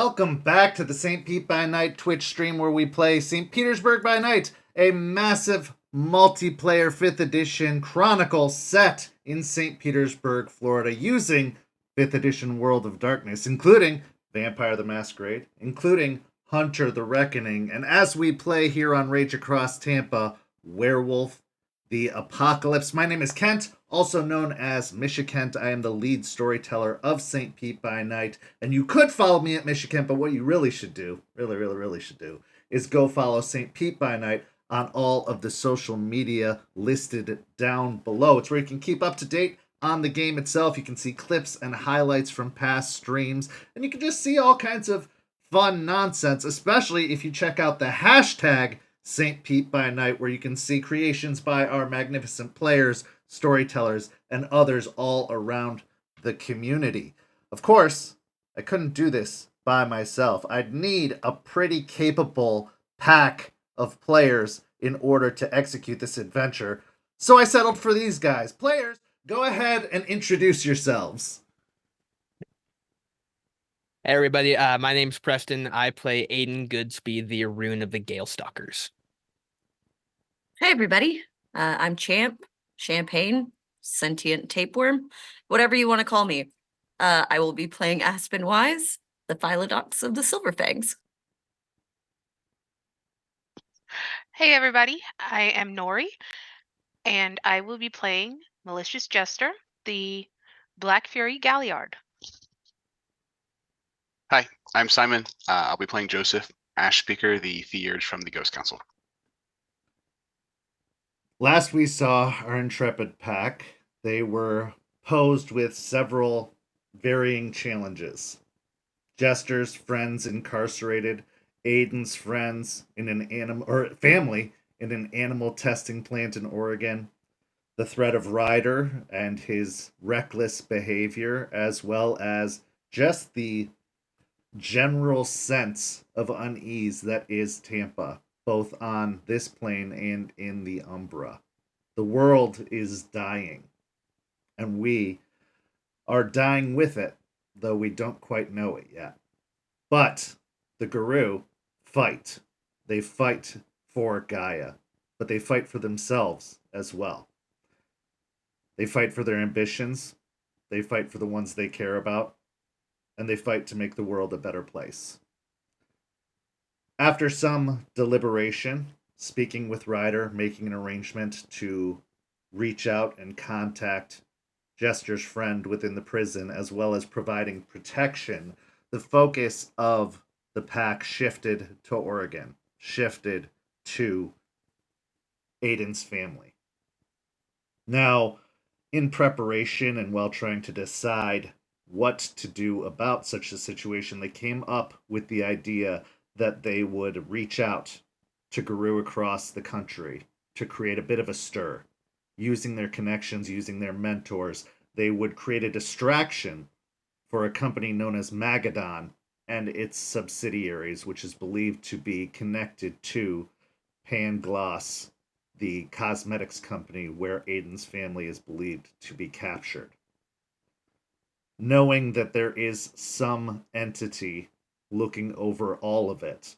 Welcome back to the St. Pete by Night Twitch stream where we play St. Petersburg by Night, a massive multiplayer 5th edition chronicle set in St. Petersburg, Florida, using 5th edition World of Darkness, including Vampire the Masquerade, including Hunter the Reckoning, and as we play here on Rage Across Tampa, Werewolf the Apocalypse. My name is Kent, also known as Misha Kent. I am the lead storyteller of St. Pete by Night, and you could follow me at Misha Kent, but what you really should do, really should do, is go follow St. Pete by Night on all of the social media listed down below. It's where you can keep up to date on the game itself. You can see clips and highlights from past streams, and you can just see all kinds of fun nonsense, especially if you check out the hashtag St. Pete by Night, where you can see creations by our magnificent players, storytellers, and others all around the community. Of course, I couldn't do this by myself. I'd need a pretty capable pack of players in order to execute this adventure, so I settled for these guys. Players, go ahead and introduce yourselves. Hey everybody, my name's Preston. I play Aiden Goodspeed, the Rune of the Gale Stalkers. Hey everybody, I'm Champ, Champagne, Sentient Tapeworm, whatever you want to call me. I will be playing Aspen Wise, the Philodox of the Silverfangs. Hey everybody, I am Nori, and I will be playing Malicious Jester, the Black Fury Galliard. Hi, I'm Simon. I'll be playing Joseph Ashspeaker, the Theurge from the Ghost Council. Last we saw our intrepid pack, they were posed with several varying challenges. Jester's friends incarcerated, Aiden's friends in an family in an animal testing plant in Oregon, the threat of Ryder and his reckless behavior, as well as just the general sense of unease that is Tampa, both on this plane and in the Umbra. The world is dying, and we are dying with it, though we don't quite know it yet. But the Guru fight. They fight for Gaia, but they fight for themselves as well. They fight for their ambitions, they fight for the ones they care about, and they fight to make the world a better place. After some deliberation, speaking with Ryder, making an arrangement to reach out and contact Jester's friend within the prison, as well as providing protection, the focus of the pack shifted to Oregon, shifted to Aiden's family. Now, in preparation and while trying to decide what to do about such a situation, they came up with the idea that they would reach out to Guru across the country to create a bit of a stir. Using their connections, using their mentors, they would create a distraction for a company known as Magadon and its subsidiaries, which is believed to be connected to Pangloss, the cosmetics company where Aiden's family is believed to be captured. Knowing that there is some entity looking over all of it,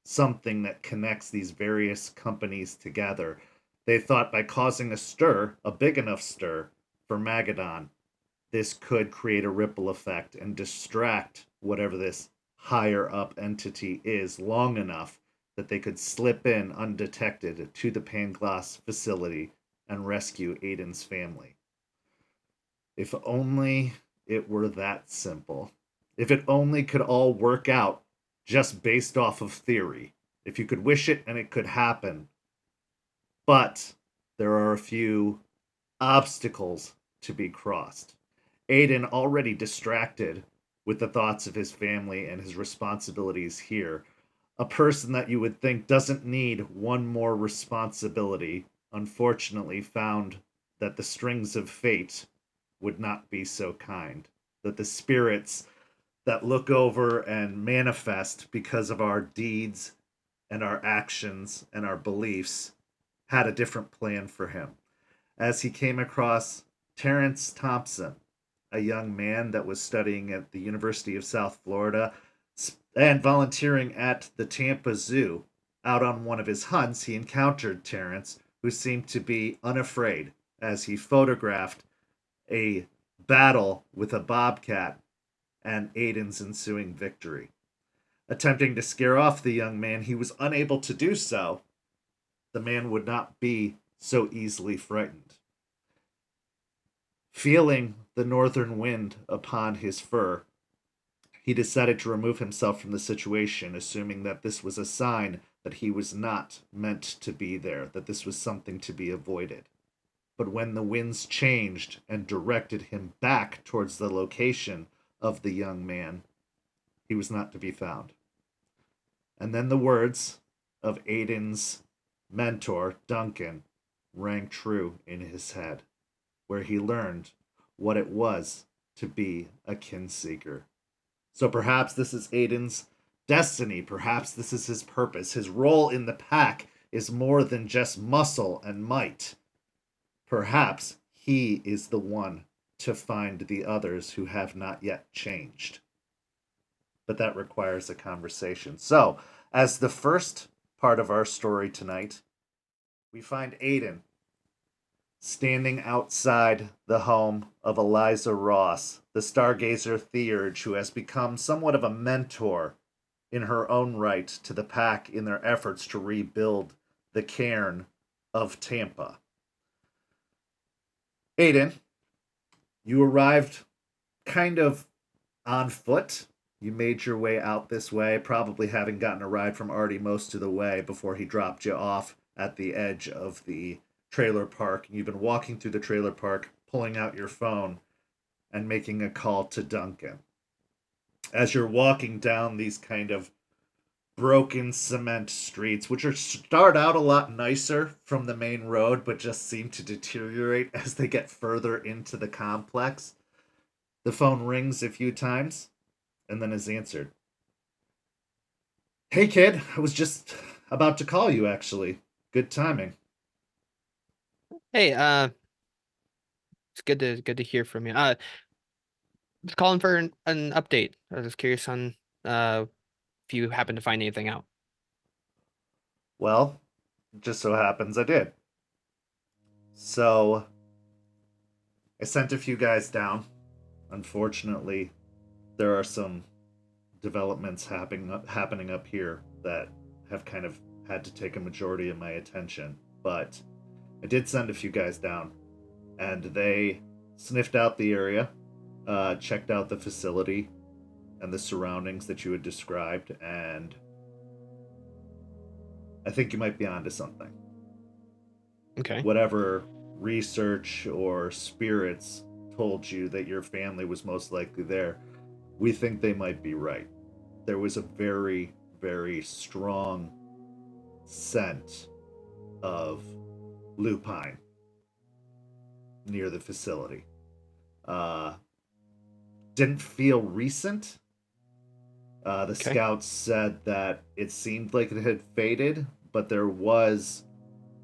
something that connects these various companies together, they thought by causing a stir, a big enough stir, for Magadon, this could create a ripple effect and distract whatever this higher up entity is long enough that they could slip in undetected to the Pangloss facility and rescue Aiden's family. If only it were that simple. If it only could all work out just based off of theory. If you could wish it and it could happen. But there are a few obstacles to be crossed. Aiden, already distracted with the thoughts of his family and his responsibilities here, a person that you would think doesn't need one more responsibility, unfortunately found that the strings of fate would not be so kind. That the spirits that look over and manifest because of our deeds and our actions and our beliefs had a different plan for him. As he came across Terrence Thompson, a young man that was studying at the University of South Florida, And volunteering at the Tampa Zoo, out on one of his hunts, he encountered Terrence, who seemed to be unafraid as he photographed a battle with a bobcat and Aiden's ensuing victory. Attempting to scare off the young man, he was unable to do so. The man would not be so easily frightened. Feeling the northern wind upon his fur, he decided to remove himself from the situation, assuming that this was a sign that he was not meant to be there, that this was something to be avoided. But when the winds changed and directed him back towards the location of the young man, he was not to be found. And then the words of Aiden's mentor, Duncan, rang true in his head, where he learned what it was to be a kinseeker. So perhaps this is Aiden's destiny. Perhaps this is his purpose. His role in the pack is more than just muscle and might. Perhaps he is the one to find the others who have not yet changed. But that requires a conversation. So, as the first part of our story tonight, we find Aiden standing outside the home of Eliza Ross, the stargazer theurge who has become somewhat of a mentor in her own right to the pack in their efforts to rebuild the cairn of Tampa. Aiden, you arrived kind of on foot. You made your way out this way, probably having gotten a ride from Artie most of the way before he dropped you off at the edge of the trailer park. You've been walking through the trailer park, pulling out your phone and making a call to Duncan. As you're walking down these kind of broken cement streets, which start out a lot nicer from the main road, but just seem to deteriorate as they get further into the complex, the phone rings a few times and then is answered. Hey kid, I was just about to call you actually. Good timing. Hey, it's good to hear from you. Just calling for an update. I was just curious on if you happen to find anything out. Well, it just so happens I did. So, I sent a few guys down. Unfortunately, there are some developments happening up here that have kind of had to take a majority of my attention. But I did send a few guys down, and they sniffed out the area, checked out the facility and the surroundings that you had described, and I think you might be onto something. Okay. Whatever research or spirits told you that your family was most likely there, we think they might be right. There was a very, very strong scent of lupine near the facility. Didn't feel recent. The scouts said that it seemed like it had faded, but there was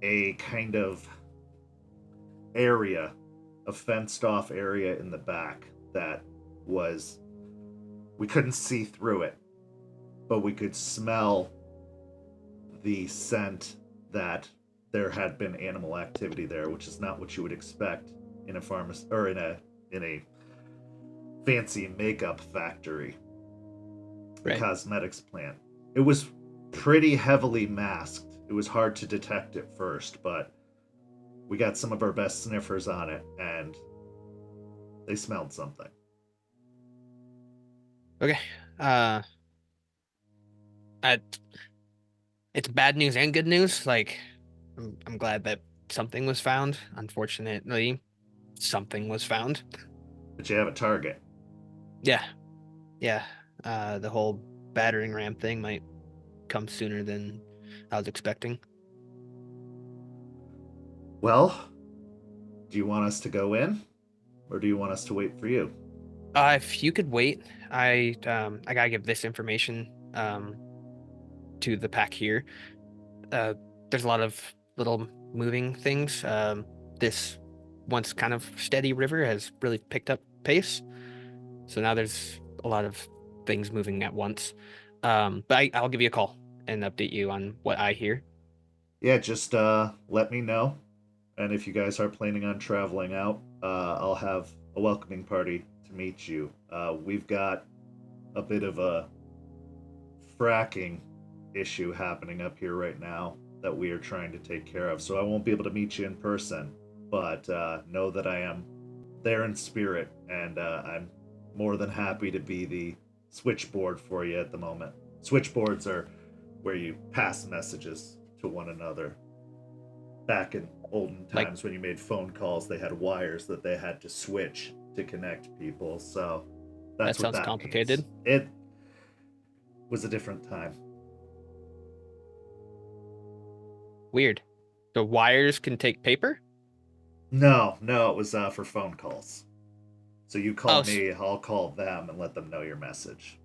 a kind of area, a fenced off area in the back that was, we couldn't see through it, but we could smell the scent that there had been animal activity there, which is not what you would expect in a pharmacy or in a fancy makeup factory, Right. cosmetics plant. It was pretty heavily masked. It was hard to detect at first, but we got some of our best sniffers on it, and they smelled something. Okay. It's bad news and good news. Like, I'm glad that something was found. Unfortunately, something was found. But you have a target. Yeah. The whole battering ram thing might come sooner than I was expecting. Well, do you want us to go in, or do you want us to wait for you? If you could wait, I gotta give this information to the pack here. There's a lot of little moving things. This once kind of steady river has really picked up pace, so now there's a lot of things moving at once. But I'll give you a call and update you on what I hear. Yeah, just let me know. And if you guys are planning on traveling out, I'll have a welcoming party to meet you. We've got a bit of a fracking issue happening up here right now that we are trying to take care of. So I won't be able to meet you in person, but know that I am there in spirit, and I'm more than happy to be the switchboard for you at the moment. Switchboards are where you pass messages to one another. Back in olden times, when you made phone calls, they had wires that they had to switch to connect people. So that's That what sounds that complicated. means. It was a different time. Weird. The wires can take paper? No, it was for phone calls. So you call Oh, me, I'll call them and let them know your message.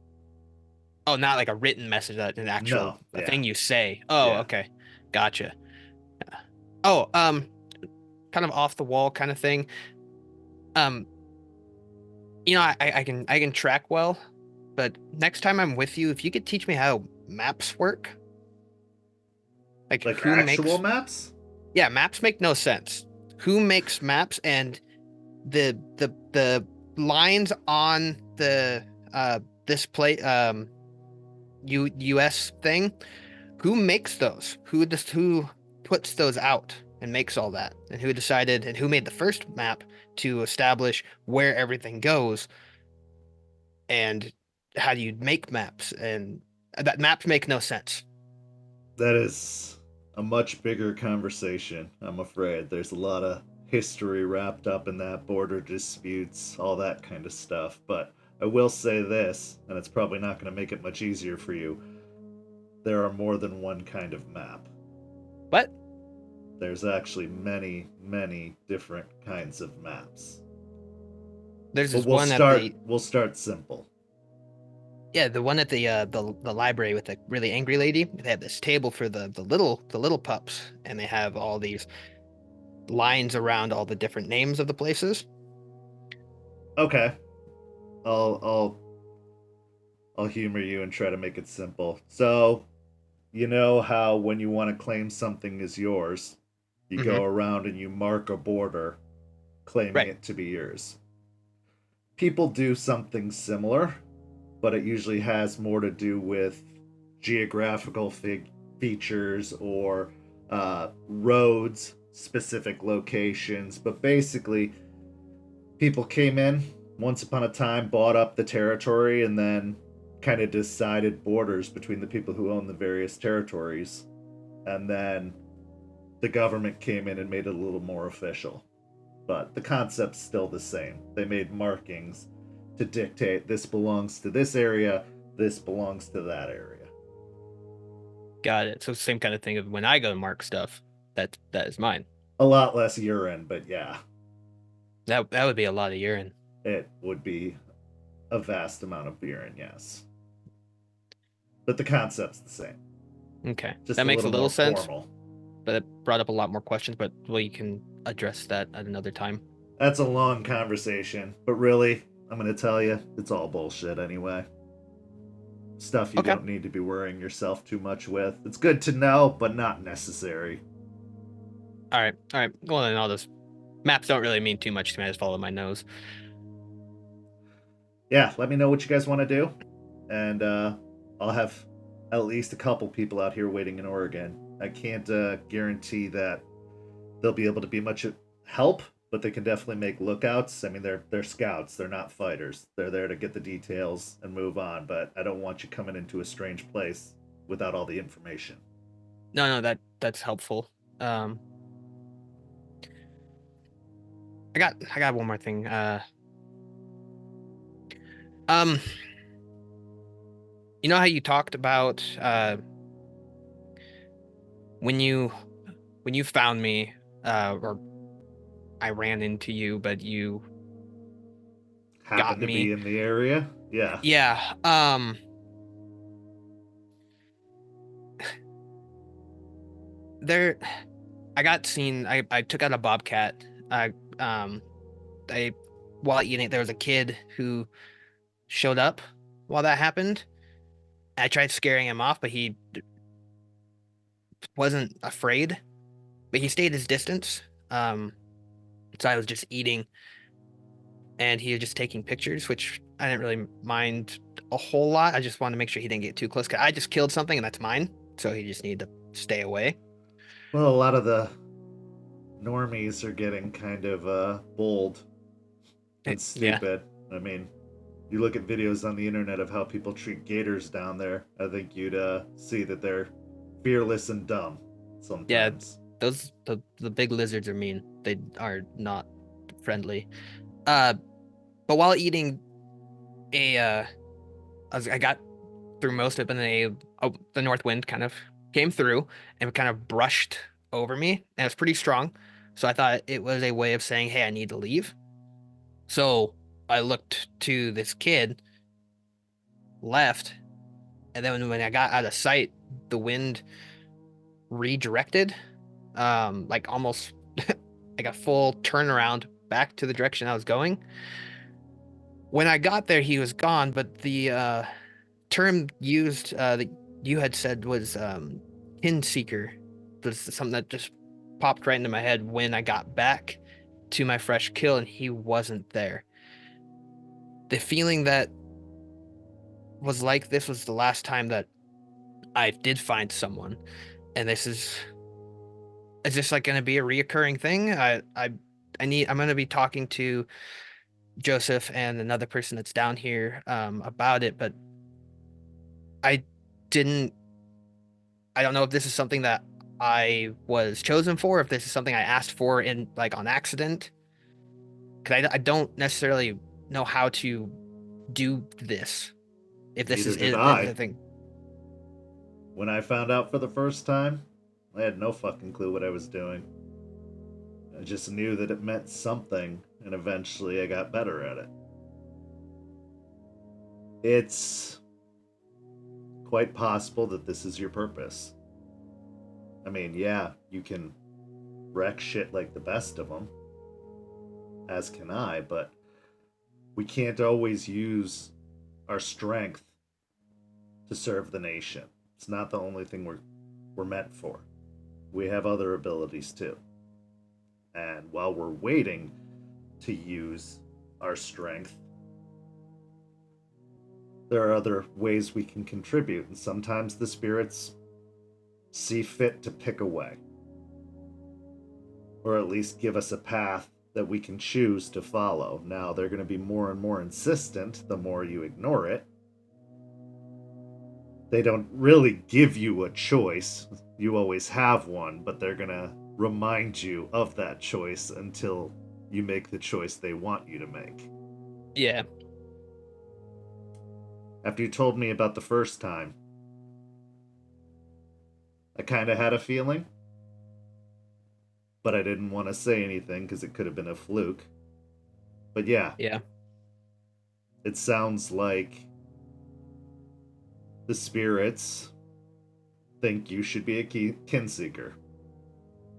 oh, not like a written message, that an actual No, a yeah. thing you say. Oh, Yeah. okay. Gotcha. Oh, kind of off the wall kind of thing. Um, I can track well, but next time I'm with you, if you could teach me how maps work. Like Like who actual makes maps? Yeah, maps make no sense. Who makes maps, and the lines on the this plate US thing, who makes those? Who puts those out and makes all that? And who decided and who made the first map to establish where everything goes? And how do you make maps? And that maps make no sense. That is a much bigger conversation, I'm afraid. There's a lot of history wrapped up in that, border disputes, all that kind of stuff. But I will say this, and it's probably not going to make it much easier for you. There are more than one kind of map. But There's actually many, many different kinds of maps. there's But this one at the we'll start simple. Yeah, the one at the library with the really angry lady. They have this table for the little pups, and they have all these lines around all the different names of the places. Okay. I'll humor you and try to make it simple. So, you know how when you want to claim something is yours, you Mm-hmm. go around and you mark a border claiming Right. it to be yours. People do something similar, but it usually has more to do with geographical features or roads, specific locations. But basically, people came in once upon a time, bought up the territory, and then kind of decided borders between the people who own the various territories. And then the government came in and made it a little more official. But the concept's still the same. They made markings to dictate this belongs to this area, this belongs to that area. Got it. So same kind of thing of when I go to mark stuff, that is mine. A lot less urine, but yeah, That would be a lot of urine. it would be a vast amount of urine, yes. But the concept's the same. Okay, Just that makes a little more sense, formal. but it brought up a lot more questions. But we can address that at another time. That's a long conversation, but really, I'm going to tell you, it's all bullshit anyway. Stuff you Okay. don't need to be worrying yourself too much with. It's good to know, but not necessary. All right. Well, then all those maps don't really mean too much to me. I just follow my nose. Yeah, let me know what you guys want to do, and I'll have at least a couple people out here waiting in Oregon. I can't guarantee that they'll be able to be much help, but they can definitely make lookouts. I mean, they're scouts. They're not fighters. They're there to get the details and move on. But I don't want you coming into a strange place without all the information. No, that's helpful. I got one more thing. You know how you talked about when you found me, or I ran into you, but you Happen to me. be in the area, yeah. Yeah. There, I got seen. I took out a bobcat. I while eating, there was a kid who showed up while that happened. I tried scaring him off, but he wasn't afraid. But he stayed his distance. So I was just eating, and he was just taking pictures, which I didn't really mind a whole lot. I just wanted to make sure he didn't get too close. 'Cause I just killed something, and that's mine. So he just needed to stay away. Well, a lot of the normies are getting kind of bold and Yeah. stupid. I mean, you look at videos on the internet of how people treat gators down there. I think you'd see that they're fearless and dumb sometimes. The big lizards are mean. They are not friendly. But while eating I got through most of it, but then the north wind kind of came through and kind of brushed over me, and it was pretty strong. So I thought it was a way of saying, "Hey, I need to leave." So I looked to this kid, left, and then when I got out of sight, the wind redirected, like almost like a full turnaround back to the direction I was going. When I got there, he was gone, but the term used that you had said was kin seeker. This is something that just popped right into my head when I got back to my fresh kill and he wasn't there. The feeling that was like this was the last time that I did find someone, and is this like going to be a reoccurring thing? I'm going to be talking to Joseph and another person that's down here about it, but I didn't I don't know if this is something that I was chosen for, if this is something I asked for in like on accident. Because I don't necessarily know how to do this. If this Neither did is I. a thing. When I found out for the first time, I had no fucking clue what I was doing. I just knew that it meant something, and eventually I got better at it. It's quite possible that this is your purpose. I mean, yeah, you can wreck shit like the best of them, as can I, but we can't always use our strength to serve the nation. It's not the only thing we're meant for. We have other abilities too. And while we're waiting to use our strength, there are other ways we can contribute, and sometimes the spirits see fit to pick a way, or at least give us a path that we can choose to follow. Now, they're going to be more and more insistent the more you ignore it. They don't really give you a choice. You always have one, but they're going to remind you of that choice until you make the choice they want you to make. Yeah. After you told me about the first time, I kind of had a feeling, but I didn't want to say anything because it could have been a fluke. But yeah, it sounds like the spirits think you should be a kinseeker.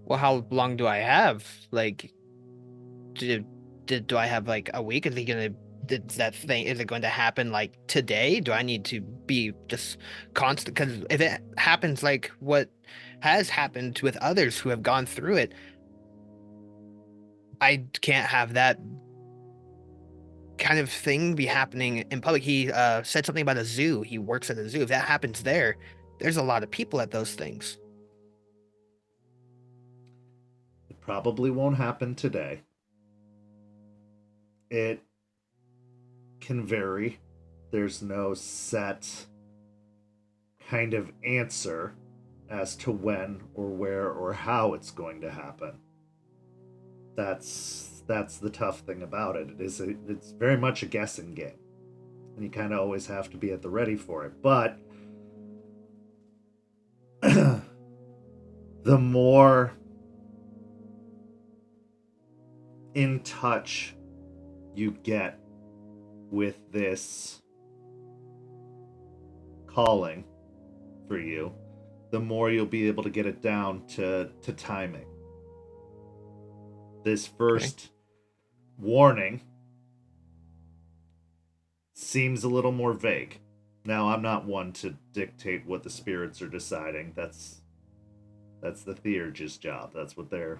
Well, how long do I have? Like, do I have like a week? Is he gonna? Is it going to happen like today? Do I need to be just constant? Because if it happens like what has happened with others who have gone through it, I can't have that kind of thing be happening in public. He said something about a zoo. He works at a zoo. If that happens there, there's a lot of people at those things. It probably won't happen today. It can vary. There's no set kind of answer as to when or where or how it's going to happen. That's the tough thing about it. It's very much a guessing game, and you kind of always have to be at the ready for it. But the more in touch you get with this calling for you, the more you'll be able to get it down to timing. This first warning seems a little more vague. Now, I'm not one to dictate what the spirits are deciding. That's the Theurge's job. That's what their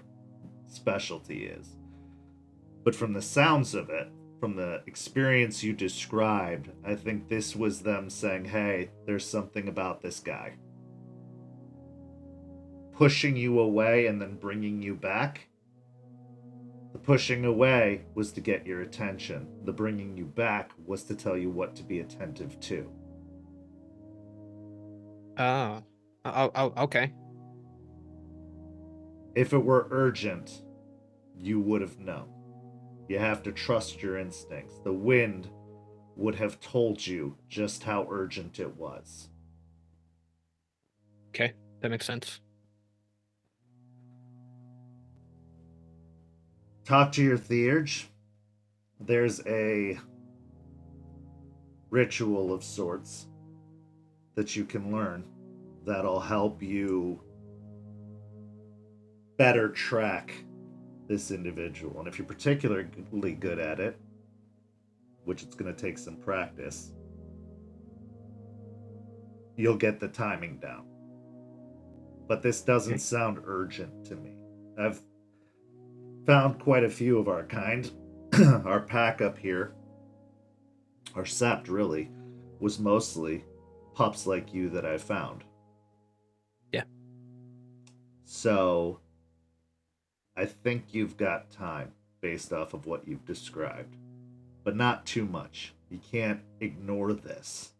specialty is. But from the sounds of it, from the experience you described, I think this was them saying, hey, there's something about this guy. Pushing you away and then bringing you back. The pushing away was to get your attention. The bringing you back was to tell you what to be attentive to. Oh, okay. If it were urgent, you would have known. You have to trust your instincts. The wind would have told you just how urgent it was. Okay, that makes sense. Talk to your Theurge. There's a ritual of sorts that you can learn that'll help you better track this individual. And if you're particularly good at it, which it's going to take some practice, you'll get the timing down. But this doesn't sound urgent to me. I've found quite a few of our kind. Our pack up here, our sept really, was mostly pups like you that I found. Yeah. So I think you've got time based off of what you've described, but not too much. You can't ignore this.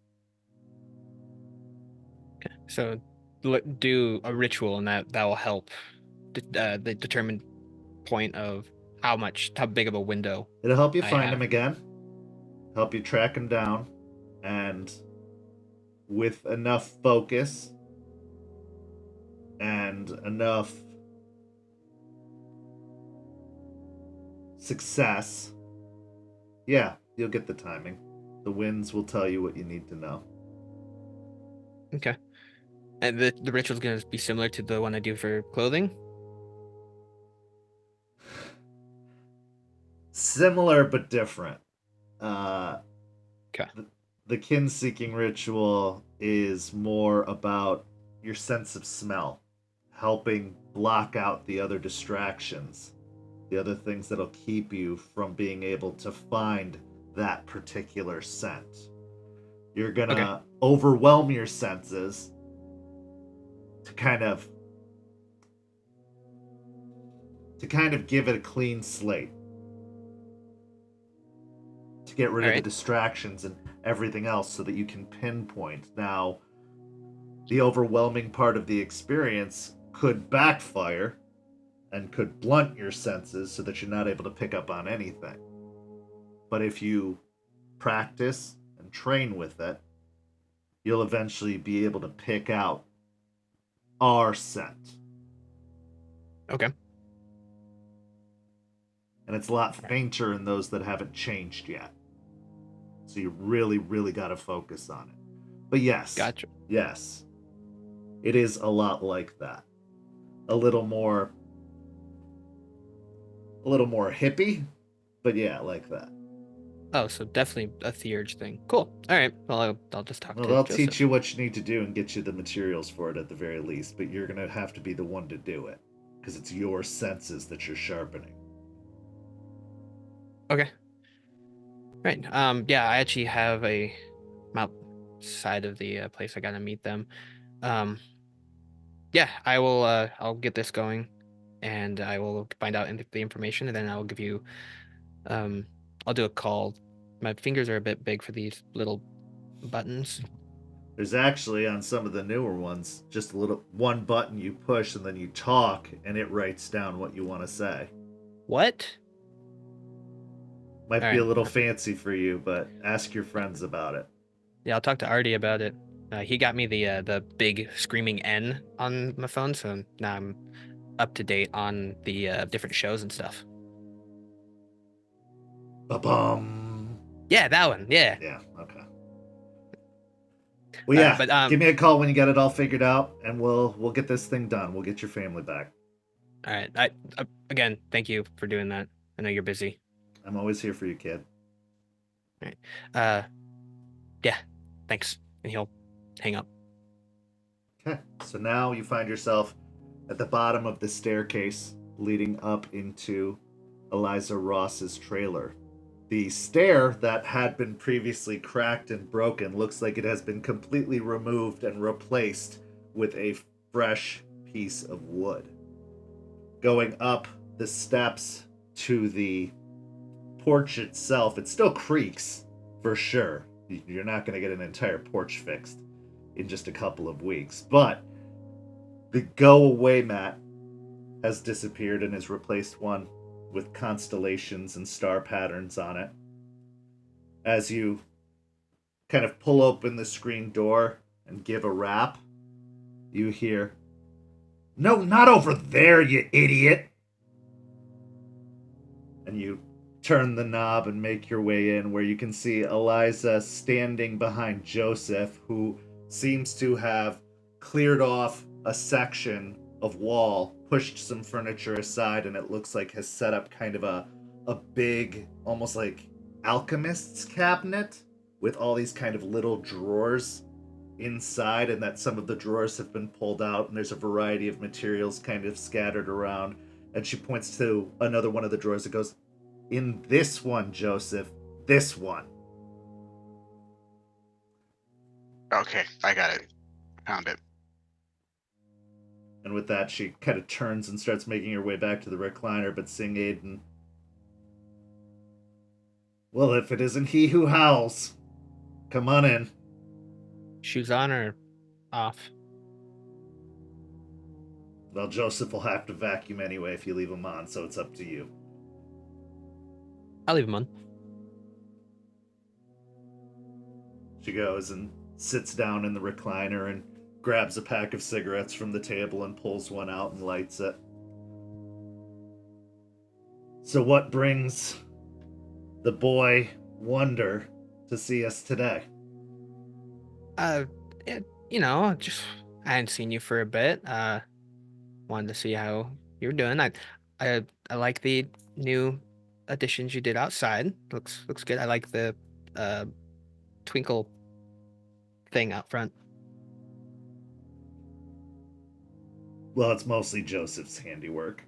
Okay, so do a ritual, and that will help the determined point of how big of a window. It'll help you I find have. him again, help you track him down, and with enough focus and enough success, yeah, you'll get the timing. The winds will tell you what you need to know. Okay. And the ritual's going to be similar to the one I do for clothing? Similar but different. Okay. The kin-seeking ritual is more about your sense of smell, helping block out the other distractions, the other things that'll keep you from being able to find that particular scent. You're gonna overwhelm your senses to kind of give it a clean slate, to get rid of the distractions and everything else so that you can pinpoint. Now, the overwhelming part of the experience could backfire and could blunt your senses so that you're not able to pick up on anything. But if you practice and train with it, you'll eventually be able to pick out our scent. Okay. And it's a lot fainter in those that haven't changed yet. So you really, really got to focus on it. But yes. Gotcha. Yes. It is a lot like that. A little more hippie, but yeah, like that. Oh, so definitely a Theurge thing. Cool. All right. Well, I'll just talk to They'll Joseph. teach you what you need to do and get you the materials for it at the very least, but you're going to have to be the one to do it because it's your senses that you're sharpening. Okay. Right. Yeah, I actually have I'm outside of the place. I gotta meet them. Yeah, I will. I'll get this going, and I will find out the information, and then I'll give you. I'll do a call. My fingers are a bit big for these little buttons. There's actually, on some of the newer ones, just one button you push and then you talk and it writes down what you want to say. What? Might be a little fancy for you, but ask your friends about it. Yeah, I'll talk to Artie about it. He got me the big screaming N on my phone, so now I'm up to date on the different shows and stuff. Ba-bum. Yeah, that one. Yeah. Yeah, okay. Well, yeah, but give me a call when you got it all figured out, and we'll get this thing done. We'll get your family back. All right. Again, thank you for doing that. I know you're busy. I'm always here for you, kid. All right. Yeah. Thanks. and he'll hang up. Okay, so now you find yourself at the bottom of the staircase leading up into Eliza Ross's trailer. The stair that had been previously cracked and broken looks like it has been completely removed and replaced with a fresh piece of wood. Going up the steps to the porch itself, it still creaks for sure. You're not going to get an entire porch fixed in just a couple of weeks, but the go away mat has disappeared and has replaced one with constellations and star patterns on it. As you kind of pull open the screen door and give a rap, you hear, "No, not over there, you idiot!" And you turn the knob and make your way in, where you can see Eliza standing behind Joseph, who seems to have cleared off a section of wall, pushed some furniture aside, and it looks like has set up kind of a big, almost like alchemist's cabinet with all these kind of little drawers inside, and that some of the drawers have been pulled out, and there's a variety of materials kind of scattered around. And she points to another one of the drawers and goes, "In this one, Joseph, this one." Okay, I got it. Found it. And with that, she kind of turns and starts making her way back to the recliner, but seeing Aiden, "Well, if it isn't he who howls, come on in." Shoes on or off? Well, Joseph will have to vacuum anyway if you leave him on, so it's up to you. I'll leave him on. She goes and sits down in the recliner and grabs a pack of cigarettes from the table and pulls one out and lights it. "So what brings the boy Wonder to see us today?" Just I hadn't seen you for a bit. Wanted to see how you're doing. I like the new additions you did outside. Looks good. I like the twinkle thing out front. Well, it's mostly Joseph's handiwork.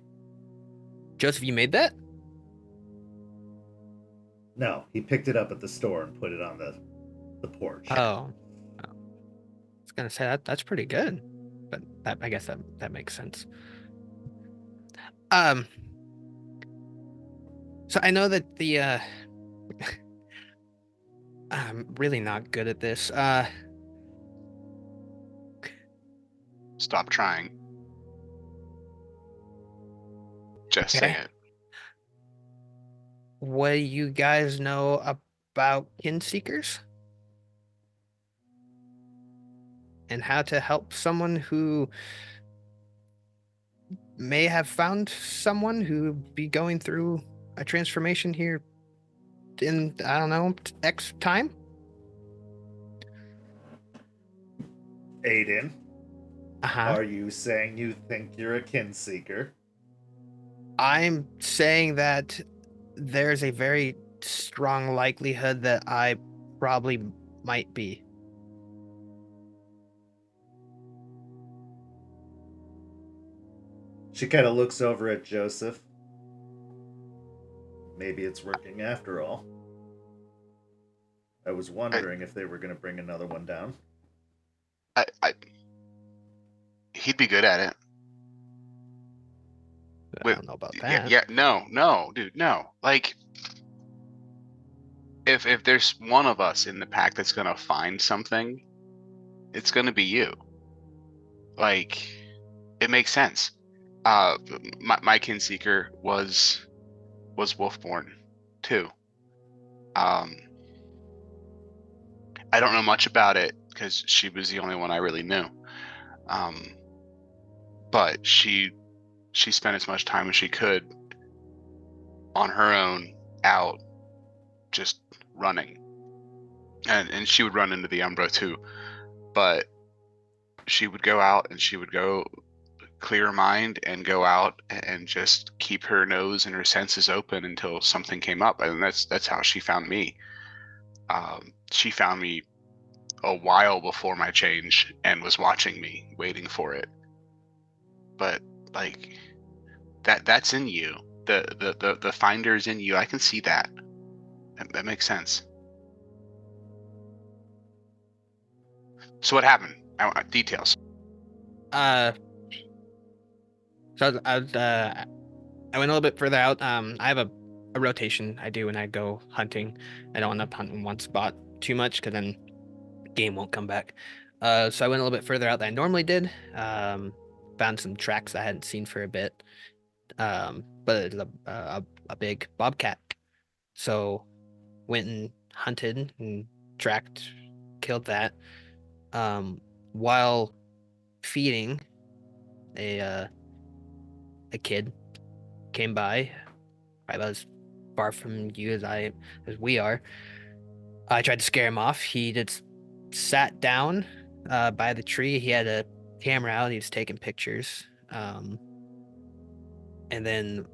Joseph, you made that? No, he picked it up at the store and put it on the porch. Oh. I was gonna say that's pretty good, but I guess that makes sense. So I know that the I'm really not good at this. Stop trying. Just say Okay. it. What do you guys know about kin seekers? And how to help someone who may have found someone who be going through a transformation here in, I don't know, X time? Aiden, Uh-huh. are you saying you think you're a kin seeker? I'm saying that there's a very strong likelihood that I probably might be. She kind of looks over at Joseph. Maybe it's working after all. I was wondering if they were going to bring another one down. He'd be good at it. I don't know about that. Yeah, no, dude, no. Like, if there's one of us in the pack that's gonna find something, it's gonna be you. Like, it makes sense. My kin seeker was Wolfborn too. I don't know much about it because she was the only one I really knew. But she spent as much time as she could on her own out, just running. And she would run into the Umbra too. But she would go out and she would go clear her mind and go out and just keep her nose and her senses open until something came up. And that's how she found me. She found me a while before my change and was watching me, waiting for it. But like that's in you. The finder is in you. I can see that. That makes sense. So what happened? I want details. So I went a little bit further out. I have a rotation I do when I go hunting. I don't end up hunting one spot too much because then game won't come back. So I went a little bit further out than I normally did. Found some tracks I hadn't seen for a bit. But it's a big bobcat. So went and hunted and tracked, killed that. While feeding, a kid came by. About as far from you as we are. I tried to scare him off. He just sat down by the tree. He had a camera out. He was taking pictures. And then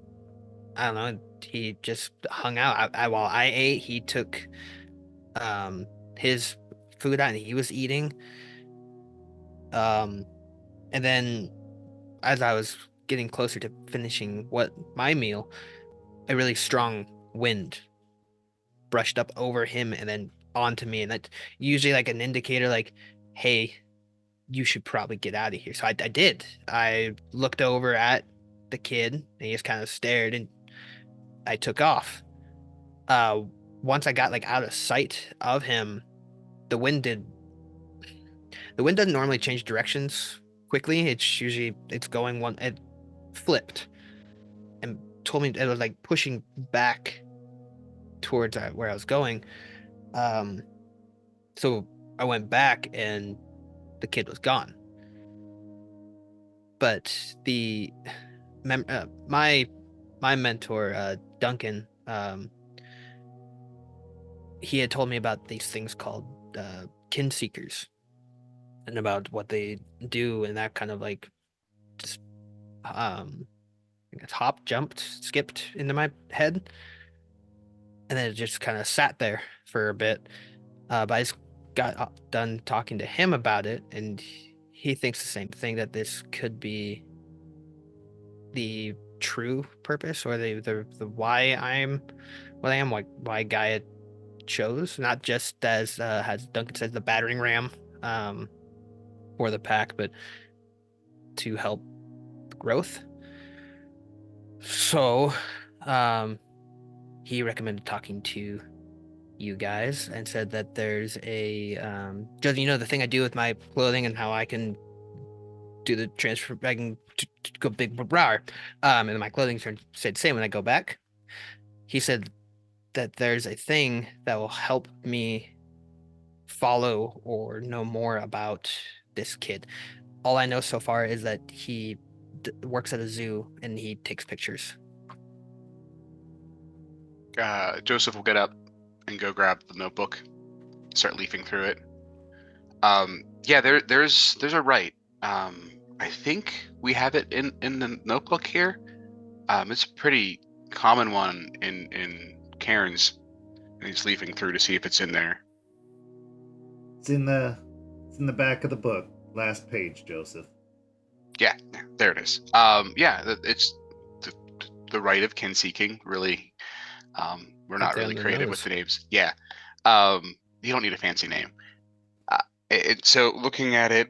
I don't know. He just hung out. While I ate, he took his food out and he was eating. And then as I was getting closer to finishing my meal, a really strong wind brushed up over him and then onto me, and that's usually like an indicator like, hey, you should probably get out of here. So I did. I looked over at the kid and he just kind of stared and I took off. Once I got like out of sight of him, the wind doesn't normally change directions quickly. It's going one. It flipped and told me it was like pushing back towards where I was going. So I went back and the kid was gone. But my mentor, Duncan, he had told me about these things called kin seekers and about what they do, and that kind of like just I guess skipped into my head, and then it just kind of sat there for a bit. But I just got done talking to him about it, and he thinks the same thing, that this could be the true purpose or the why I'm what I am, like why Gaia chose, not just as Duncan says, the battering ram for the pack, but to help growth. So he recommended talking to you guys and said that there's a just the thing I do with my clothing and how I can do the transfer, I can go big rar, and my clothing stayed the same when I go back. He said that there's a thing that will help me follow or know more about this kid. All I know so far is that he works at a zoo and he takes pictures. Joseph will get up and go grab the notebook, start leafing through it. Yeah, there's a rite. I think we have it in the notebook here. It's a pretty common one in Cairns, and he's leafing through to see if it's in there. It's in the back of the book, last page, Joseph. Yeah, there it is. Yeah, it's the rite of kin seeking. Really, we're not really creative with the names. Yeah, you don't need a fancy name. So looking at it,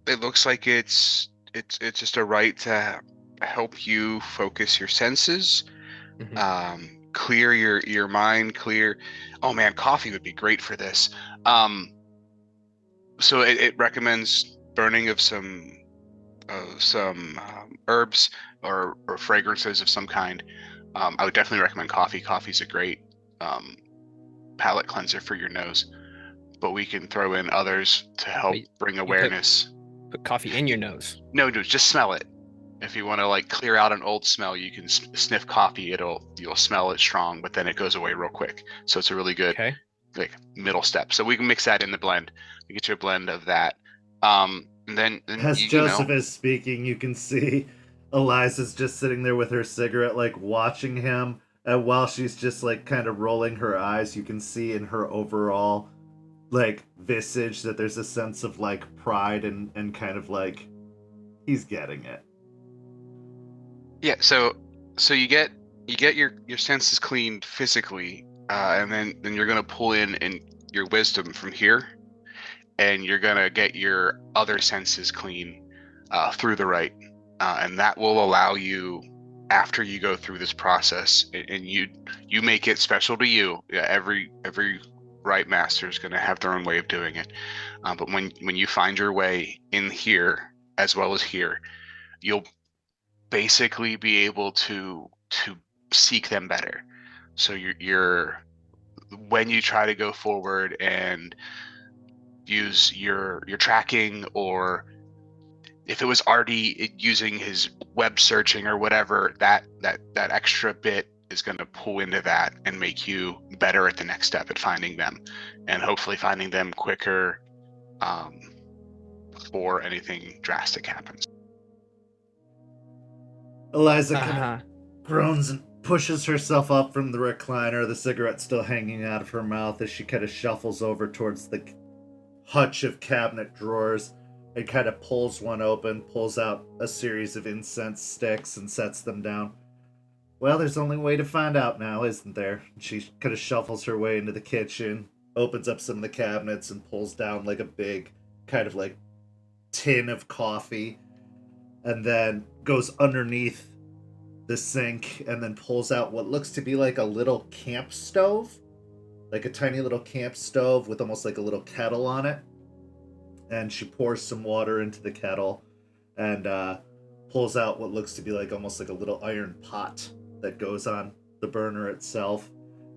it looks like it's just a rite to help you focus your senses, clear your mind, oh man, coffee would be great for this. So it recommends burning of some herbs or fragrances of some kind. I would definitely recommend coffee. Coffee's a great palate cleanser for your nose, but we can throw in others to help bring awareness. Put coffee in your nose? No, just smell it. If you want to like clear out an old smell, you can sniff coffee. You'll smell it strong, but then it goes away real quick. So it's a really good like middle step. So we can mix that in the blend. We get you a blend of that. And then as Joseph is speaking, you can see Eliza's just sitting there with her cigarette, like watching him. And while she's just like kind of rolling her eyes, you can see in her overall like visage that there's a sense of like pride and kind of like he's getting it. Yeah, so you get your senses cleaned physically, and then you're gonna pull in your wisdom from here, and you're gonna get your other senses clean through the rite, and that will allow you, after you go through this process, and you make it special to you. Yeah, every rite master is gonna have their own way of doing it, but when you find your way in here as well as here, you'll basically be able to seek them better. So you're when you try to go forward and use your tracking, or if it was already using his web searching or whatever, that extra bit is going to pull into that and make you better at the next step at finding them, and hopefully finding them quicker before anything drastic happens. Eliza kind of groans and pushes herself up from the recliner, the cigarette still hanging out of her mouth as she kind of shuffles over towards the hutch of cabinet drawers and kind of pulls one open, pulls out a series of incense sticks and sets them down. Well, there's only one way to find out now, isn't there? She kind of shuffles her way into the kitchen, opens up some of the cabinets and pulls down like a big kind of like tin of coffee, and then goes underneath the sink and then pulls out what looks to be like a little camp stove, like a tiny little camp stove with almost like a little kettle on it. And she pours some water into the kettle and pulls out what looks to be like almost like a little iron pot that goes on the burner itself,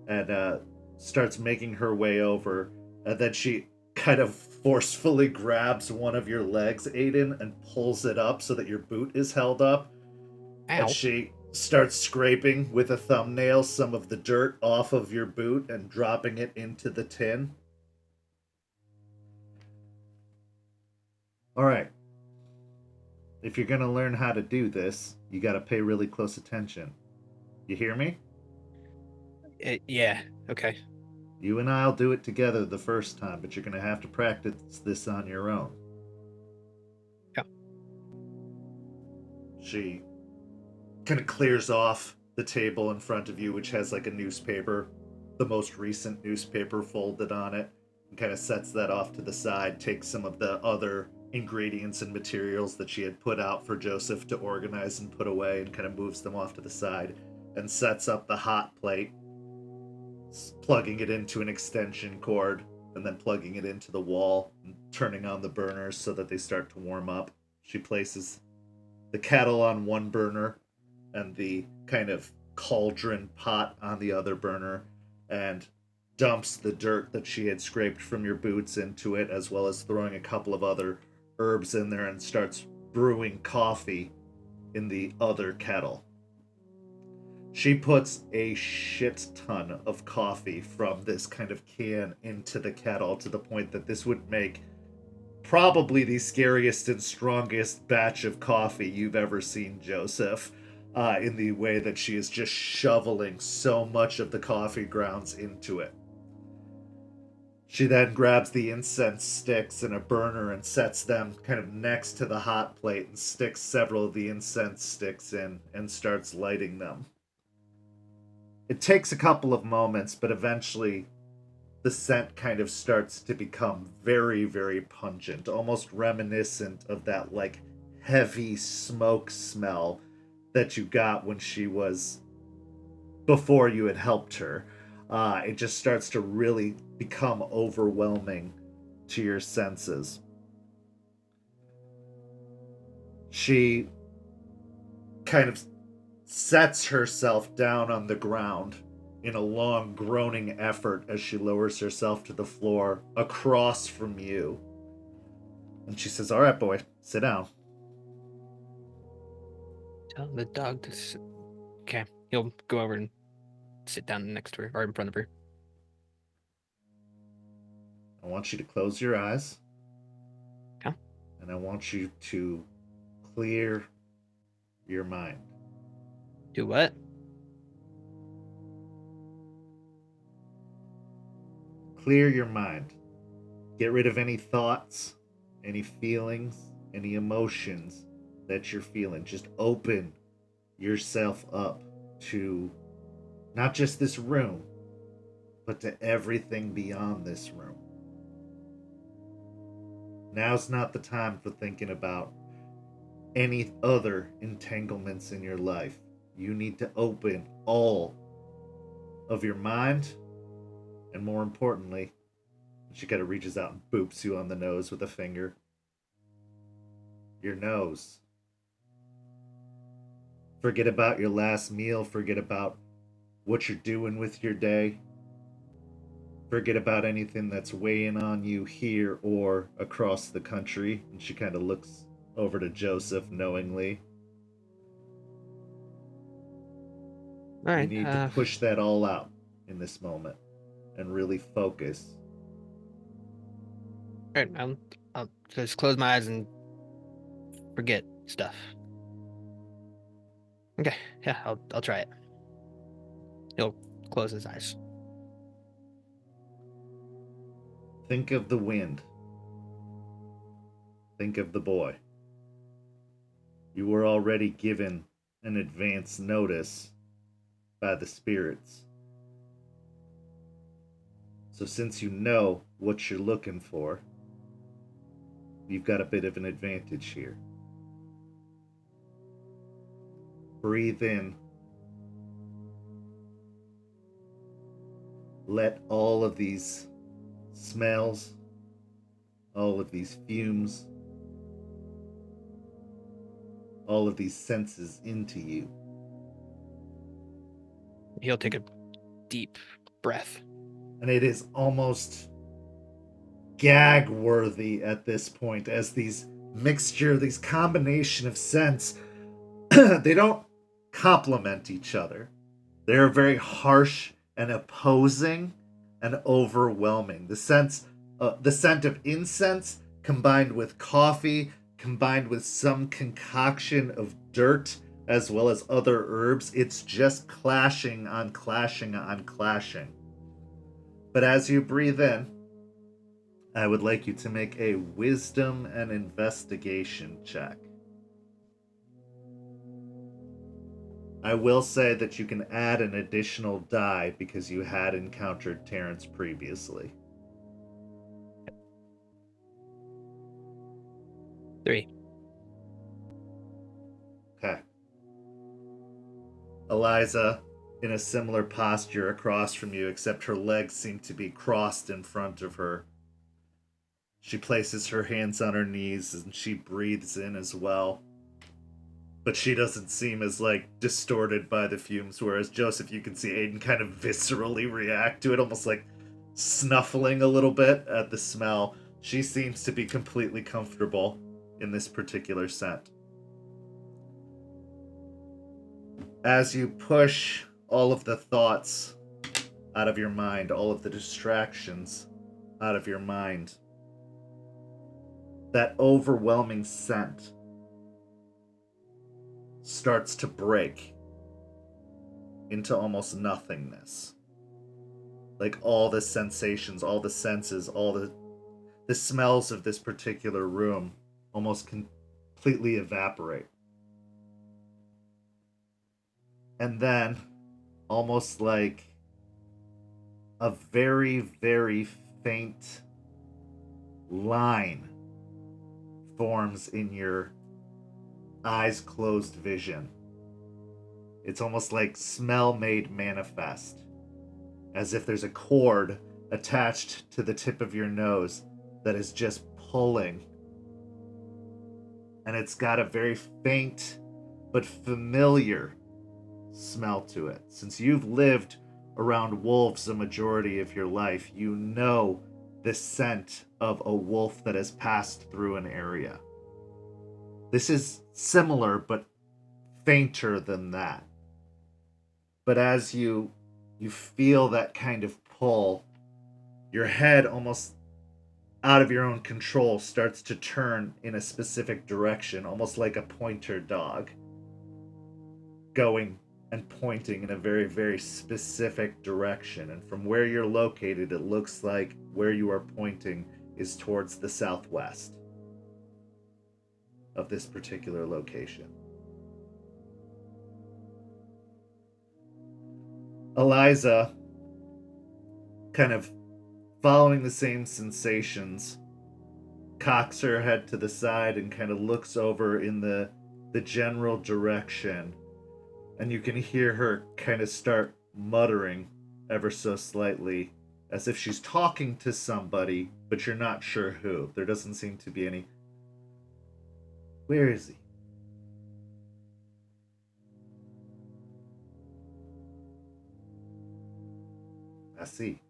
and starts making her way over. And then she kind of forcefully grabs one of your legs, Aiden, and pulls it up so that your boot is held up. Ow. And she starts scraping with a thumbnail some of the dirt off of your boot and dropping it into the tin. Alright. If you're gonna learn how to do this, you gotta pay really close attention. You hear me? Yeah, okay. You and I'll do it together the first time, but you're gonna have to practice this on your own. Yeah. She kind of clears off the table in front of you, which has like a newspaper, the most recent newspaper folded on it, and kind of sets that off to the side, takes some of the other ingredients and materials that she had put out for Joseph to organize and put away, and kind of moves them off to the side, and sets up the hot plate, plugging it into an extension cord, and then plugging it into the wall, and turning on the burners so that they start to warm up. She places the kettle on one burner, and the kind of cauldron pot on the other burner, and dumps the dirt that she had scraped from your boots into it, as well as throwing a couple of other herbs in there, and starts brewing coffee in the other kettle. She puts a shit ton of coffee from this kind of can into the kettle, to the point that this would make probably the scariest and strongest batch of coffee you've ever seen, Joseph. In the way that she is just shoveling so much of the coffee grounds into it. She then grabs the incense sticks and a burner and sets them kind of next to the hot plate and sticks several of the incense sticks in and starts lighting them. It takes a couple of moments, but eventually the scent kind of starts to become very, very pungent, almost reminiscent of that like heavy smoke smell that you got when she was, before you had helped her. It just starts to really become overwhelming to your senses. She kind of sets herself down on the ground in a long groaning effort as she lowers herself to the floor across from you. And she says, "All right, boy, sit down." Tell the dog to sit. Okay, he'll go over and sit down next to her, or in front of her. I want you to close your eyes. Okay. And I want you to clear your mind. Do what? Clear your mind. Get rid of any thoughts, any feelings, any emotions that you're feeling. Just open yourself up to not just this room, but to everything beyond this room. Now's not the time for thinking about any other entanglements in your life. You need to open all of your mind, and more importantly, she kind of reaches out and boops you on the nose with a finger. Your nose. Forget about your last meal. Forget about what you're doing with your day. Forget about anything that's weighing on you here or across the country. And she kind of looks over to Joseph knowingly. All right. You need to push that all out in this moment and really focus. All right. I'll just close my eyes and forget stuff. Okay. Yeah, I'll try it. He'll close his eyes. Think of the wind. Think of the boy. You were already given an advance notice by the spirits. So since you know what you're looking for, you've got a bit of an advantage here. Breathe in. Let all of these smells, all of these fumes, all of these senses into you. He'll take a deep breath. And it is almost gag worthy at this point as these combination of scents, they don't complement each other. They're very harsh and opposing and overwhelming. The scent of incense combined with coffee, combined with some concoction of dirt, as well as other herbs, it's just clashing on clashing on clashing. But as you breathe in, I would like you to make a wisdom and investigation check. I will say that you can add an additional die because you had encountered Terrence previously. 3. Okay. Eliza, in a similar posture across from you, except her legs seem to be crossed in front of her. She places her hands on her knees and she breathes in as well. But she doesn't seem as, distorted by the fumes, whereas Joseph, you can see Aiden kind of viscerally react to it, almost like snuffling a little bit at the smell. She seems to be completely comfortable in this particular scent. As you push all of the thoughts out of your mind, all of the distractions out of your mind, that overwhelming scent starts to break into almost nothingness. Like all the sensations, all the senses, all the smells of this particular room almost completely evaporate. And then, almost like a very, very faint line forms in your eyes closed vision. It's almost like smell made manifest, as if there's a cord attached to the tip of your nose that is just pulling. And it's got a very faint but familiar smell to it. Since you've lived around wolves a majority of your life, you know the scent of a wolf that has passed through an area. This is similar, but fainter than that. But as you feel that kind of pull, your head, almost out of your own control, starts to turn in a specific direction, almost like a pointer dog, going and pointing in a very, very specific direction. And from where you're located, it looks like where you are pointing is towards the southwest of this particular location. Eliza, kind of following the same sensations, cocks her head to the side and kind of looks over in the general direction, and you can hear her kind of start muttering ever so slightly, as if she's talking to somebody, but you're not sure who. There doesn't seem to be any. Where is he? I see.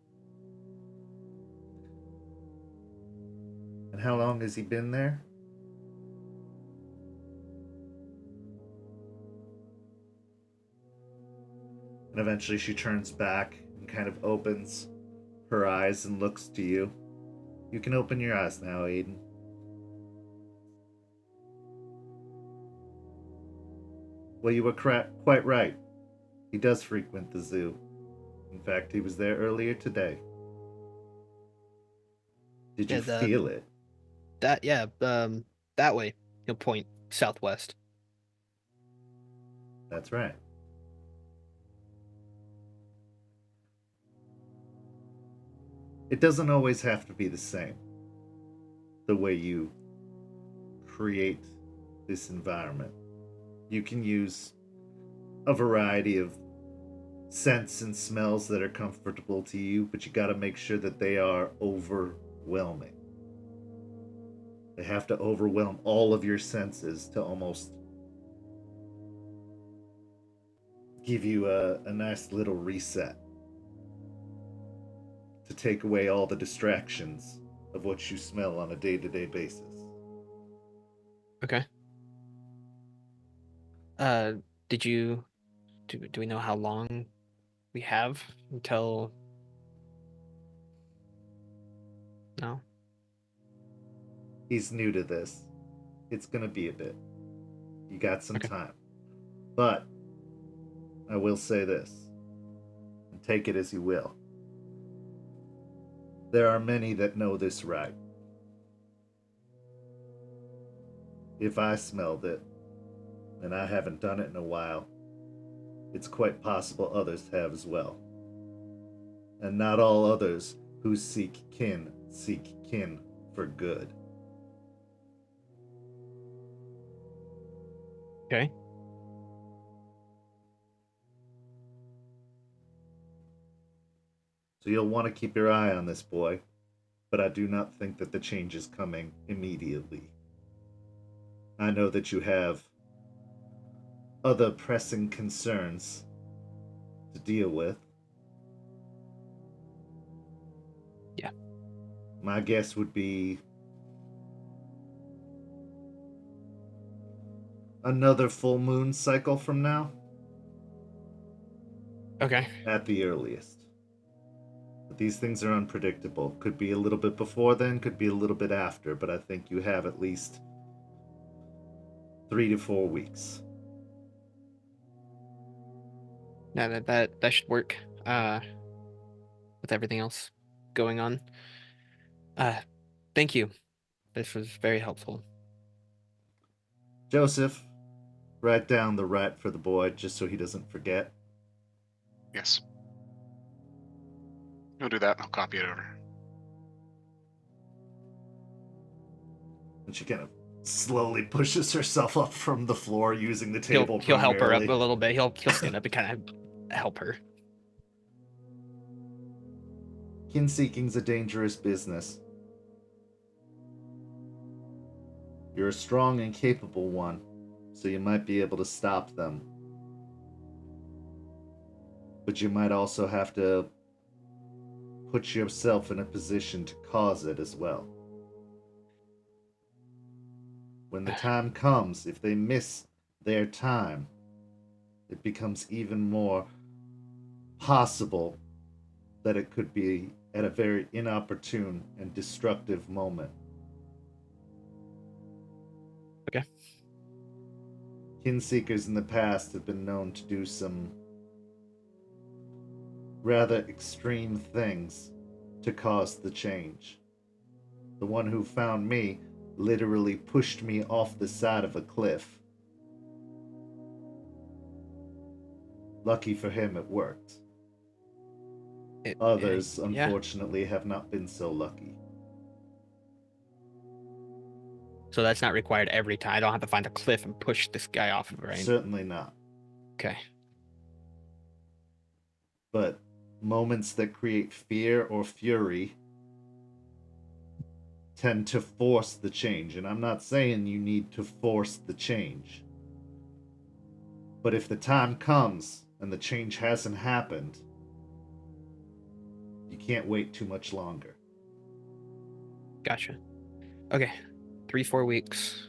And how long has he been there? And eventually she turns back and kind of opens her eyes and looks to you. You can open your eyes now, Aiden. Well, you were quite right. He does frequent the zoo. In fact, he was there earlier today. Did you feel it? That way. He'll point southwest. That's right. It doesn't always have to be the same. The way you create this environment. You can use a variety of scents and smells that are comfortable to you, but you gotta make sure that they are overwhelming. They have to overwhelm all of your senses to almost give you a nice little reset. To take away all the distractions of what you smell on a day-to-day basis. Okay. Do we know how long we have until? No. He's new to this. It's gonna be a bit. You got some Okay. time. But I will say this, and take it as you will. There are many that know this right. If I smelled it, and I haven't done it in a while, it's quite possible others have as well. And not all others who seek kin for good. Okay. So you'll want to keep your eye on this boy, but I do not think that the change is coming immediately. I know that you have other pressing concerns to deal with. Yeah. My guess would be another full moon cycle from now, Okay. at the earliest. But these things are unpredictable. Could be a little bit before then, could be a little bit after, but I think you have at least 3 to 4 weeks. Yeah, that should work. With everything else going on. Thank you. This was very helpful. Joseph, write down the rat for the boy just so he doesn't forget. Yes. You'll do that. I'll copy it over. And she kind of slowly pushes herself up from the floor using the table. He'll help her up primarily. a little bit. He'll stand up and kind of help her. Kin seeking's a dangerous business. You're a strong and capable one, so you might be able to stop them. But you might also have to put yourself in a position to cause it as well. When the time comes, if they miss their time, it becomes even more possible that it could be at a very inopportune and destructive moment. Okay. Kin seekers in the past have been known to do some rather extreme things to cause the change. The one who found me literally pushed me off the side of a cliff. Lucky for him, it worked. Others, Yeah. unfortunately, have not been so lucky. So that's not required every time. I don't have to find a cliff and push this guy off of it, right? Certainly not. Okay. But moments that create fear or fury tend to force the change. And I'm not saying you need to force the change. But if the time comes and the change hasn't happened, you can't wait too much longer. Gotcha. Okay. 3-4 weeks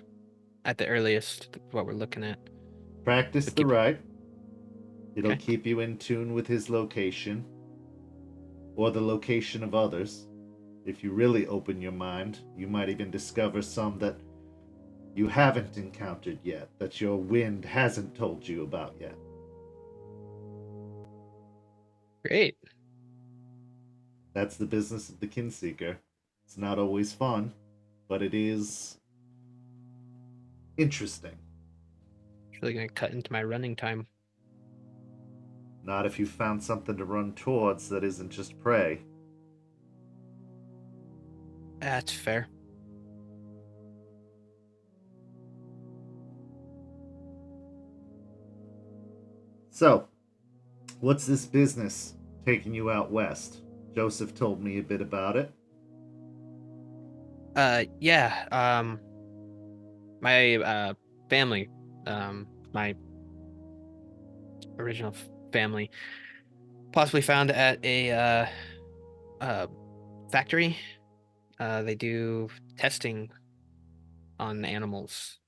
at the earliest, what we're looking at. Practice But the keep- right. It'll Okay. keep you in tune with his location or the location of others. If you really open your mind, you might even discover some that you haven't encountered yet, that your wind hasn't told you about yet. Great. That's the business of the Kinseeker. It's not always fun, but it is interesting. It's really gonna cut into my running time. Not if you found something to run towards that isn't just prey. That's fair. So, what's this business taking you out west? Joseph told me a bit about it. Yeah. My family, my original family, possibly found at a factory. They do testing on animals.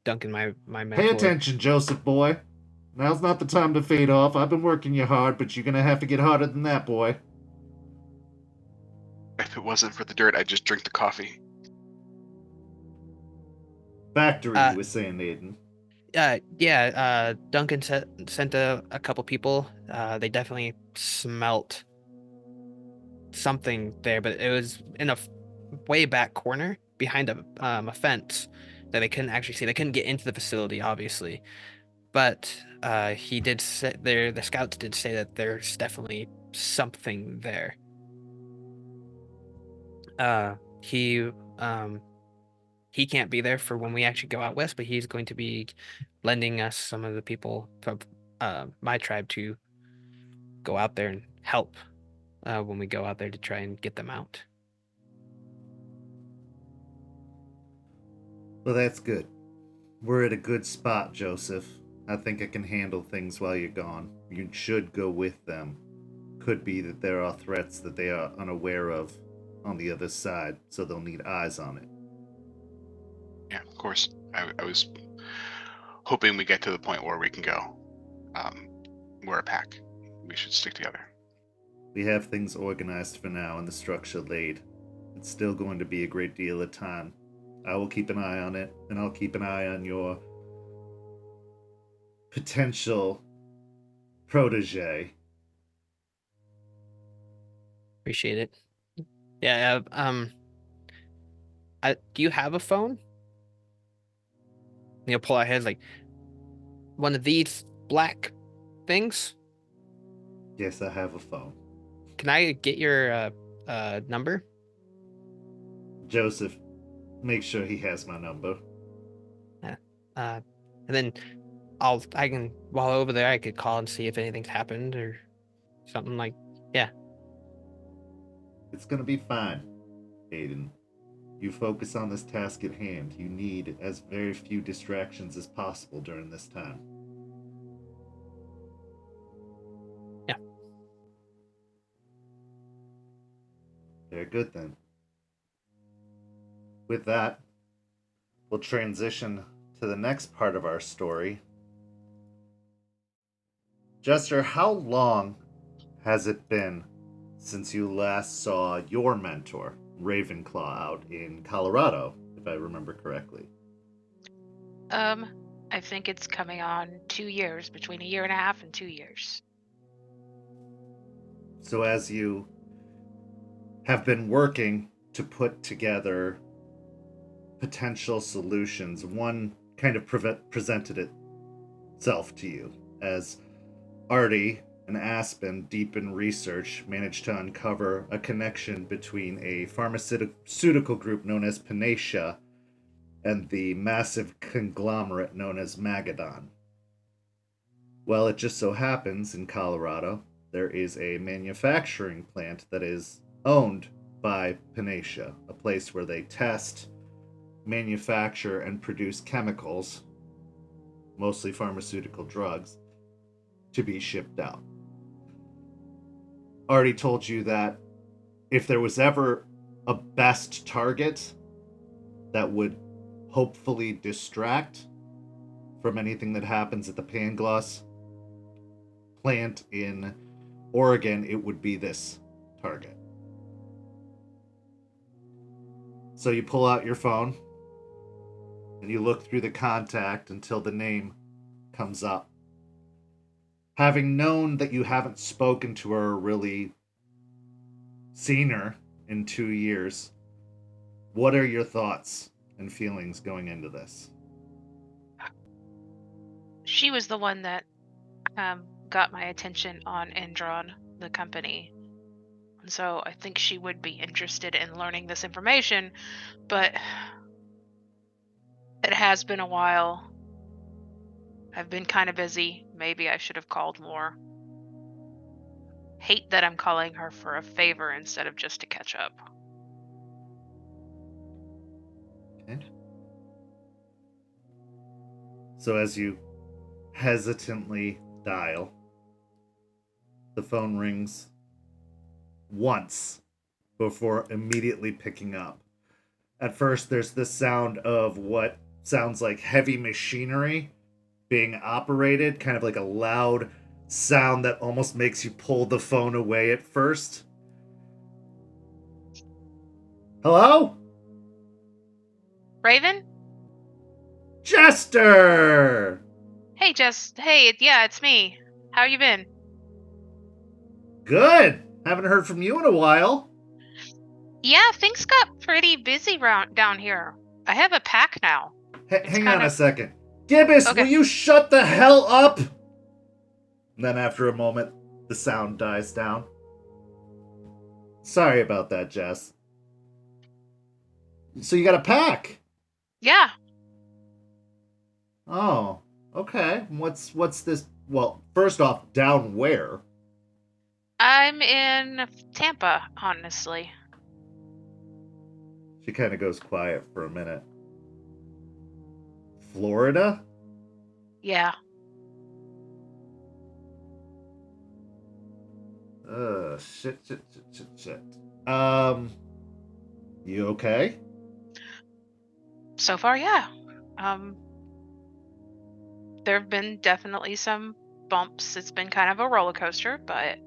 Duncan, my Pay mentor. attention, Joseph boy. Now's not the time to fade off. I've been working you hard, but you're gonna have to get harder than that, boy. If it wasn't for the dirt, I'd just drink the coffee. Factory, you were saying, Aiden. Yeah. Duncan sent a couple people. They definitely smelt something there, but it was in a way back corner behind a fence that they couldn't actually see. They couldn't get into the facility, obviously, but he did say there. The scouts did say that there's definitely something there. He can't be there for when we actually go out west, but he's going to be lending us some of the people from my tribe to go out there and help when we go out there to try and get them out. Well, that's good. We're at a good spot, Joseph. I think I can handle things while you're gone. You should go with them. Could be that there are threats that they are unaware of on the other side, so they'll need eyes on it. Yeah, of course. I was hoping we get to the point where we can go. We're a pack. We should stick together. We have things organized for now and the structure laid. It's still going to be a great deal of time. I will keep an eye on it, and I'll keep an eye on your potential protege. Appreciate it. Yeah. Do you have a phone? Pull our heads like one of these black things. Yes, I have a phone. Can I get your number? Joseph, make sure he has my number. And then I can while over there I could call and see if anything's happened or something like. Yeah. It's gonna be fine, Aiden. You focus on this task at hand. You need as very few distractions as possible during this time. Yeah. Very good then. With that, we'll transition to the next part of our story. Jester, how long has it been since you last saw your mentor, Ravenclaw, out in Colorado, if I remember correctly? I think it's coming on 2 years, between 1.5 years and 2 years. So as you have been working to put together potential solutions. One kind of presented itself to you as Artie and Aspen, deep in research, managed to uncover a connection between a pharmaceutical group known as Panacea and the massive conglomerate known as Magadon. Well, it just so happens in Colorado there is a manufacturing plant that is owned by Panacea, a place where they test, manufacture, and produce chemicals, mostly pharmaceutical drugs, to be shipped out. Already told you that if there was ever a best target that would hopefully distract from anything that happens at the Pangloss plant in Oregon, it would be this target. So you pull out your phone and you look through the contact until the name comes up. Having known that you haven't spoken to her or really seen her in 2 years, what are your thoughts and feelings going into this? She was the one that got my attention on Endron, the company. And so I think she would be interested in learning this information, but it has been a while. I've been kind of busy. Maybe I should have called more. Hate that I'm calling her for a favor instead of just to catch up. Okay. So as you hesitantly dial, the phone rings once before immediately picking up. At first, there's the sound of what sounds like heavy machinery being operated, kind of like a loud sound that almost makes you pull the phone away at first. Hello? Raven? Jester! Hey, Jess. Hey, yeah, it's me. How you been? Good! Haven't heard from you in a while. Yeah, things got pretty busy down here. I have a pack now. Hang on a second. Gibbous, Okay. will you shut the hell up? And then after a moment, the sound dies down. Sorry about that, Jess. So you got a pack? Yeah. Oh, okay. What's this? Well, first off, down where? I'm in Tampa, honestly. She kind of goes quiet for a minute. Florida? Yeah. Shit. You okay? So far, yeah. There have been definitely some bumps. It's been kind of a roller coaster, but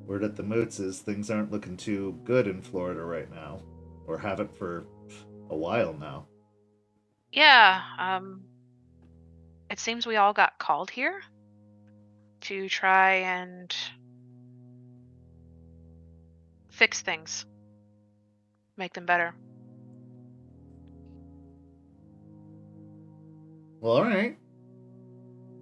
Word at the moots is things aren't looking too good in Florida right now. Or haven't for a while now. yeah, it seems we all got called here to try and fix things, make them better. Well, alright.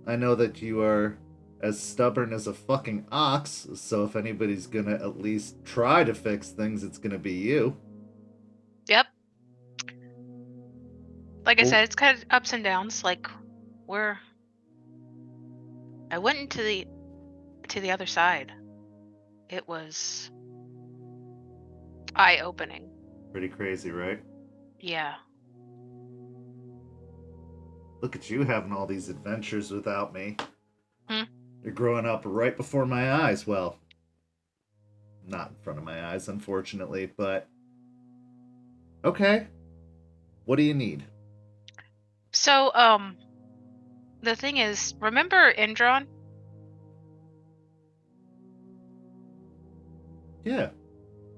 I know that you are as stubborn as a fucking ox, so if anybody's gonna at least try to fix things, it's gonna be you. Yep. Like I Well- said, it's kind of ups and downs. Like I went into the other side. It was eye-opening. Pretty crazy, right? Yeah. Look at you having all these adventures without me. Hmm. You're growing up right before my eyes. Well, not in front of my eyes, unfortunately, but... Okay. What do you need? So, the thing is, remember Endron? Yeah.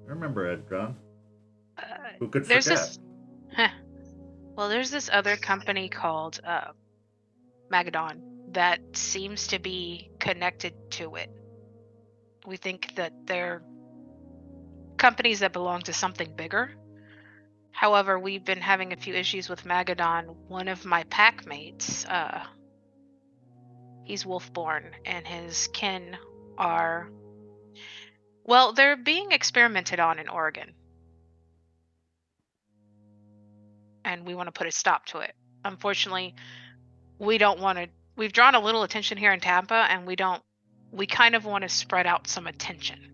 I remember Edron. Uh, Who could there's forget? there's this other company called Magadon that seems to be connected to it. We think that they're companies that belong to something bigger. However, we've been having a few issues with Magadon. One of my pack mates, he's Wolfborn, and his kin are, well, they're being experimented on in Oregon. And we want to put a stop to it. Unfortunately, we don't want to. We've drawn a little attention here in Tampa, and we kind of want to spread out some attention.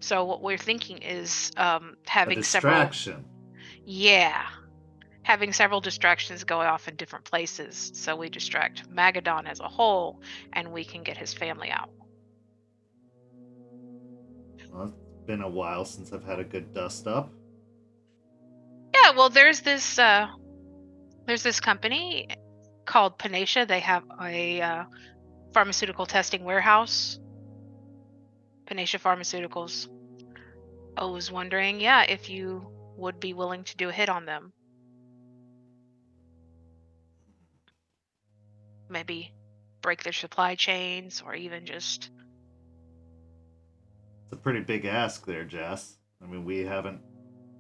So what we're thinking is A having several, distraction. having several distractions go off in different places. So we distract Magadon as a whole, and we can get his family out. Well, it's been a while since I've had a good dust up. Yeah, well, there's this company called Panacea. They have a pharmaceutical testing warehouse. Panacea Pharmaceuticals. I was wondering, if you would be willing to do a hit on them. Maybe break their supply chains, or even just... It's a pretty big ask there, Jess. I mean, we haven't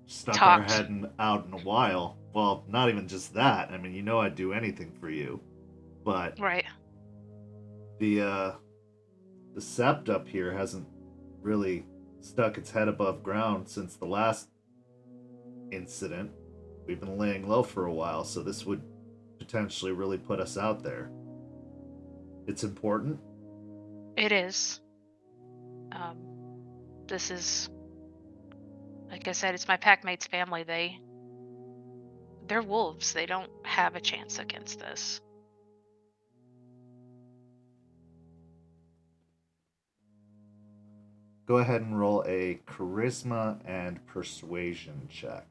stuck our Talked. head out in a while. Well, not even just that. I mean, you know I'd do anything for you. But Right. the sept up here hasn't really stuck its head above ground since the last incident. We've been laying low for a while, so this would potentially really put us out there. It's important. It is. This is, like I said, it's my packmate's family. They're wolves. They don't have a chance against this. Go ahead and roll a charisma and persuasion check.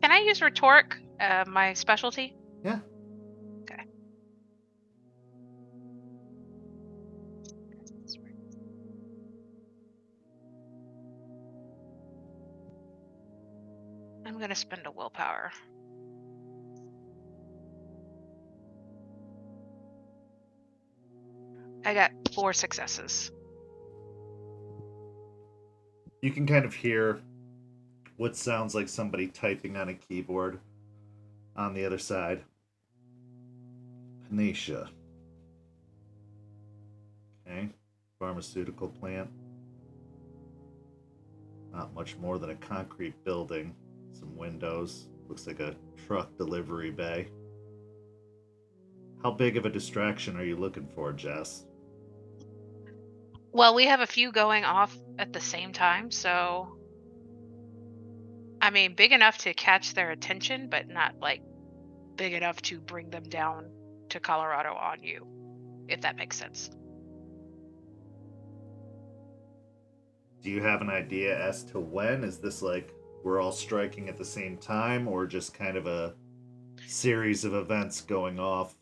Can I use rhetoric, my specialty? Yeah. Okay. I'm going to spend a willpower. I got 4 successes. You can kind of hear what sounds like somebody typing on a keyboard on the other side. Panacea. Okay. Pharmaceutical plant. Not much more than a concrete building. Some windows. Looks like a truck delivery bay. How big of a distraction are you looking for, Jess? Well, we have a few going off at the same time, so... I mean, big enough to catch their attention, but not, like, big enough to bring them down to Colorado on you, if that makes sense. Do you have an idea as to when? Is this like we're all striking at the same time, or just kind of a series of events going off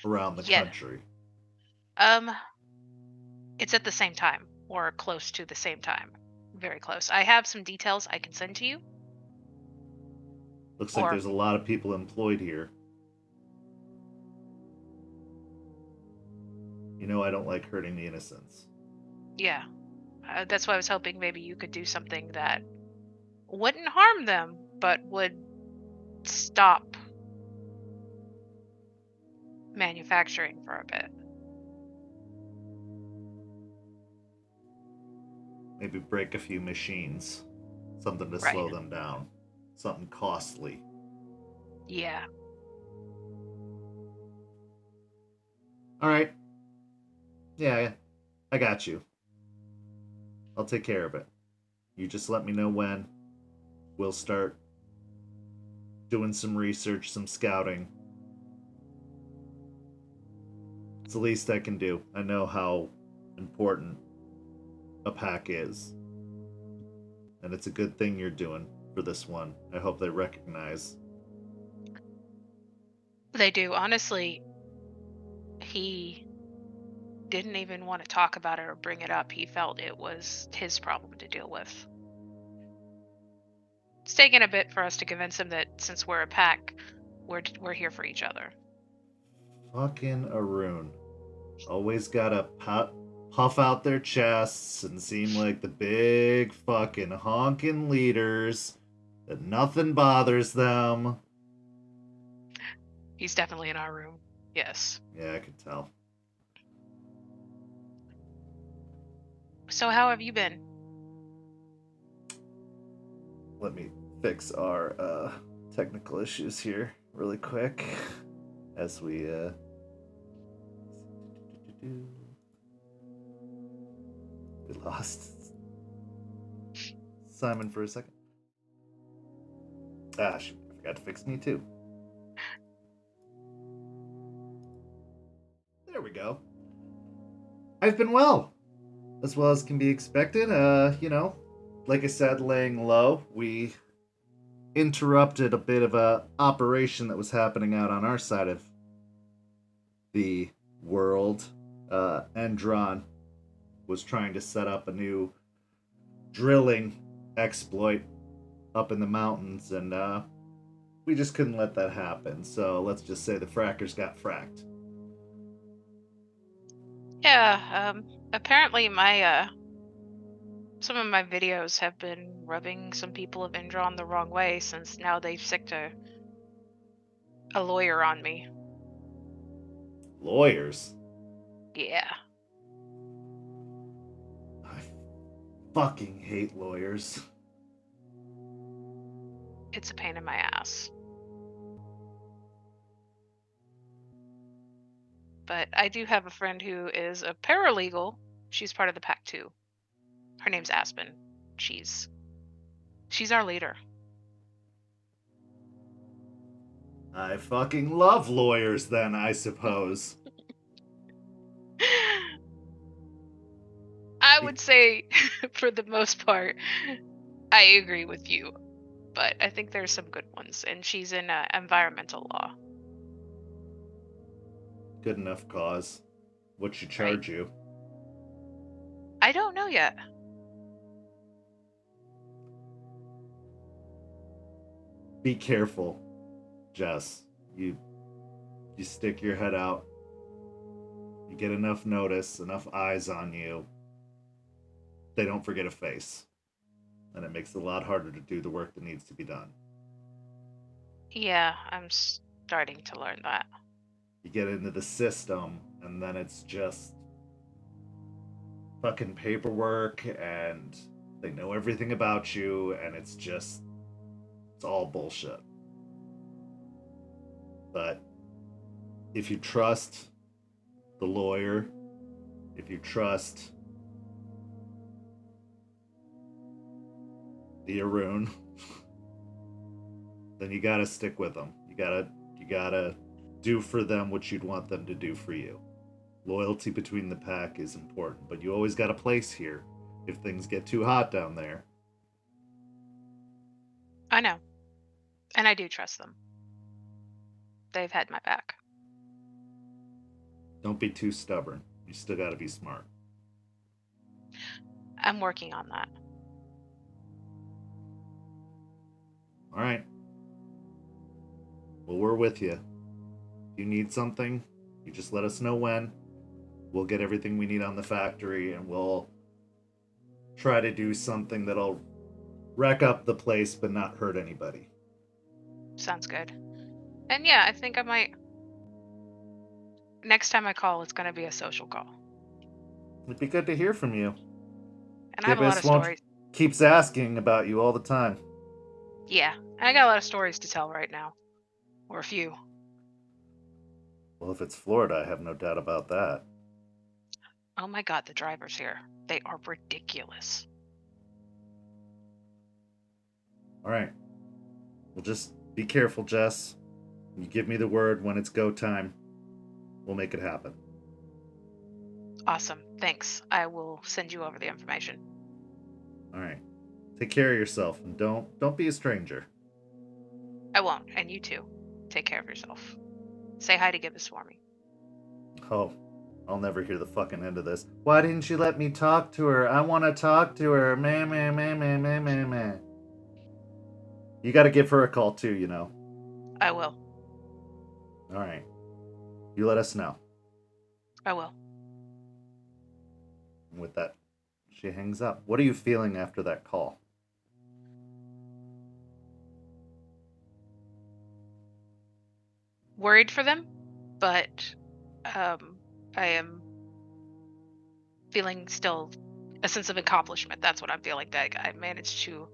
around the Yeah. country? It's at the same time, or close to the same time. Very close. I have some details I can send to you. Looks like Or- there's a lot of people employed here. You know I don't like hurting the innocents. Yeah. That's why I was hoping maybe you could do something that wouldn't harm them, but would stop manufacturing for a bit. Maybe break a few machines. Something to Right. slow them down. Something costly. Yeah. Alright. Yeah, I got you. I'll take care of it. You just let me know when. We'll start doing some research, some scouting. It's the least I can do. I know how important a pack is. And it's a good thing you're doing for this one. I hope they recognize. They do. Honestly, he didn't even want to talk about it or bring it up. He felt it was his problem to deal with. It's taken a bit for us to convince him that since we're a pack, we're here for each other. Fucking Arun. Always gotta puff out their chests and seem like the big fucking honking leaders, that nothing bothers them. He's definitely in our room. Yes. Yeah, I could tell. So how have you been? Let me fix our technical issues here really quick as we lost Simon for a second. Ah, shoot, I forgot to fix me too. There we go. I've been well as can be expected. Like I said, laying low. We interrupted a bit of a operation that was happening out on our side of the world. Endron was trying to set up a new drilling exploit up in the mountains, and we just couldn't let that happen. So let's just say the frackers got fracked. Yeah, apparently my some of my videos have been rubbing some people of Indron the wrong way, since now they've sicked a lawyer on me. Lawyers? Yeah. I fucking hate lawyers. It's a pain in my ass. But I do have a friend who is a paralegal. She's part of the pack too. Her name's Aspen. She's our leader. I fucking love lawyers then, I suppose. I would say, for the most part, I agree with you. But I think there's some good ones, and she's in environmental law. Good enough cause. What she charge you? I don't know yet. Be careful, Jess. You stick your head out. You get enough notice, enough eyes on you. They don't forget a face. And it makes it a lot harder to do the work that needs to be done. Yeah, I'm starting to learn that. You get into the system, and then it's just fucking paperwork, and they know everything about you, and it's all bullshit. But if you trust the lawyer, if you trust the Arun, then you gotta stick with them. You gotta do for them what you'd want them to do for you. Loyalty between the pack is important, but you always got a place here if things get too hot down there. I know. And I do trust them. They've had my back. Don't be too stubborn. You still gotta be smart. I'm working on that. Alright. Well, we're with you. If you need something, you just let us know when. We'll get everything we need on the factory, and we'll try to do something that'll wreck up the place but not hurt anybody. Sounds good. And yeah, I think I might... Next time I call, it's going to be a social call. It'd be good to hear from you. And I have a lot of stories. Keeps asking about you all the time. Yeah, I got a lot of stories to tell right now. Or a few. Well, if it's Florida, I have no doubt about that. Oh my god, the drivers here. They are ridiculous. Alright. Well, just be careful, Jess. You give me the word when it's go time. We'll make it happen. Awesome. Thanks. I will send you over the information. Alright. Take care of yourself, and don't be a stranger. I won't, and you too. Take care of yourself. Say hi to Gibbous for me. Oh, I'll never hear the fucking end of this. Why didn't you let me talk to her? I want to talk to her. Meh, meh, meh, meh, meh, meh, meh. You got to give her a call too, you know. I will. All right. You let us know. I will. And with that, she hangs up. What are you feeling after that call? Worried for them, but I am feeling still a sense of accomplishment. That's what I'm feeling. That I managed to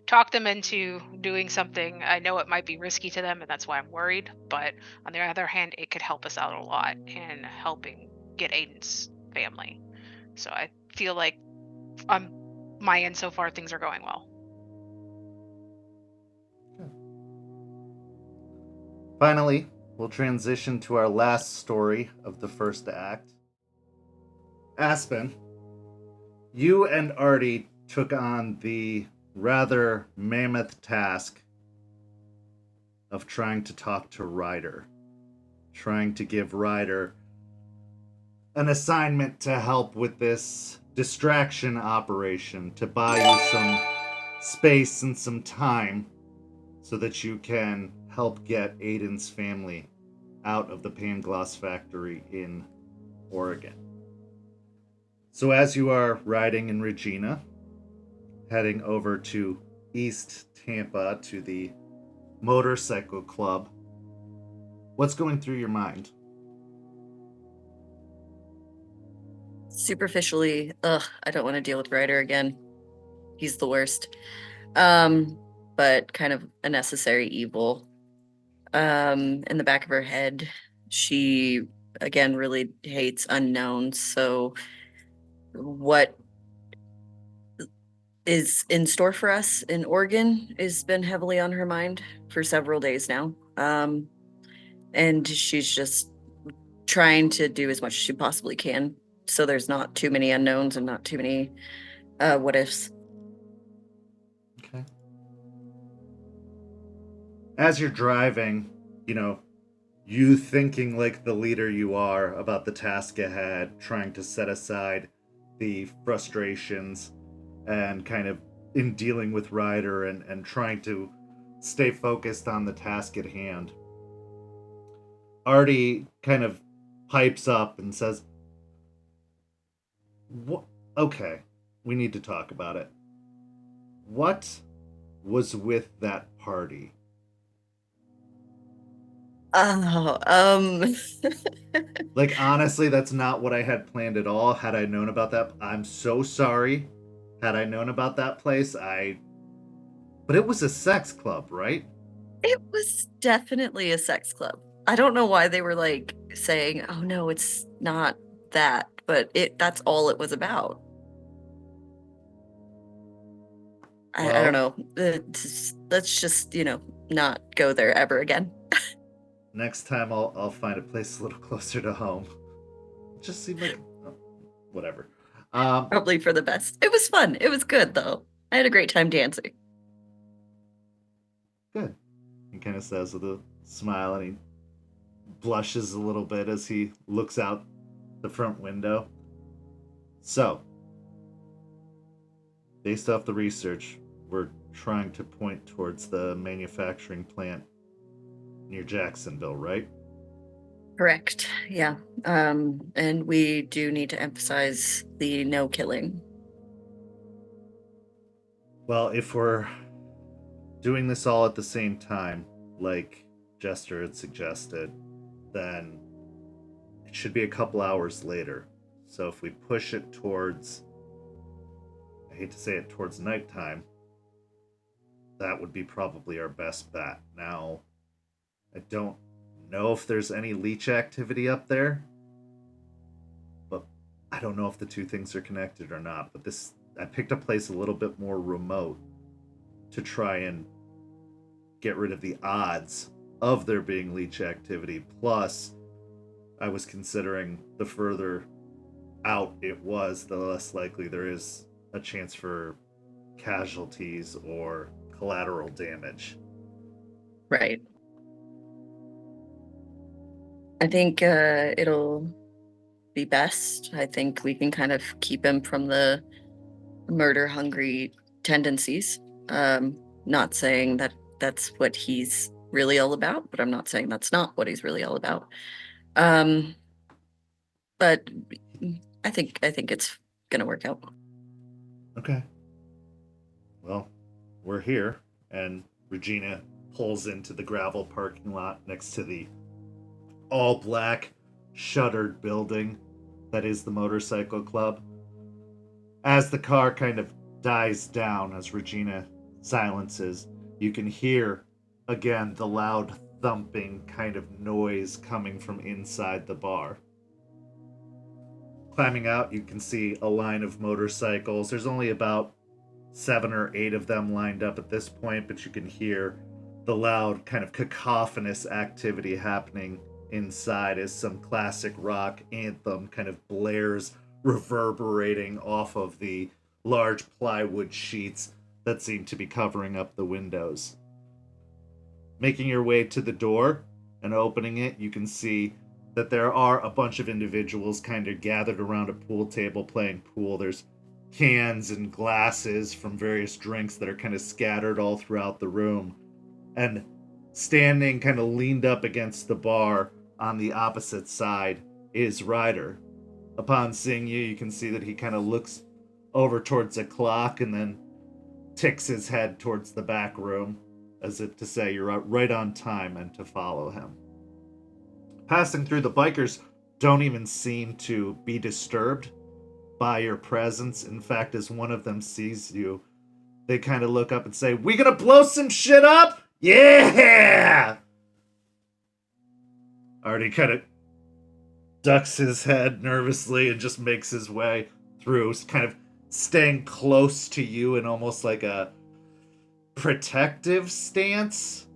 talk them into doing something. I know it might be risky to them, and that's why I'm worried. But on the other hand, it could help us out a lot in helping get Aiden's family. So I feel like on my end so far, things are going well. Finally, we'll transition to our last story of the first act. Aspen, you and Artie took on the rather mammoth task of trying to talk to Ryder, trying to give Ryder an assignment to help with this distraction operation, to buy you some space and some time so that you can help get Aiden's family out of the Pangloss factory in Oregon. So as you are riding in Regina, heading over to East Tampa to the motorcycle club, what's going through your mind? Superficially, I don't want to deal with Ryder again. He's the worst. But kind of a necessary evil. In the back of her head, she again really hates unknowns, so what is in store for us in Oregon has been heavily on her mind for several days now. And she's just trying to do as much as she possibly can, so there's not too many unknowns and not too many what ifs. Okay. As you're driving, you thinking like the leader you are about the task ahead, trying to set aside the frustrations and kind of in dealing with Ryder and trying to stay focused on the task at hand. Artie kind of pipes up and says, "What? Okay, we need to talk about it. What was with that party?" Oh, Like, honestly, that's not what I had planned at all. Had I known about that, I'm so sorry. Had I known about that place, But it was a sex club, right? it was definitely a sex club. I don't know why they were like saying, "Oh no, it's not that," but that's all it was about. I don't know. Let's just, not go there ever again. Next time I'll find a place a little closer to home. It just seemed like whatever. Probably for the best. It was fun. It was good though. I had a great time dancing. Good. He kind of says with a smile, and he blushes a little bit as he looks out the front window. So, based off the research, we're trying to point towards the manufacturing plant near Jacksonville, right? Correct. Yeah. And we do need to emphasize the no killing. Well, if we're doing this all at the same time, like Jester had suggested, then it should be a couple hours later. So if we push it towards, I hate to say it, towards nighttime, that would be probably our best bet. Now, I don't know if there's any leech activity up there, but I don't know if the two things are connected or not. But I picked a place a little bit more remote to try and get rid of the odds of there being leech activity. Plus, I was considering the further out it was, the less likely there is a chance for casualties or collateral damage. Right. I think it'll be best. I think we can kind of keep him from the murder hungry tendencies. Not saying that that's what he's really all about, but I'm not saying that's not what he's really all about. But I think it's gonna work out. Okay. Well, we're here, and Regina pulls into the gravel parking lot next to the all-black shuttered building that is the motorcycle club. As the car kind of dies down, as Regina silences, you can hear again the loud thumping kind of noise coming from inside the bar. Climbing out, you can see a line of motorcycles. There's only about 7 or 8 of them lined up at this point, but you can hear the loud kind of cacophonous activity happening inside as some classic rock anthem kind of blares, reverberating off of the large plywood sheets that seem to be covering up the windows. Making your way to the door and opening it, you can see that there are a bunch of individuals kind of gathered around a pool table playing pool. There's cans and glasses from various drinks that are kind of scattered all throughout the room. And standing kind of leaned up against the bar on the opposite side is Ryder. Upon seeing you, you can see that he kind of looks over towards a clock and then ticks his head towards the back room, as if to say you're right on time and to follow him. Passing through, the bikers don't even seem to be disturbed by your presence. In fact, as one of them sees you, they kind of look up and say, "We gonna blow some shit up? Yeah!" Artie kind of ducks his head nervously and just makes his way through, kind of staying close to you in almost like a protective stance,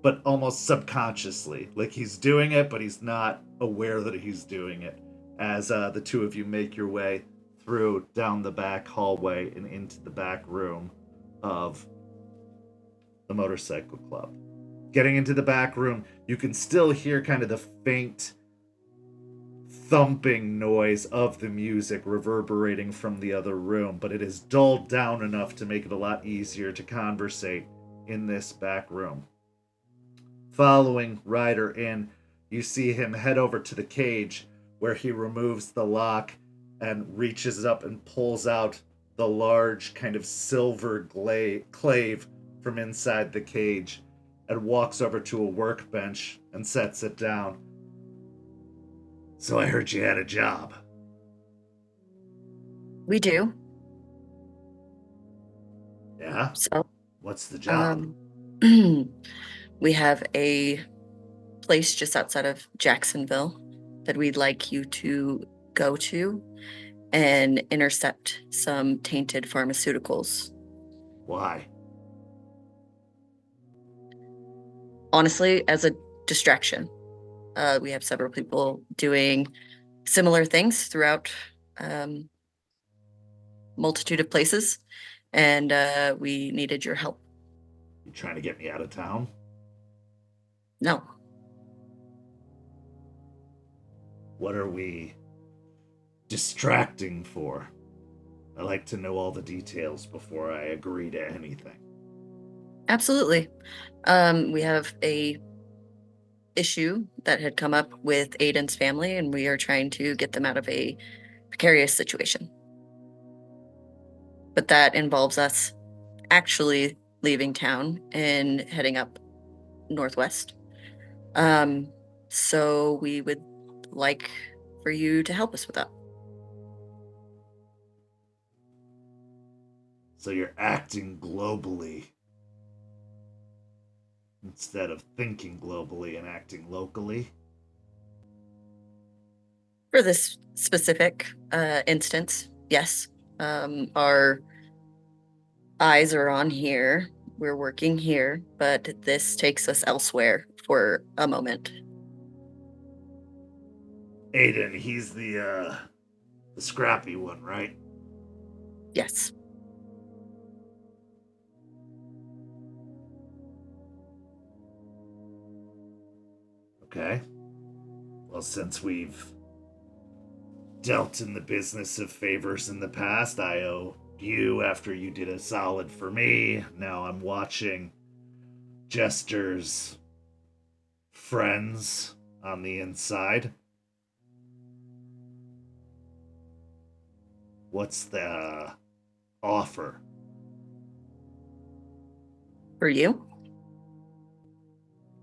but almost subconsciously. Like he's doing it, but he's not aware that he's doing it, as the two of you make your way through down the back hallway and into the back room of the motorcycle club. Getting into the back room, you can still hear kind of the faint thumping noise of the music reverberating from the other room, but it is dulled down enough to make it a lot easier to conversate in this back room. Following Ryder in, you see him head over to the cage where he removes the lock and reaches up and pulls out the large kind of silver clave from inside the cage and walks over to a workbench and sets it down. "So I heard you had a job." We do. "Yeah? So, What's the job?" we have a place just outside of Jacksonville that we'd like you to go to and intercept some tainted pharmaceuticals. "Why?" Honestly, as a distraction. We have several people doing similar things throughout multitude of places, and we needed your help. "You trying to get me out of town?" No. "What are we distracting for? I like to know all the details before I agree to anything." Absolutely. We have a issue that had come up with Aiden's family, and we are trying to get them out of a precarious situation. But that involves us actually leaving town and heading up northwest. So we would like for you to help us with that. "So you're acting globally instead of thinking globally and acting locally?" For this specific instance, yes. Our eyes are on here. We're working here, but this takes us elsewhere for a moment. "Aiden, he's the scrappy one, right?" Yes. "Okay. Well, since we've dealt in the business of favors in the past, I owe you after you did a solid for me. Now I'm watching Jester's friends on the inside. What's the offer? For you?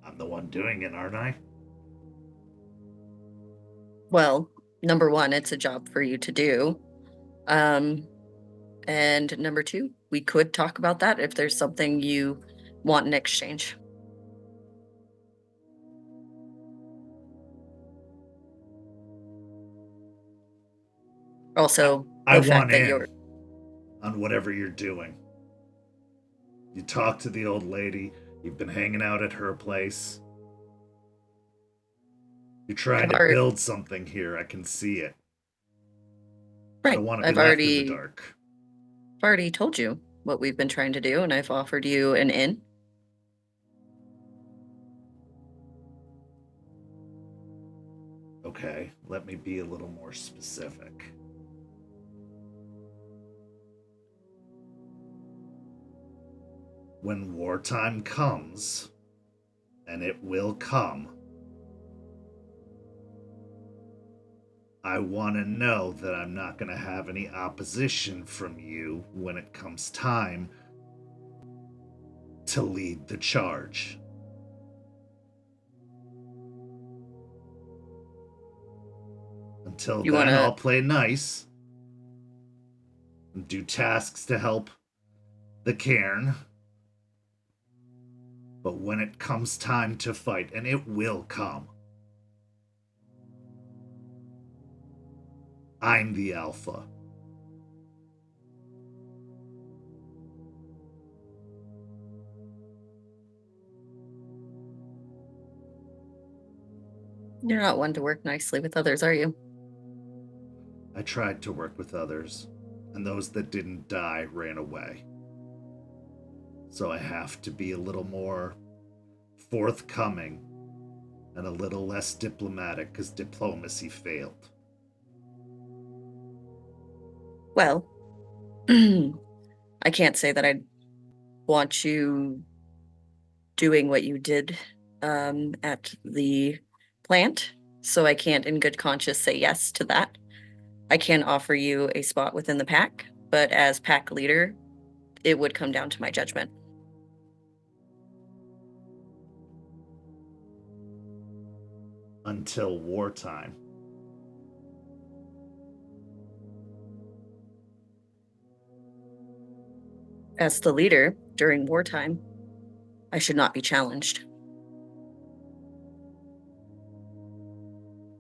I'm the one doing it, aren't I? Well, number one, it's a job for you to do. And number two, we could talk about that if there's something you want in exchange. Also, I the fact want that in you're on whatever you're doing. You talked to the old lady. You've been hanging out at her place. You're trying to build something here. I can see it. I right. don't want to be left in the dark. I've already told you what we've been trying to do, and I've offered you an in. Okay, let me be a little more specific. When wartime comes, and it will come, I want to know that I'm not going to have any opposition from you when it comes time to lead the charge. Until then, I'll play nice and do tasks to help the cairn. But when it comes time to fight, and it will come, I'm the alpha. You're not one to work nicely with others, are you? I tried to work with others, and those that didn't die ran away. So I have to be a little more forthcoming and a little less diplomatic because diplomacy failed. Well, I can't say that I want you doing what you did at the plant, so I can't in good conscience say yes to that. I can offer you a spot within the pack, but as pack leader, it would come down to my judgment. Until wartime. As the leader during wartime, I should not be challenged.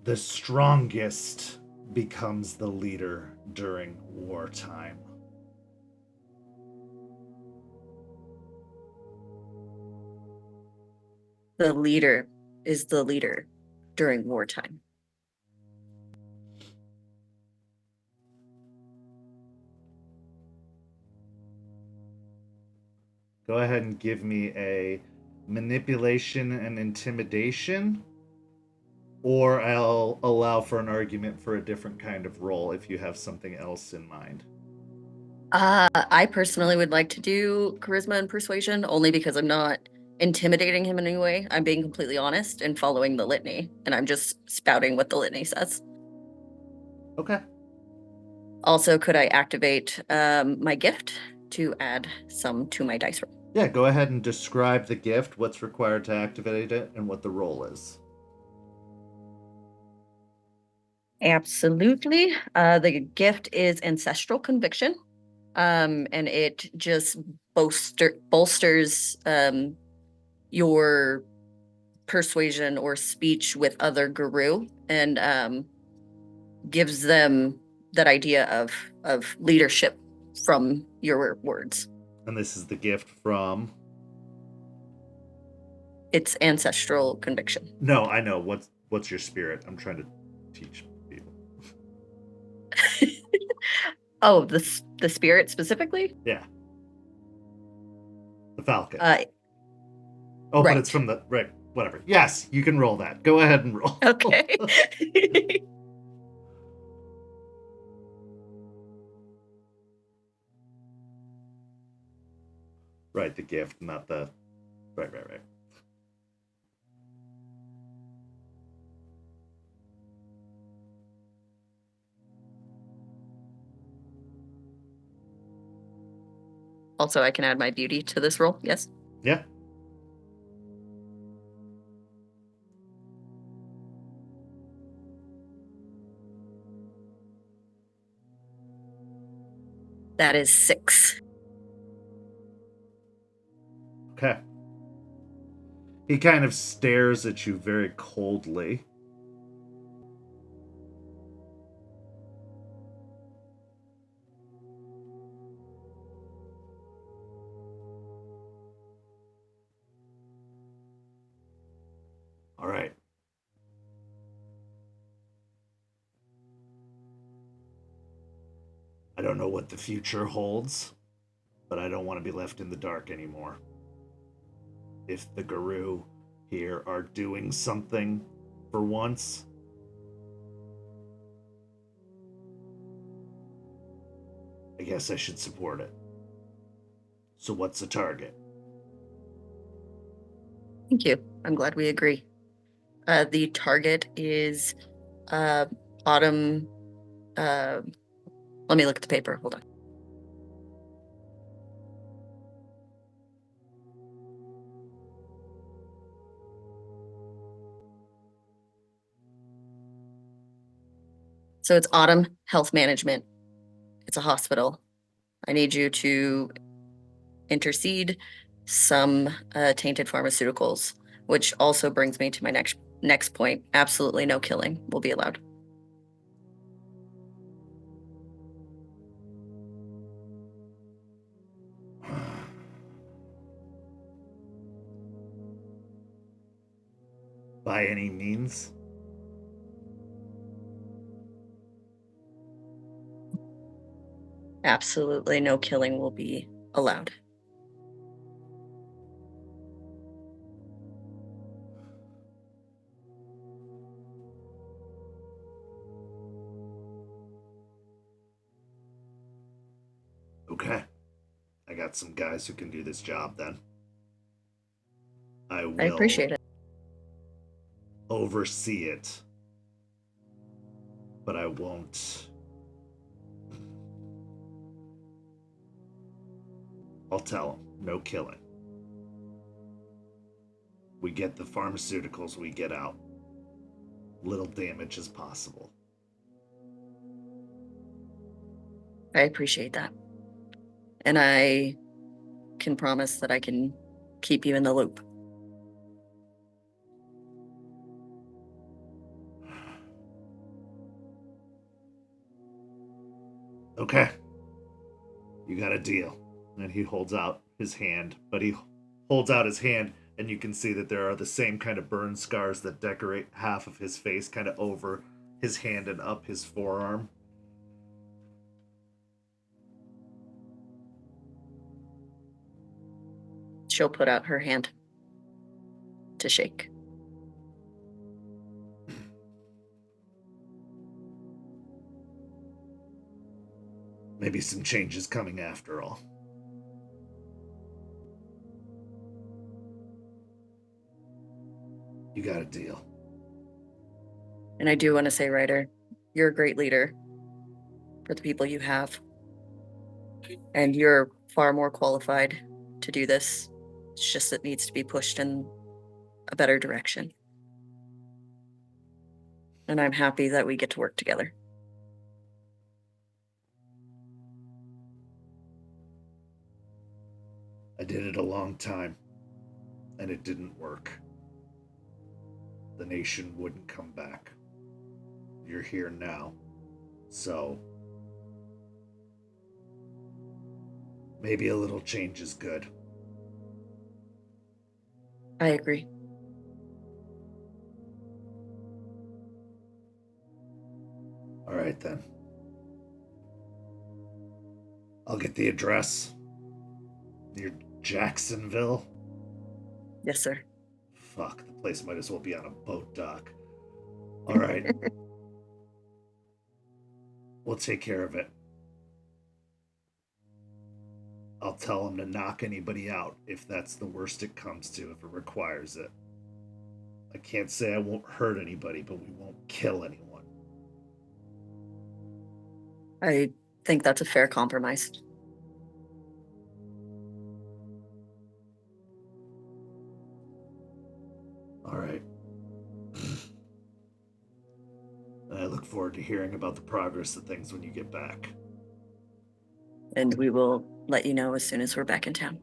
The strongest becomes the leader during wartime. The leader is the leader during wartime. Go ahead and give me a manipulation and intimidation, or I'll allow for an argument for a different kind of role if you have something else in mind. I personally would like to do charisma and persuasion only because I'm not intimidating him in any way. I'm being completely honest and following the litany, and I'm just spouting what the litany says. Okay. Also, could I activate my gift to add some to my dice roll? Yeah, go ahead and describe the gift, what's required to activate it, and what the role is. Absolutely. The gift is Ancestral Conviction, and it just bolsters your persuasion or speech with other guru, and gives them that idea of leadership from your words. And this is the gift from... It's Ancestral Conviction. No, I know. What's your spirit? I'm trying to teach people. Oh, the spirit specifically? Yeah. The falcon. Right. But it's from the... Right, whatever. Yes, you can roll that. Go ahead and roll. Okay. Right, the gift, not the... Right. Also, I can add my beauty to this roll. Yes. Yeah. That is 6. Okay. He kind of stares at you very coldly. All right. I don't know what the future holds, but I don't want to be left in the dark anymore. If the Guru here are doing something for once, I guess I should support it. So what's the target? Thank you. I'm glad we agree. The target is Autumn. Let me look at the paper. Hold on. So it's Autumn Health Management. It's a hospital. I need you to intercede some tainted pharmaceuticals, which also brings me to my next point. Absolutely no killing will be allowed. By any means? Absolutely no killing will be allowed. Okay. I got some guys who can do this job then. I will I appreciate it. oversee it, but I won't. I'll tell them, no killing. We get the pharmaceuticals, we get out. Little damage as possible. I appreciate that. And I can promise that I can keep you in the loop. Okay. You got a deal. And he holds out his hand, but he holds out his hand, and you can see that there are the same kind of burn scars that decorate half of his face, kind of over his hand and up his forearm. She'll put out her hand to shake. Maybe some changes coming after all. You got a deal. And I do want to say, Ryder, you're a great leader for the people you have. And you're far more qualified to do this. It's just it needs to be pushed in a better direction. And I'm happy that we get to work together. I did it a long time, and it didn't work. The nation wouldn't come back. You're here now, so maybe a little change is good. I agree. All right, then. I'll get the address. Near Jacksonville? Yes, sir. Fuck, the place might as well be on a boat dock. All right. We'll take care of it. I'll tell him to knock anybody out if that's the worst it comes to, if it requires it. I can't say I won't hurt anybody, but we won't kill anyone. I think that's a fair compromise. All right. I look forward to hearing about the progress of things when you get back. And we will let you know as soon as we're back in town.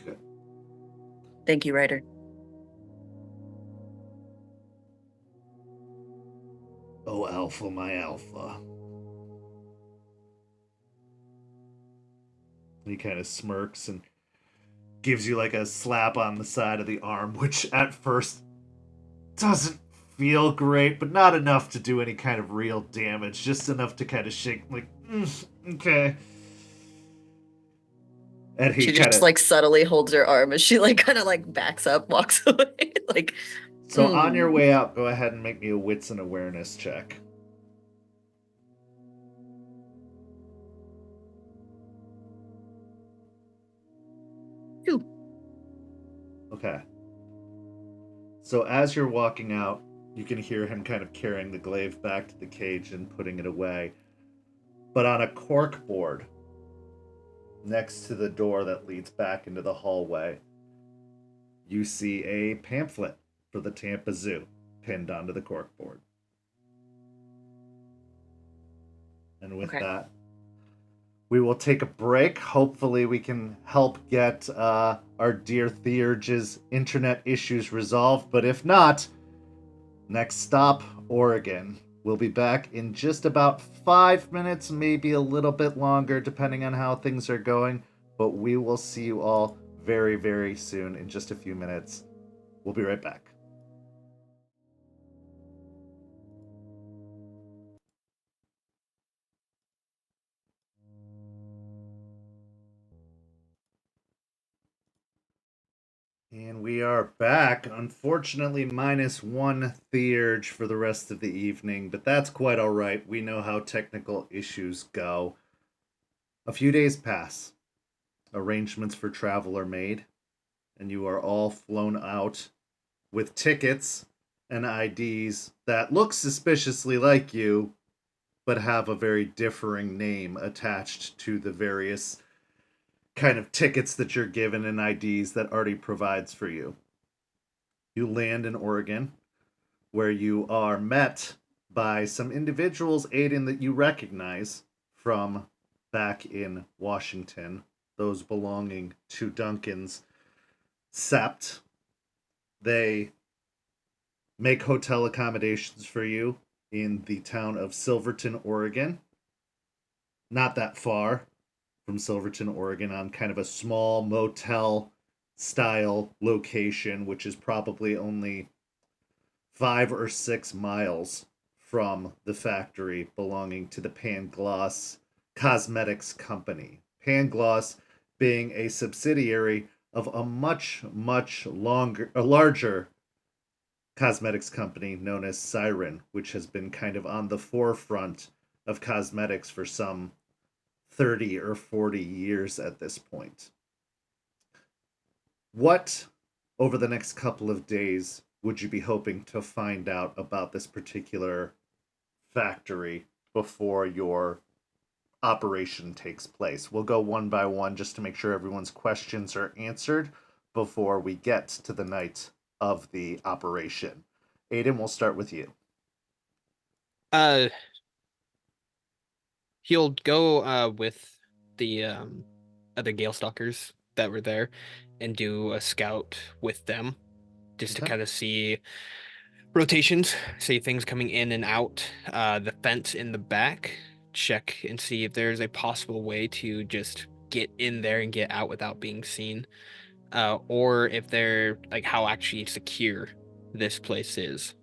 Good. Thank you, Ryder. Oh, Alpha, my Alpha. He kind of smirks and gives you like a slap on the side of the arm, which at first doesn't feel great, but not enough to do any kind of real damage, just enough to kind of shake, like, okay. And he She kind just of like subtly holds her arm as she like kind of like backs up, walks away. Like, so on your way out, go ahead and make me a wits and awareness check. Two. Okay. So as you're walking out, you can hear him kind of carrying the glaive back to the cage and putting it away. But on a cork board next to the door that leads back into the hallway, you see a pamphlet for the Tampa Zoo pinned onto the cork board. And with that, we will take a break. Hopefully we can help get our dear Theurge's internet issues resolved. But if not, next stop, Oregon. We'll be back in just about 5 minutes, maybe a little bit longer, depending on how things are going. But we will see you all very, very soon in just a few minutes. We'll be right back. And we are back. Unfortunately, -1 Theurge for the rest of the evening, but that's quite all right. We know how technical issues go. A few days pass. Arrangements for travel are made, and you are all flown out with tickets and IDs that look suspiciously like you, but have a very differing name attached to the various kind of tickets that you're given and IDs that Artie provides for you. You land in Oregon, where you are met by some individuals, Aiden, that you recognize from back in Washington, those belonging to Duncan's Sept. They make hotel accommodations for you in the town of Silverton, Oregon. Not that far from Silverton, Oregon, on kind of a small motel style location, which is probably only 5 or 6 miles from the factory belonging to the Pangloss Cosmetics Company. Pangloss being a subsidiary of a much larger cosmetics company known as Siren, which has been kind of on the forefront of cosmetics for some 30 or 40 years at this point. What, over the next couple of days, would you be hoping to find out about this particular factory before your operation takes place? We'll go one by one just to make sure everyone's questions are answered before we get to the night of the operation. Aiden, we'll start with you. He'll go with the other Gale Stalkers that were there and do a scout with them just to kind of see rotations, see things coming in and out, the fence in the back, check and see if there's a possible way to just get in there and get out without being seen, or if they're like how actually secure this place is.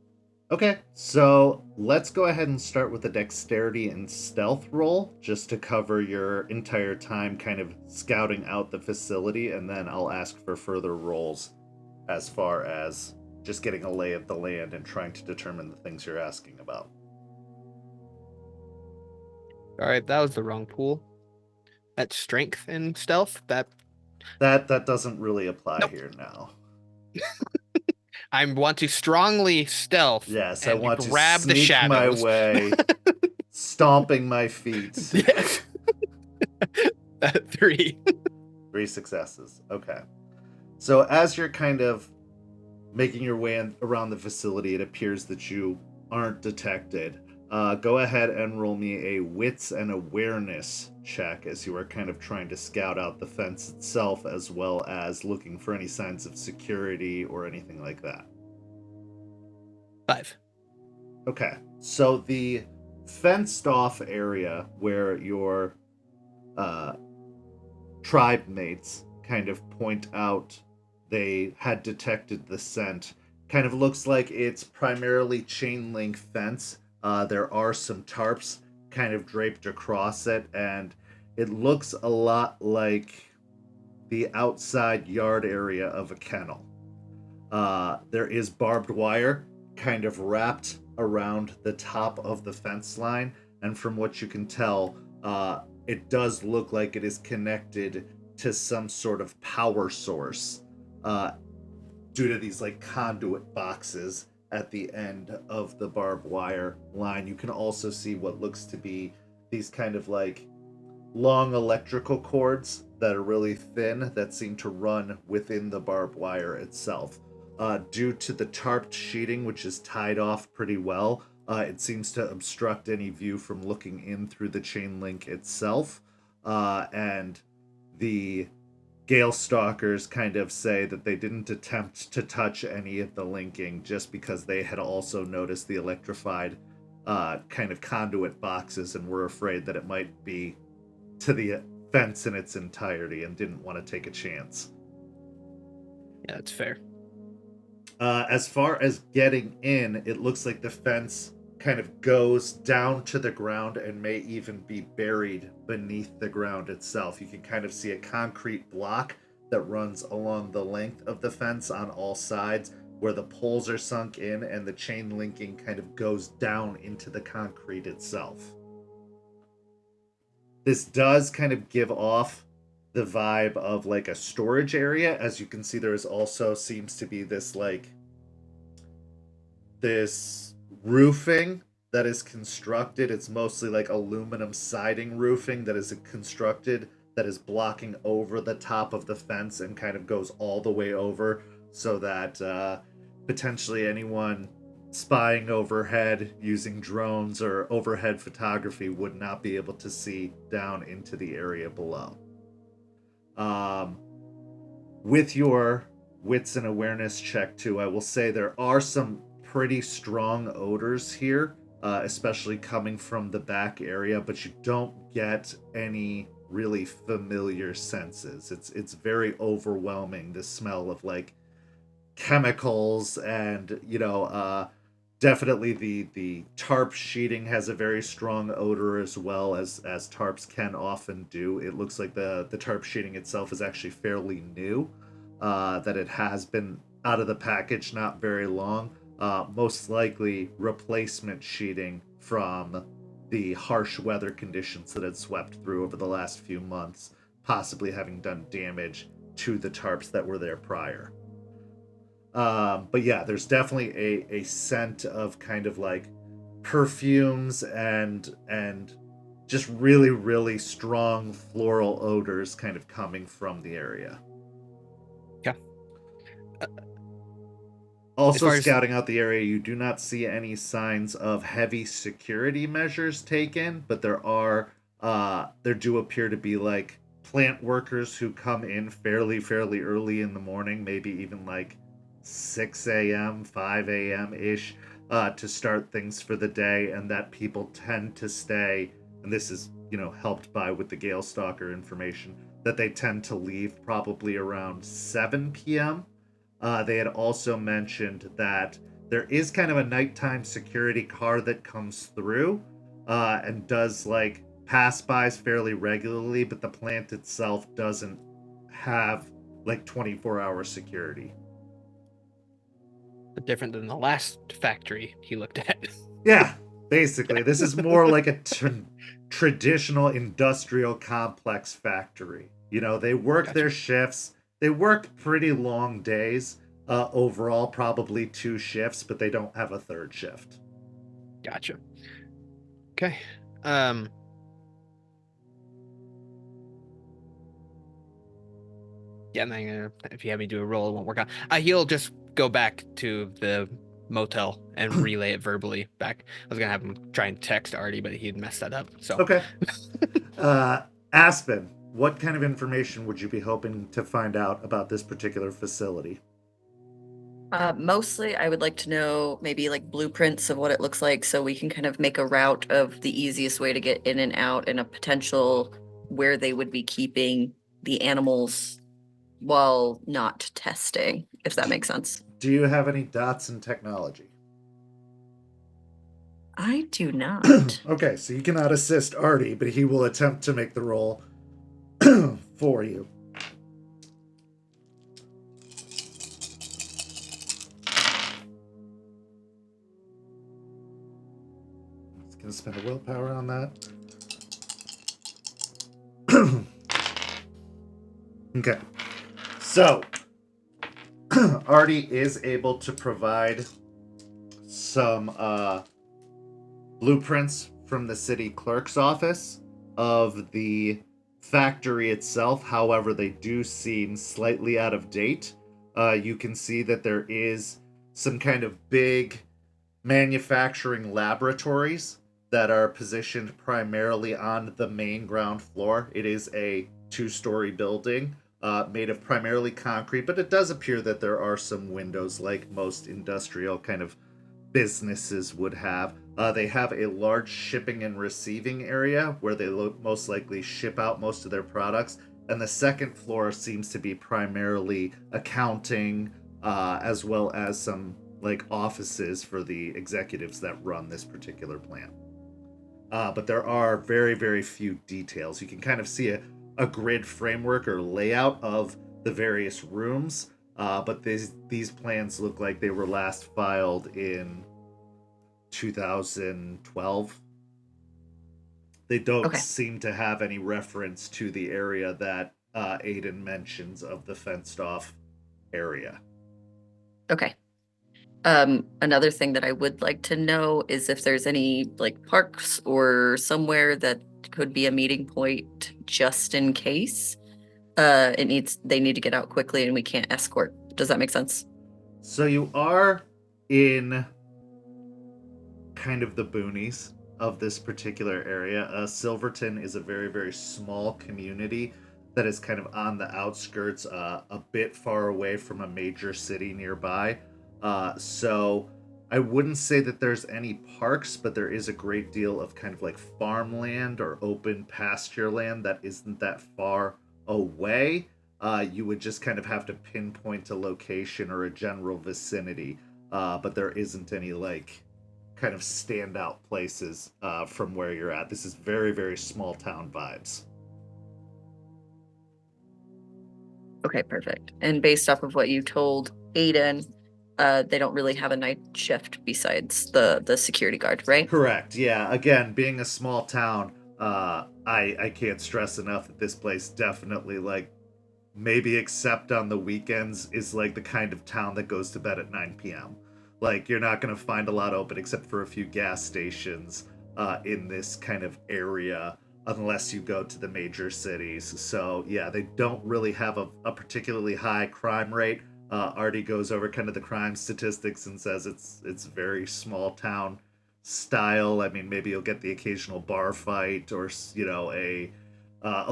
Okay, so let's go ahead and start with a dexterity and stealth roll just to cover your entire time kind of scouting out the facility, and then I'll ask for further rolls as far as just getting a lay of the land and trying to determine the things you're asking about. All right, that was the wrong pool. at strength and stealth. That doesn't really apply Nope. here now. I want to strongly stealth. Yes, and I want to grab the sneak my shadows. way, stomping my feet. Yes. 3. 3 successes. Okay. So as you're kind of making your way around the facility, it appears that you aren't detected. Go ahead and roll me a wits and awareness check as you are kind of trying to scout out the fence itself, as well as looking for any signs of security or anything like that. 5. Okay, so the fenced off area where your tribe mates kind of point out they had detected the scent kind of looks like it's primarily chain link fence. There are some tarps kind of draped across it, and it looks a lot like the outside yard area of a kennel. There is barbed wire kind of wrapped around the top of the fence line, and from what you can tell, it does look like it is connected to some sort of power source due to these like conduit boxes at the end of the barbed wire line. You can also see what looks to be these kind of like long electrical cords that are really thin that seem to run within the barbed wire itself. Due to the tarped sheeting, which is tied off pretty well, it seems to obstruct any view from looking in through the chain link itself. And the Gale Stalkers kind of say that they didn't attempt to touch any of the linking just because they had also noticed the electrified kind of conduit boxes and were afraid that it might be to the fence in its entirety and didn't want to take a chance. Yeah, that's fair. As far as getting in, it looks like the fence kind of goes down to the ground and may even be buried beneath the ground itself. You can kind of see a concrete block that runs along the length of the fence on all sides, where the poles are sunk in and the chain linking kind of goes down into the concrete itself. This does kind of give off the vibe of like a storage area. As you can see, there is also seems to be this like this roofing that is constructed. It's mostly like aluminum siding roofing that is constructed that is blocking over the top of the fence and kind of goes all the way over, so that potentially anyone spying overhead using drones or overhead photography would not be able to see down into the area below. With your wits and awareness check too, I will say there are some pretty strong odors here, especially coming from the back area, but you don't get any really familiar senses. It's very overwhelming, the smell of like chemicals and definitely the tarp sheeting has a very strong odor as well, as tarps can often do. It looks like the tarp sheeting itself is actually fairly new, that it has been out of the package not very long. Most likely replacement sheeting from the harsh weather conditions that had swept through over the last few months, possibly having done damage to the tarps that were there prior. But yeah, there's definitely a scent of kind of like perfumes and just really, really strong floral odors kind of coming from the area. Yeah. Also, scouting out the area, you do not see any signs of heavy security measures taken, but there do appear to be like plant workers who come in fairly early in the morning, maybe even like 6 a.m., 5 a.m.-ish, to start things for the day, and that people tend to stay, and this is, helped by with the Gale Stalker information, that they tend to leave probably around 7 p.m. They had also mentioned that there is kind of a nighttime security car that comes through and does like pass-bys fairly regularly, but the plant itself doesn't have like 24-hour security. Different than the last factory he looked at. Yeah, Basically, this is more like a traditional industrial complex factory. You know, they work Gotcha. their shifts. They work pretty long days. Overall, probably 2 shifts, but they don't have a 3rd shift. Gotcha. Okay. Yeah, and then if you have me do a roll, it won't work out. He'll just go back to the motel and relay it verbally back. I was gonna have him try and text Artie, but he'd messed that up. So Okay. Aspen, what kind of information would you be hoping to find out about this particular facility? Mostly, I would like to know maybe like blueprints of what it looks like so we can kind of make a route of the easiest way to get in and out and a potential where they would be keeping the animals while not testing, if that makes sense. Do you have any dots in technology? I do not. Okay, so you cannot assist Artie, but he will attempt to make the roll for you. He's going to spend a willpower on that. Okay. So, Artie is able to provide some blueprints from the city clerk's office of the factory itself. However, they do seem slightly out of date. You can see that there is some kind of big manufacturing laboratories that are positioned primarily on the main ground floor. It is a 2-story building made of primarily concrete, but it does appear that there are some windows like most industrial kind of businesses would have. They have a large shipping and receiving area where they most likely ship out most of their products. And the 2nd floor seems to be primarily accounting, as well as some like offices for the executives that run this particular plant. But there are very, very few details. You can kind of see a grid framework or layout of the various rooms. But these plans look like they were last filed in 2012. They don't seem to have any reference to the area that Aiden mentions of the fenced off area. Okay. Another thing that I would like to know is if there's any like parks or somewhere that could be a meeting point just in case they need to get out quickly and we can't escort. Does that make sense? So you are in kind of the boonies of this particular area. Silverton is a very, very small community that is kind of on the outskirts, a bit far away from a major city nearby. So I wouldn't say that there's any parks, but there is a great deal of kind of like farmland or open pasture land that isn't that far away. You would just kind of have to pinpoint a location or a general vicinity, but there isn't any like kind of standout places from where you're at. This is very, very small town vibes. Okay, perfect. And based off of what you told Aiden, they don't really have a night shift besides the security guard, right? Correct. Yeah. Again, being a small town, I can't stress enough that this place definitely, like, maybe except on the weekends, is like the kind of town that goes to bed at 9 p.m. Like, you're not going to find a lot open except for a few gas stations in this kind of area, unless you go to the major cities. So, yeah, they don't really have a particularly high crime rate. Artie goes over kind of the crime statistics and says it's very small town style. I mean, maybe you'll get the occasional bar fight or, you know, a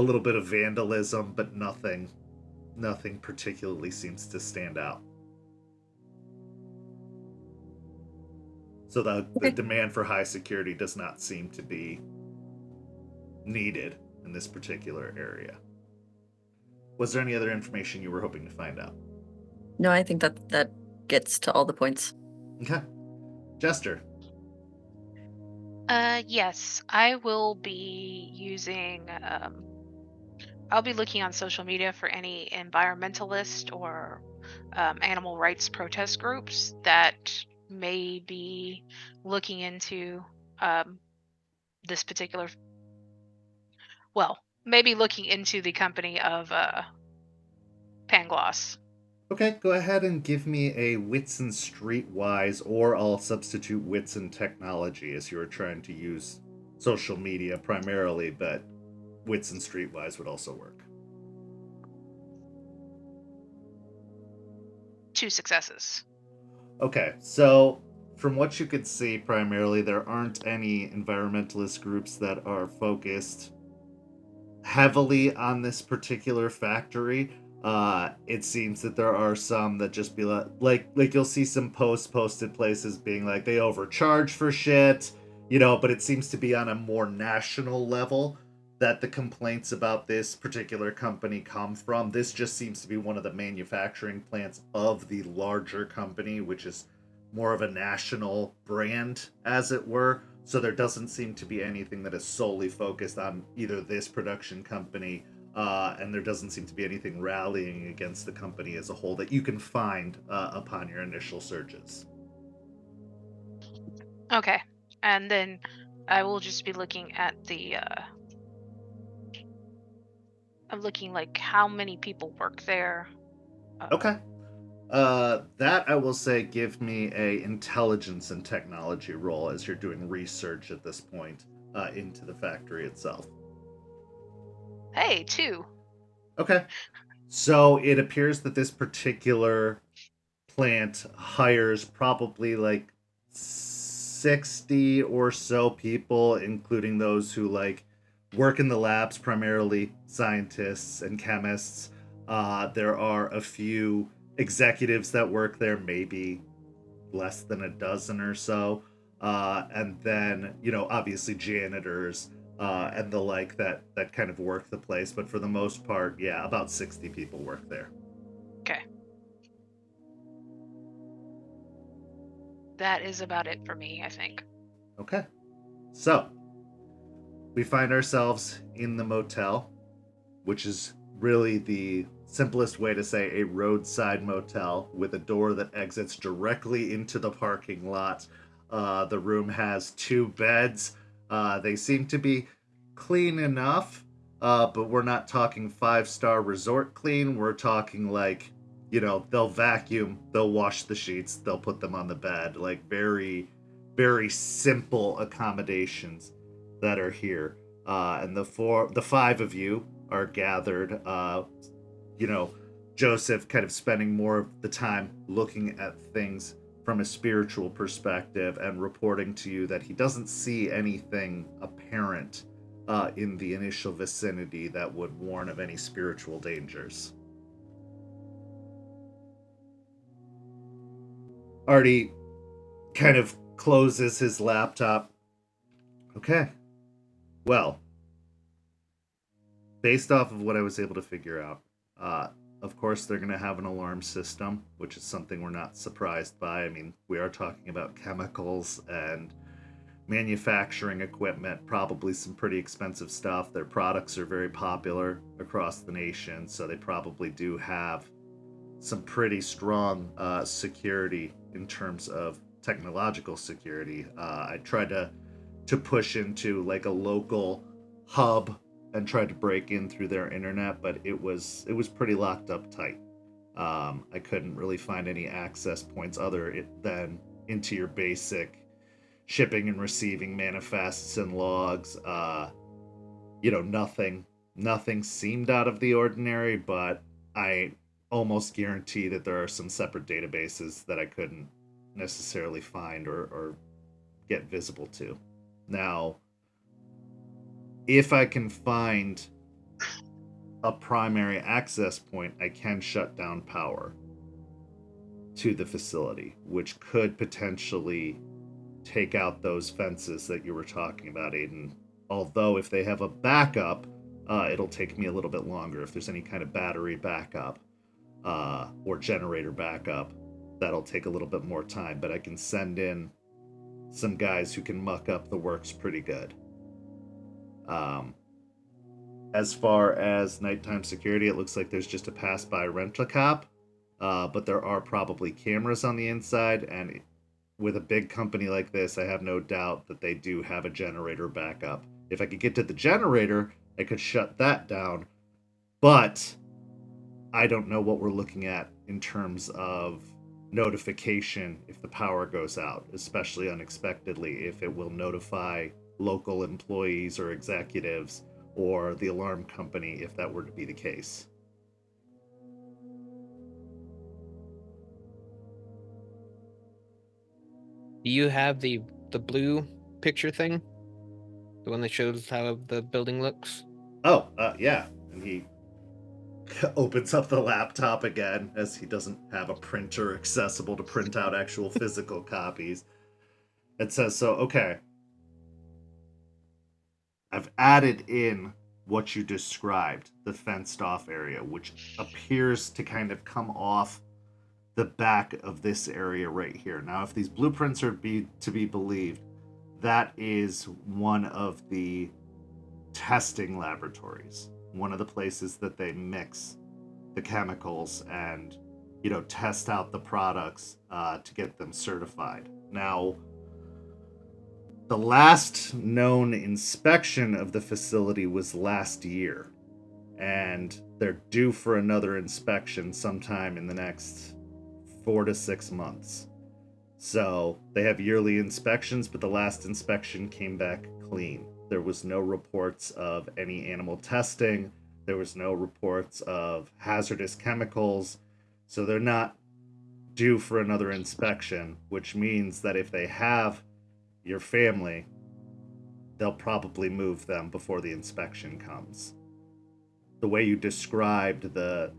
little bit of vandalism, but nothing particularly seems to stand out. So the demand for high security does not seem to be needed in this particular area. Was there any other information you were hoping to find out? No, I think that gets to all the points. Okay. Jester. Yes, I will be using I'll be looking on social media for any environmentalist or animal rights protest groups that may be looking into this particular, well, maybe looking into the company of Pangloss. Okay, go ahead and give me a wits and streetwise, or I'll substitute wits and technology as you were trying to use social media primarily, but wits and streetwise would also work. 2 successes. Okay, so from what you could see, primarily there aren't any environmentalist groups that are focused heavily on this particular factory. It seems that there are some that just be like you'll see some posts posted places being like they overcharge for shit, but it seems to be on a more national level that the complaints about this particular company come from. This just seems to be one of the manufacturing plants of the larger company, which is more of a national brand, as it were. So there doesn't seem to be anything that is solely focused on either this production company, and there doesn't seem to be anything rallying against the company as a whole that you can find upon your initial searches. Okay. And then I will just be looking at I'm looking like how many people work there. Okay. That I will say give me a intelligence and technology roll as you're doing research at this point into the factory itself. Hey, 2. Okay. So it appears that this particular plant hires probably like 60 or so people, including those who like work in the labs, primarily scientists and chemists. There are a few executives that work there, maybe less than a dozen or so. And then, obviously janitors and the like that kind of work the place. But for the most part, yeah, about 60 people work there. Okay. That is about it for me, I think. Okay. So, we find ourselves in the motel, which is really the simplest way to say a roadside motel with a door that exits directly into the parking lot. The room has 2 beds. They seem to be clean enough, but we're not talking 5-star resort clean. We're talking like, they'll vacuum, they'll wash the sheets, they'll put them on the bed. Like very, very simple accommodations that are here. And the 5 of you are gathered. Joseph kind of spending more of the time looking at things from a spiritual perspective and reporting to you that he doesn't see anything apparent in the initial vicinity that would warn of any spiritual dangers. Artie kind of closes his laptop. Okay. Well, based off of what I was able to figure out, of course, they're going to have an alarm system, which is something we're not surprised by. I mean, we are talking about chemicals and manufacturing equipment, probably some pretty expensive stuff. Their products are very popular across the nation, so they probably do have some pretty strong security in terms of technological security. I tried to push into like a local hub and tried to break in through their internet, but it was pretty locked up tight. I couldn't really find any access points other than into your basic shipping and receiving manifests and logs. Nothing seemed out of the ordinary, but I almost guarantee that there are some separate databases that I couldn't necessarily find or get visible to. Now, if I can find a primary access point, I can shut down power to the facility, which could potentially take out those fences that you were talking about, Aiden. Although if they have a backup, it'll take me a little bit longer. If there's any kind of battery backup or generator backup, that'll take a little bit more time. But I can send in some guys who can muck up the works pretty good. As far as nighttime security, it looks like there's just a pass-by rental cop, but there are probably cameras on the inside, and with a big company like this, I have no doubt that they do have a generator backup. If I could get to the generator, I could shut that down. But I don't know what we're looking at in terms of notification if the power goes out, especially unexpectedly, if it will notify local employees or executives or the alarm company if that were to be the case. Do you have the blue picture thing? The one that shows how the building looks? Oh, yeah. And he opens up the laptop again as he doesn't have a printer accessible to print out actual physical copies. It says, so, okay. I've added in what you described, the fenced off area, which appears to kind of come off the back of this area right here. Now, if these blueprints are to be believed, that is one of the testing laboratories, one of the places that they mix the chemicals and, you know, test out the products to get them certified. Now, the last known inspection of the facility was last year, and they're due for another inspection sometime in the next 4 to 6 months. So they have yearly inspections, but the last inspection came back clean. There was no reports of any animal testing. There was no reports of hazardous chemicals. So they're not due for another inspection, which means that if they have your family, they'll probably move them before the inspection comes. The way you described the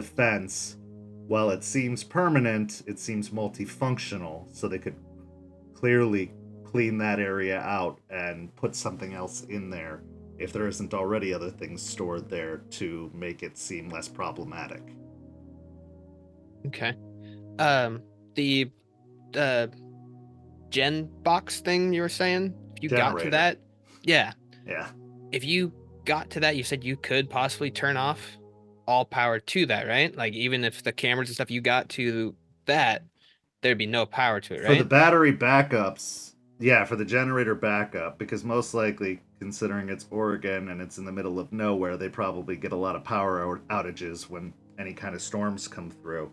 fence, while it seems permanent, it seems multifunctional, so they could clearly clean that area out and put something else in there if there isn't already other things stored there to make it seem less problematic. Okay. The gen box thing you were saying, if you got to Generator. that, yeah. If you got to that, you said you could possibly turn off all power to that, right? Like, even if the cameras and stuff you got to that, there'd be no power to it, right? For the battery backups, yeah, for the generator backup, because most likely, considering it's Oregon and it's in the middle of nowhere, they probably get a lot of power outages when any kind of storms come through.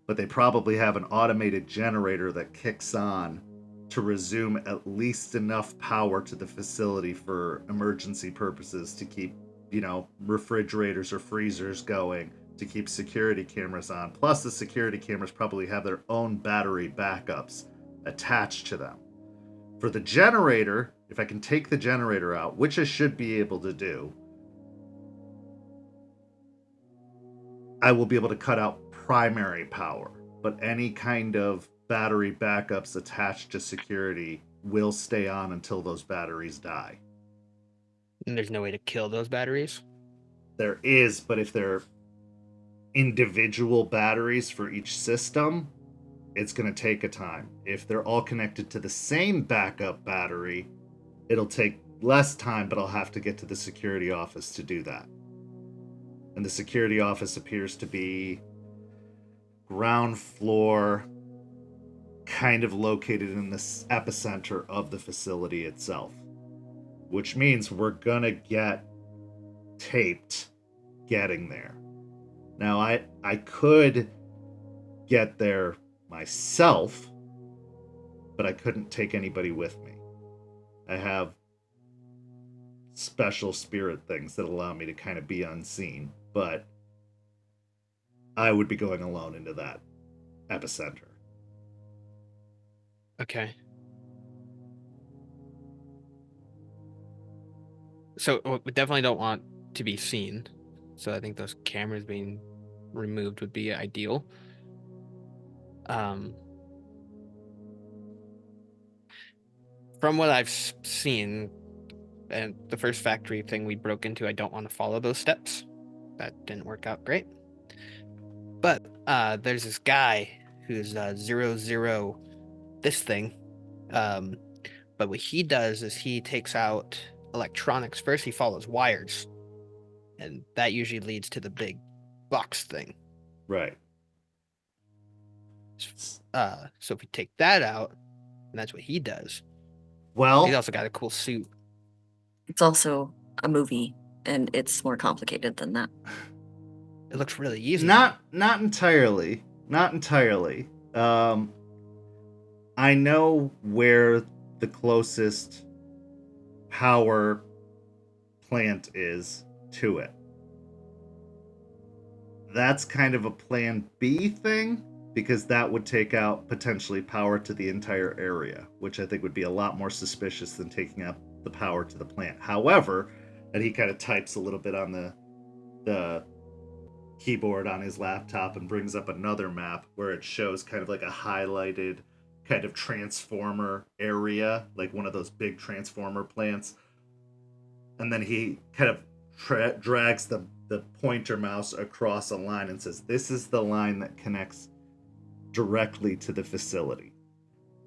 But they probably have an automated generator that kicks on to resume at least enough power to the facility for emergency purposes to keep, you know, refrigerators or freezers going, to keep security cameras on. Plus, the security cameras probably have their own battery backups attached to them. For the generator, if I can take the generator out, which I should be able to do, I will be able to cut out primary power, but any kind of battery backups attached to security will stay on until those batteries die. And there's no way to kill those batteries? There is, but if they're individual batteries for each system, it's going to take a time. If they're all connected to the same backup battery, it'll take less time, but I'll have to get to the security office to do that. And the security office appears to be ground floor, kind of located in the epicenter of the facility itself, which means we're gonna get taped getting there. Now, I could get there myself, but I couldn't take anybody with me. I have special spirit things that allow me to kind of be unseen, but I would be going alone into that epicenter. Okay. So we definitely don't want to be seen. So I think those cameras being removed would be ideal. From what I've seen, and the first factory thing we broke into, I don't want to follow those steps. That didn't work out great. But there's this guy who's 00 this thing. But what he does is he takes out electronics first. He follows wires, and that usually leads to the big box thing. Right. So if we take that out, and that's what he does. Well, He's also got a cool suit. It's also a movie, and it's more complicated than that. It looks really easy. not entirely. Not entirely. I know where the closest power plant is to it. That's kind of a plan B thing, because that would take out potentially power to the entire area, which I think would be a lot more suspicious than taking out the power to the plant. However, and he kind of types a little bit on the keyboard on his laptop and brings up another map where it shows kind of like a highlighted kind of transformer area, like one of those big transformer plants. And then he kind of drags the pointer mouse across a line and says, this is the line that connects directly to the facility.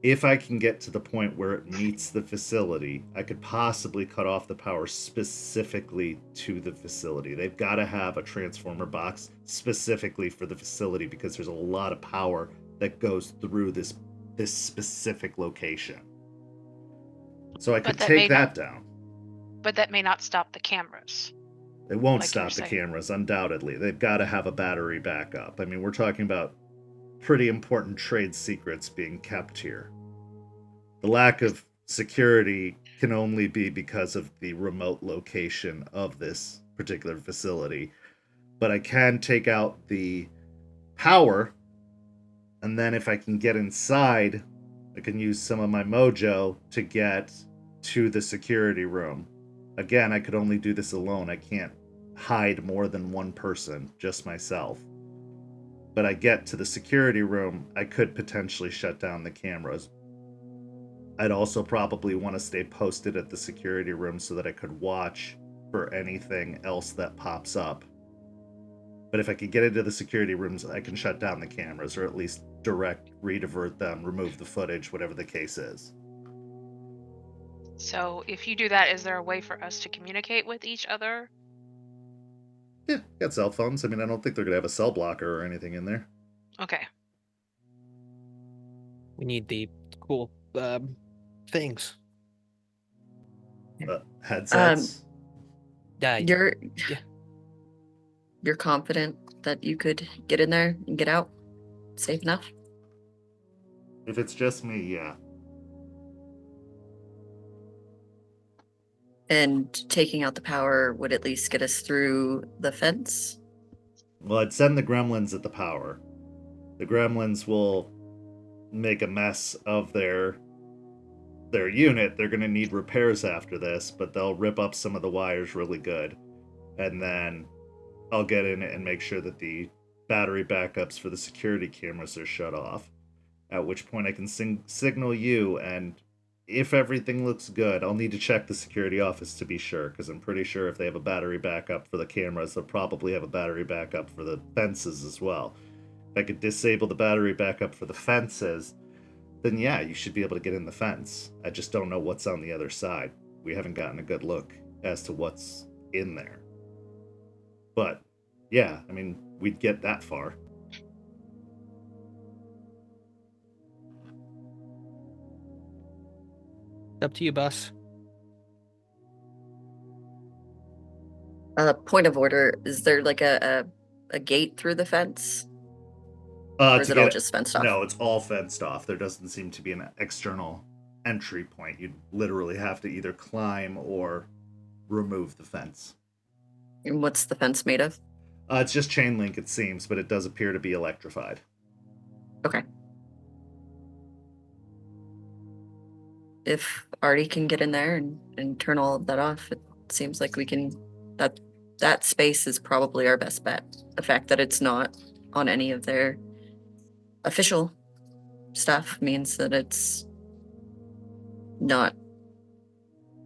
If I can get to the point where it meets the facility, I could possibly cut off the power specifically to the facility. They've got to have a transformer box specifically for the facility, because there's a lot of power that goes through this specific location. So I could take that down. But that may not stop the cameras. It won't like stop the cameras, undoubtedly. They've got to have a battery backup. I mean, we're talking about pretty important trade secrets being kept here. The lack of security can only be because of the remote location of this particular facility. But I can take out the power, and then if I can get inside, I can use some of my mojo to get to the security room. Again, I could only do this alone. I can't hide more than one person, just myself. But I get to the security room, I could potentially shut down the cameras. I'd also probably want to stay posted at the security room so that I could watch for anything else that pops up. But if I could get into the security rooms, I can shut down the cameras, or at least redivert them, remove the footage, whatever the case is. So if you do that, is there a way for us to communicate with each other? Yeah, got cell phones. I mean, I don't think they're going to have a cell blocker or anything in there. Okay. We need the cool things. Headsets? You're yeah. You're confident that you could get in there and get out safe enough? If it's just me, yeah. And taking out the power would at least get us through the fence? Well, I'd send the gremlins at the power. The gremlins will make a mess of their unit. They're going to need repairs after this, but they'll rip up some of the wires really good. And then I'll get in it and make sure that the battery backups for the security cameras are shut off. At which point I can signal you, and if everything looks good, I'll need to check the security office to be sure, because I'm pretty sure if they have a battery backup for the cameras, they'll probably have a battery backup for the fences as well. If I could disable the battery backup for the fences, then yeah, you should be able to get in the fence. I just don't know what's on the other side. We haven't gotten a good look as to what's in there. But yeah, I mean, we'd get that far. Up to you, boss. Point of order, is there like a gate through the fence? Or is it all just fenced off? No, it's all fenced off. There doesn't seem to be an external entry point. You'd literally have to either climb or remove the fence. And what's the fence made of? It's just chain link, it seems, but it does appear to be electrified. Okay. If Artie can get in there and turn all of that off, it seems like we can... That space is probably our best bet. The fact that it's not on any of their official stuff means that it's not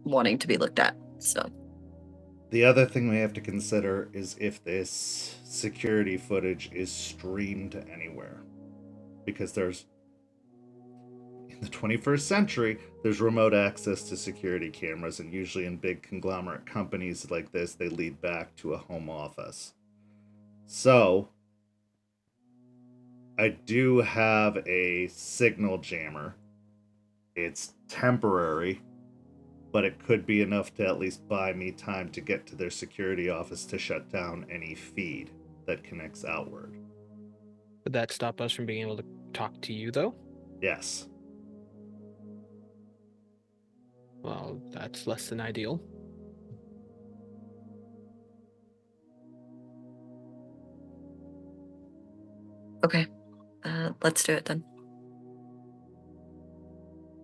wanting to be looked at, so... The other thing we have to consider is if this security footage is streamed anywhere. Because in the 21st century, there's remote access to security cameras, and usually in big conglomerate companies like this, they lead back to a home office. So, I do have a signal jammer It's temporary, but it could be enough to at least buy me time to get to their security office to shut down any feed that connects outward. Would that stop us from being able to talk to you, though? Yes. Well, that's less than ideal. Okay. Let's do it then.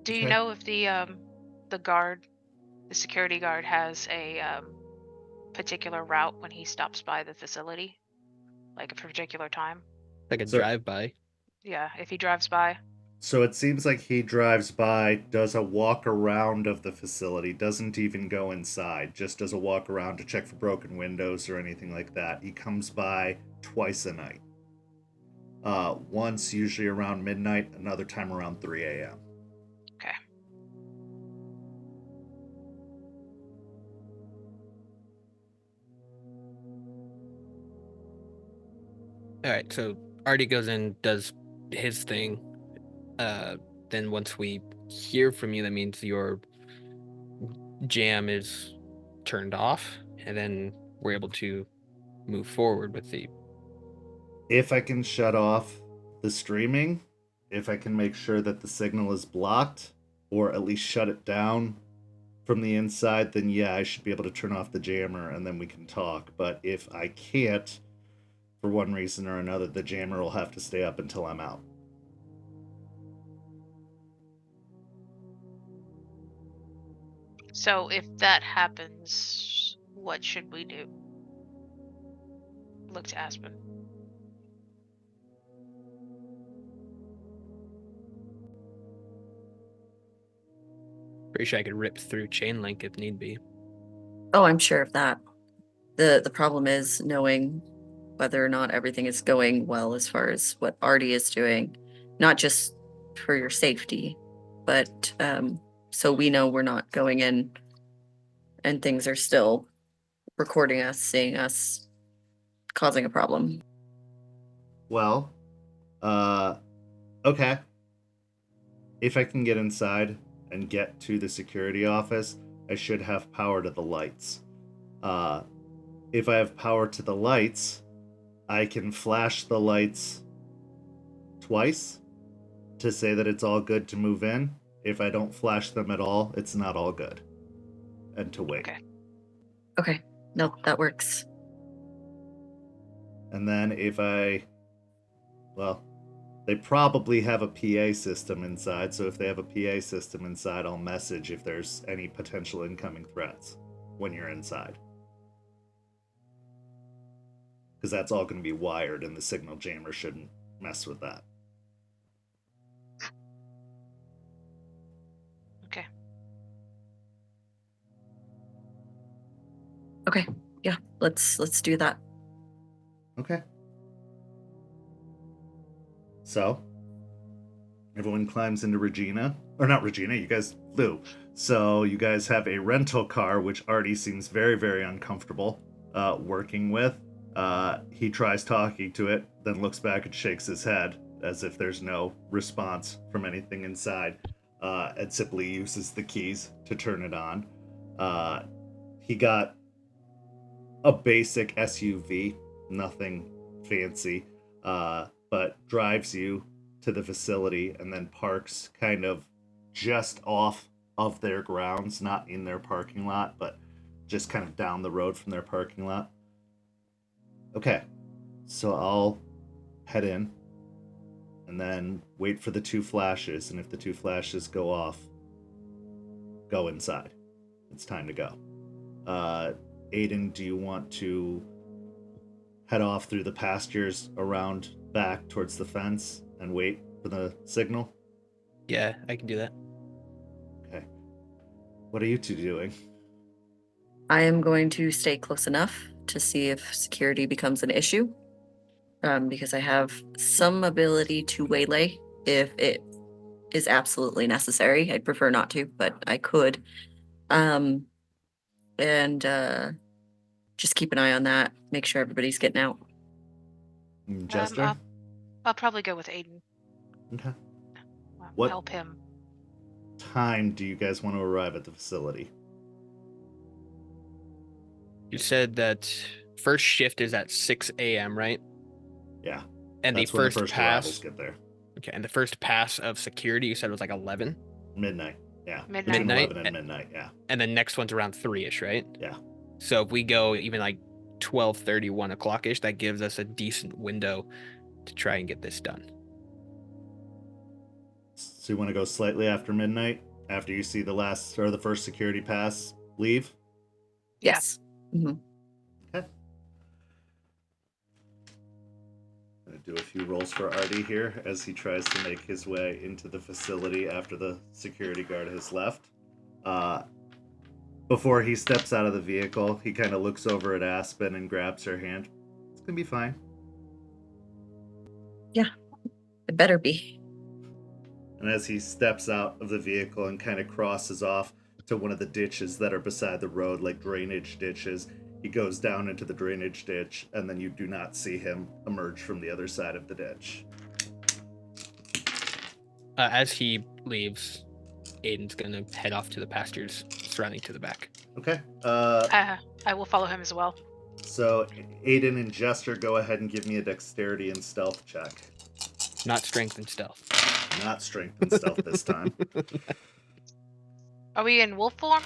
Do you Okay. know if the guard, the security guard, has a particular route when he stops by the facility, like a particular time? Like a So- drive-by. Yeah, if he drives by. So it seems like he drives by, does a walk around of the facility, doesn't even go inside, just does a walk around to check for broken windows or anything like that. He comes by twice a night. Once usually around midnight, another time around 3 a.m. Okay. All right, so Artie goes in, does his thing. Then once we hear from you, that means your jam is turned off, and then we're able to move forward with the. If I can shut off the streaming, if I can make sure that the signal is blocked, or at least shut it down from the inside, then yeah, I should be able to turn off the jammer and then we can talk. But if I can't, for one reason or another, the jammer will have to stay up until I'm out. So if that happens, what should we do? Look to Aspen. Pretty sure I could rip through chain link if need be. Oh, I'm sure of that. The problem is knowing whether or not everything is going well as far as what Artie is doing, not just for your safety, but so we know we're not going in and things are still recording us, seeing us, causing a problem. Well, okay. If I can get inside and get to the security office, I should have power to the lights. If I have power to the lights, I can flash the lights twice to say that it's all good to move in. If I don't flash them at all, it's not all good. And to wait. Okay. Okay, no, that works. And then if they probably have a PA system inside, so if they have a PA system inside, I'll message if there's any potential incoming threats when you're inside. Because that's all going to be wired, and the signal jammer shouldn't mess with that. Okay. Okay, yeah, let's do that. Okay. So, everyone climbs into Regina. Or not Regina, you guys flew. So, you guys have a rental car, which Artie seems very, very uncomfortable working with. He tries talking to it, then looks back and shakes his head as if there's no response from anything inside. And simply uses the keys to turn it on. He got a basic SUV, nothing fancy, but drives you to the facility and then parks kind of just off of their grounds, not in their parking lot, but just kind of down the road from their parking lot. Okay, so I'll head in and then wait for the 2 flashes, and if the 2 flashes go off, go inside. It's time to go. Aiden, do you want to head off through the pastures around back towards the fence and wait for the signal? Yeah, I can do that. Okay. What are you two doing? I am going to stay close enough to see if security becomes an issue, because I have some ability to waylay if it is absolutely necessary. I'd prefer not to, but I could. And just keep an eye on that. Make sure everybody's getting out. Jester? I'll probably go with Aiden. Okay. I'll What- help him. time do you guys want to arrive at the facility? You said that first shift is at 6 a.m., right? Yeah. And That's the when the first first arrivals pass. get there. Okay, and the first pass of security you said was like 11, Midnight. Yeah. Midnight. Between Midnight? 11 and midnight, yeah. and the next one's around 3ish, right? Yeah. So if we go even like 12:30, 1 o'clock ish, that gives us a decent window to try and get this done. So you want to go slightly after midnight? After you see the last or the first security pass leave? Yeah. Yes. Mhm. Okay. I'm going to do a few rolls for Artie here as he tries to make his way into the facility after the security guard has left. Before he steps out of the vehicle, he kind of looks over at Aspen and grabs her hand. It's going to be fine. It better be. And as he steps out of the vehicle and kind of crosses off to one of the ditches that are beside the road, like drainage ditches, he goes down into the drainage ditch, and then you do not see him emerge from the other side of the ditch. As he leaves, Aiden's gonna head off to the pastures surrounding to the back. Okay. I will follow him as well. So Aiden and Jester, go ahead and give me a dexterity and stealth check. Not strength and stealth. Not strength and stealth this time. Are we in wolf form?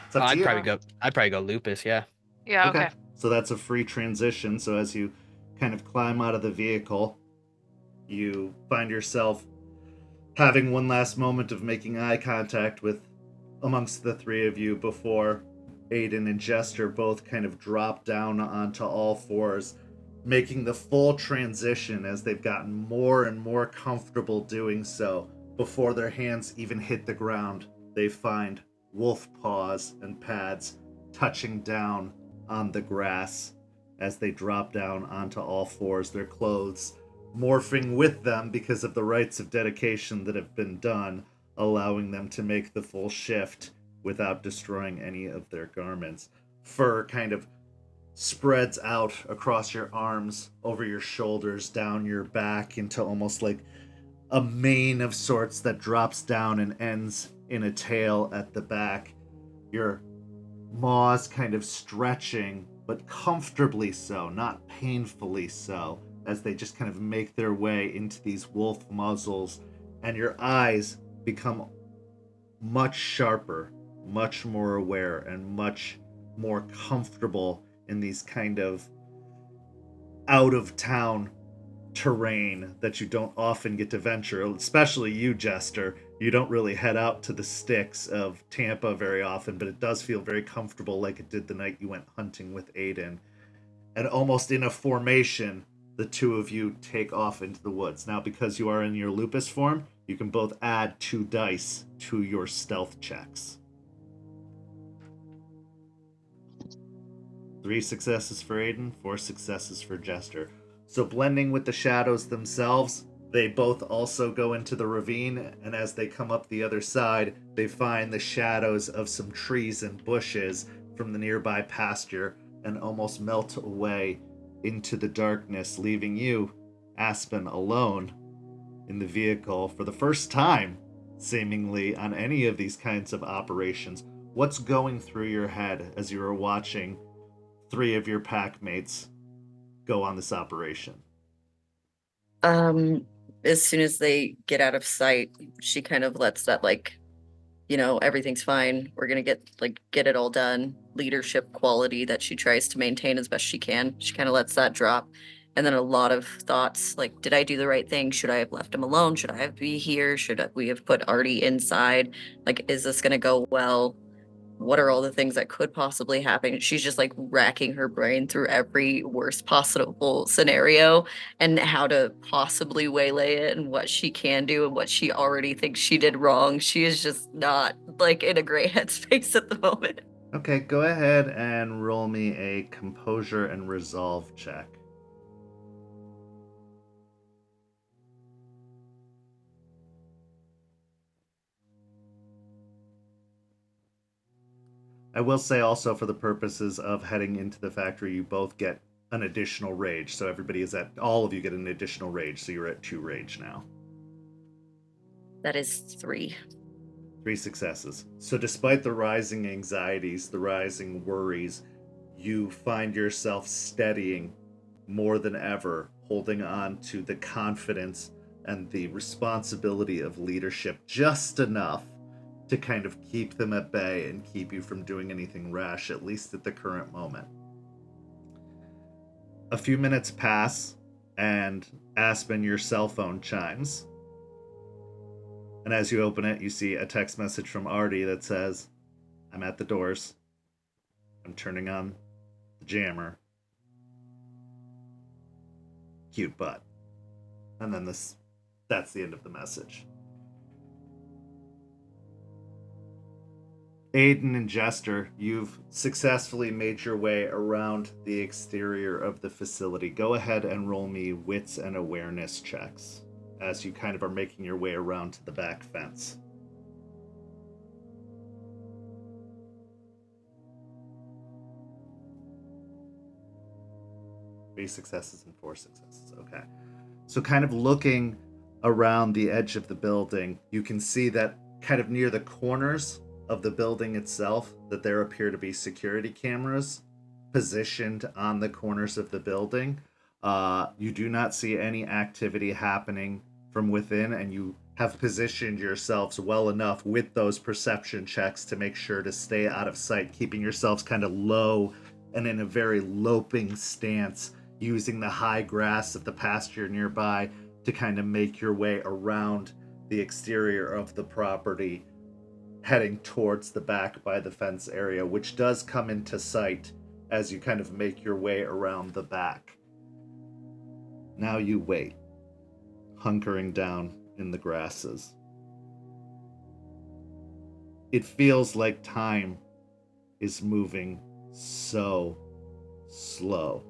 It's up to I'd you. probably go lupus, yeah. Yeah, okay. So that's a free transition. So as you kind of climb out of the vehicle, you find yourself having one last moment of making eye contact with amongst the three of you before Aiden and Jester both kind of drop down onto all fours, making the full transition as they've gotten more and more comfortable doing so. Before their hands even hit the ground, they find wolf paws and pads touching down on the grass as they drop down onto all fours, their clothes morphing with them because of the rites of dedication that have been done, allowing them to make the full shift without destroying any of their garments. Fur kind of spreads out across your arms, over your shoulders, down your back into almost like a mane of sorts that drops down and ends in a tail at the back. Your maws kind of stretching, but comfortably so, not painfully so, as they just kind of make their way into these wolf muzzles, and your eyes become much sharper, much more aware, and much more comfortable in these kind of out of town terrain that you don't often get to venture, especially you, Jester. You don't really head out to the sticks of Tampa very often, but it does feel very comfortable like it did the night you went hunting with Aiden. And almost in a formation, the two of you take off into the woods. Now, because you are in your lupus form, you can both add 2 dice to your stealth checks. 3 successes for Aiden, 4 successes for Jester. So blending with the shadows themselves, they both also go into the ravine, and as they come up the other side, they find the shadows of some trees and bushes from the nearby pasture and almost melt away into the darkness, leaving you, Aspen, alone in the vehicle for the first time, seemingly, on any of these kinds of operations. What's going through your head as you are watching 3 of your pack mates go on this operation? As soon as they get out of sight, she kind of lets that, like, everything's fine. We're gonna get it all done. Leadership quality that she tries to maintain as best she can. She kind of lets that drop. And then a lot of thoughts like, did I do the right thing? Should I have left him alone? Should I have be here? Should we have put Artie inside? Like, is this gonna go well? What are all the things that could possibly happen? She's just like racking her brain through every worst possible scenario and how to possibly waylay it and what she can do and what she already thinks she did wrong. She is just not like in a great headspace at the moment. Okay, go ahead and roll me a composure and resolve check. I will say also, for the purposes of heading into the factory, you both get an additional rage. So all of you get an additional rage. So you're at 2 rage now. That is 3. 3 successes. So despite the rising anxieties, the rising worries, you find yourself steadying more than ever, holding on to the confidence and the responsibility of leadership just enough to kind of keep them at bay and keep you from doing anything rash, at least at the current moment. A few minutes pass, and Aspen, your cell phone chimes. And as you open it, you see a text message from Artie that says, "I'm at the doors. I'm turning on the jammer. Cute butt." And then that's the end of the message. Aiden and Jester, you've successfully made your way around the exterior of the facility. Go ahead and roll me wits and awareness checks as you kind of are making your way around to the back fence. Three successes and 4 successes. Okay. So kind of looking around the edge of the building, you can see that kind of near the corners of the building itself, that there appear to be security cameras positioned on the corners of the building. You do not see any activity happening from within, and you have positioned yourselves well enough with those perception checks to make sure to stay out of sight, keeping yourselves kind of low and in a very loping stance, using the high grass of the pasture nearby to kind of make your way around the exterior of the property, heading towards the back by the fence area, which does come into sight as you kind of make your way around the back. Now you wait, hunkering down in the grasses. It feels like time is moving so slow.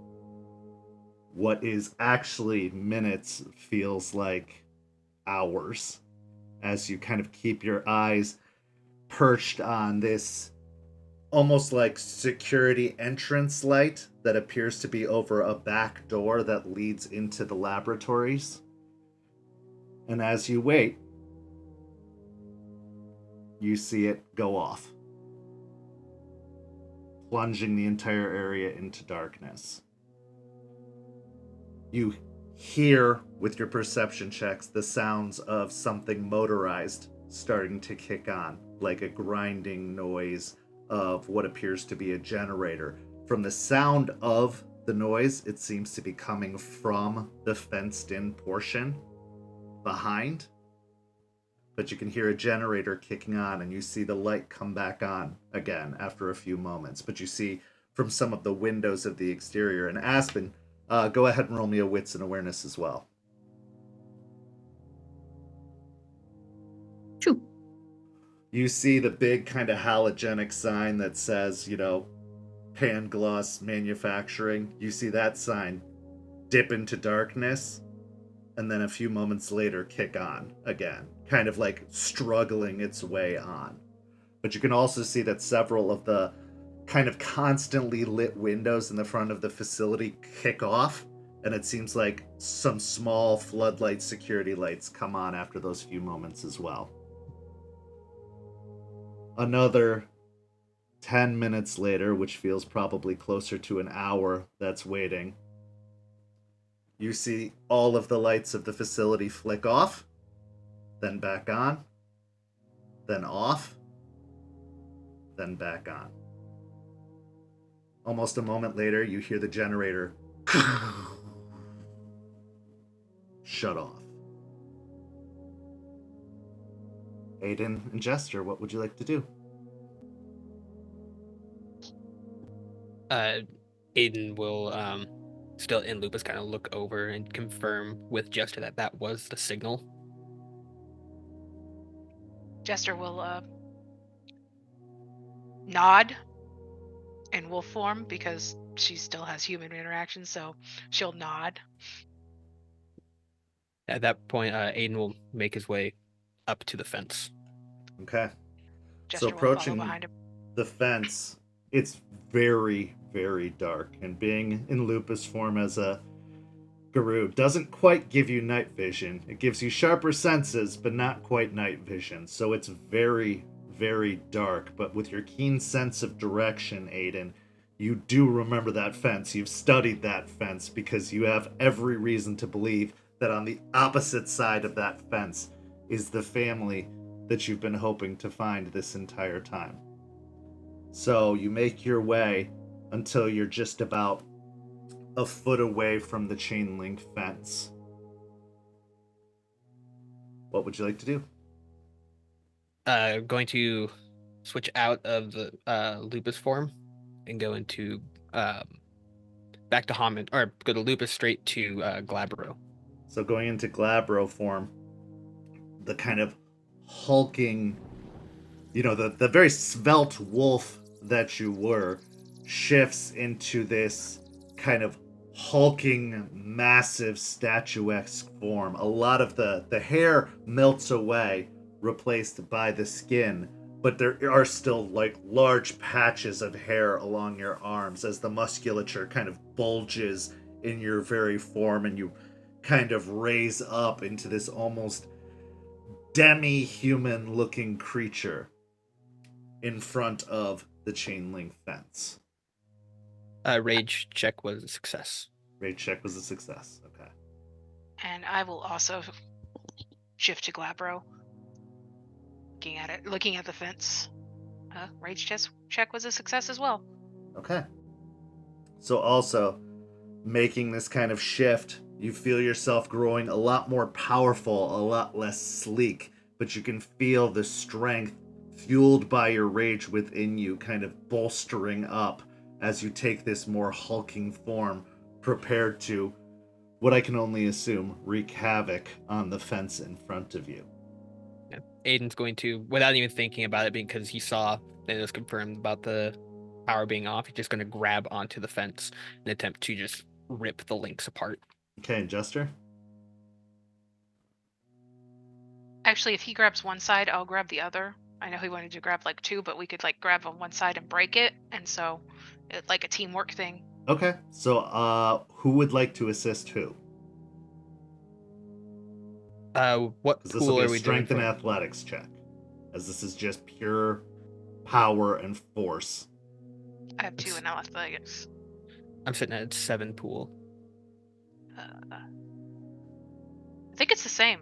What is actually minutes feels like hours as you kind of keep your eyes perched on this almost like security entrance light that appears to be over a back door that leads into the laboratories. And as you wait, you see it go off, plunging the entire area into darkness. You hear, with your perception checks, the sounds of something motorized starting to kick on, like a grinding noise of what appears to be a generator. From the sound of the noise, it seems to be coming from the fenced-in portion behind. But you can hear a generator kicking on, and you see the light come back on again after a few moments. But you see from some of the windows of the exterior. And Aspen, go ahead and roll me a wits and awareness as well. 2. You see the big kind of halogenic sign that says, Pangloss Manufacturing. You see that sign dip into darkness, and then a few moments later kick on again, kind of like struggling its way on. But you can also see that several of the kind of constantly lit windows in the front of the facility kick off, and it seems like some small floodlight security lights come on after those few moments as well. Another 10 minutes later, which feels probably closer to an hour that's waiting, you see all of the lights of the facility flick off, then back on, then off, then back on. Almost a moment later, you hear the generator shut off. Aiden and Jester, what would you like to do? Aiden will, still in Lupus, kind of look over and confirm with Jester that was the signal. Jester will nod in wolf form because she still has human interaction, so she'll nod. At that point, Aiden will make his way up to the fence. Okay. Jester So will follow approaching behind him. the fence, it's very, very dark. And being in Lupus form as a Guru doesn't quite give you night vision. It gives you sharper senses, but not quite night vision. So it's very, very dark. But with your keen sense of direction, Aiden, you do remember that fence. You've studied that fence because you have every reason to believe that on the opposite side of that fence is the family that you've been hoping to find this entire time. So you make your way until you're just about a foot away from the chain link fence. What would you like to do? Going to switch out of the lupus form and go into back to Hammond, or go to lupus straight to Glabro. So going into Glabro form, the kind of hulking, the very svelte wolf that you were shifts into this kind of hulking, massive, statuesque form. A lot of the hair melts away, replaced by the skin, but there are still like large patches of hair along your arms as the musculature kind of bulges in your very form, and you kind of raise up into this almost demi-human looking creature in front of the chain link fence. Rage check was a success. Rage check was a success. Okay. And I will also shift to Glabro. Looking at the fence. Rage check was a success as well. Okay. So also, making this kind of shift, you feel yourself growing a lot more powerful, a lot less sleek, but you can feel the strength fueled by your rage within you kind of bolstering up as you take this more hulking form, prepared to, what I can only assume, wreak havoc on the fence in front of you. Yeah. Aiden's going to, without even thinking about it, because he saw and it was confirmed about the power being off, he's just going to grab onto the fence and attempt to just rip the links apart. Okay, Jester? Actually, if he grabs one side, I'll grab the other. I know he wanted to grab like two, but we could like grab on one side and break it, and so it's like a teamwork thing. Okay, so who would like to assist who? What Because this will pool be are a we doing? strength and athletics check, as this is just pure power and force. I have 2 in athletics. I'm sitting at 7 pool. I think it's the same.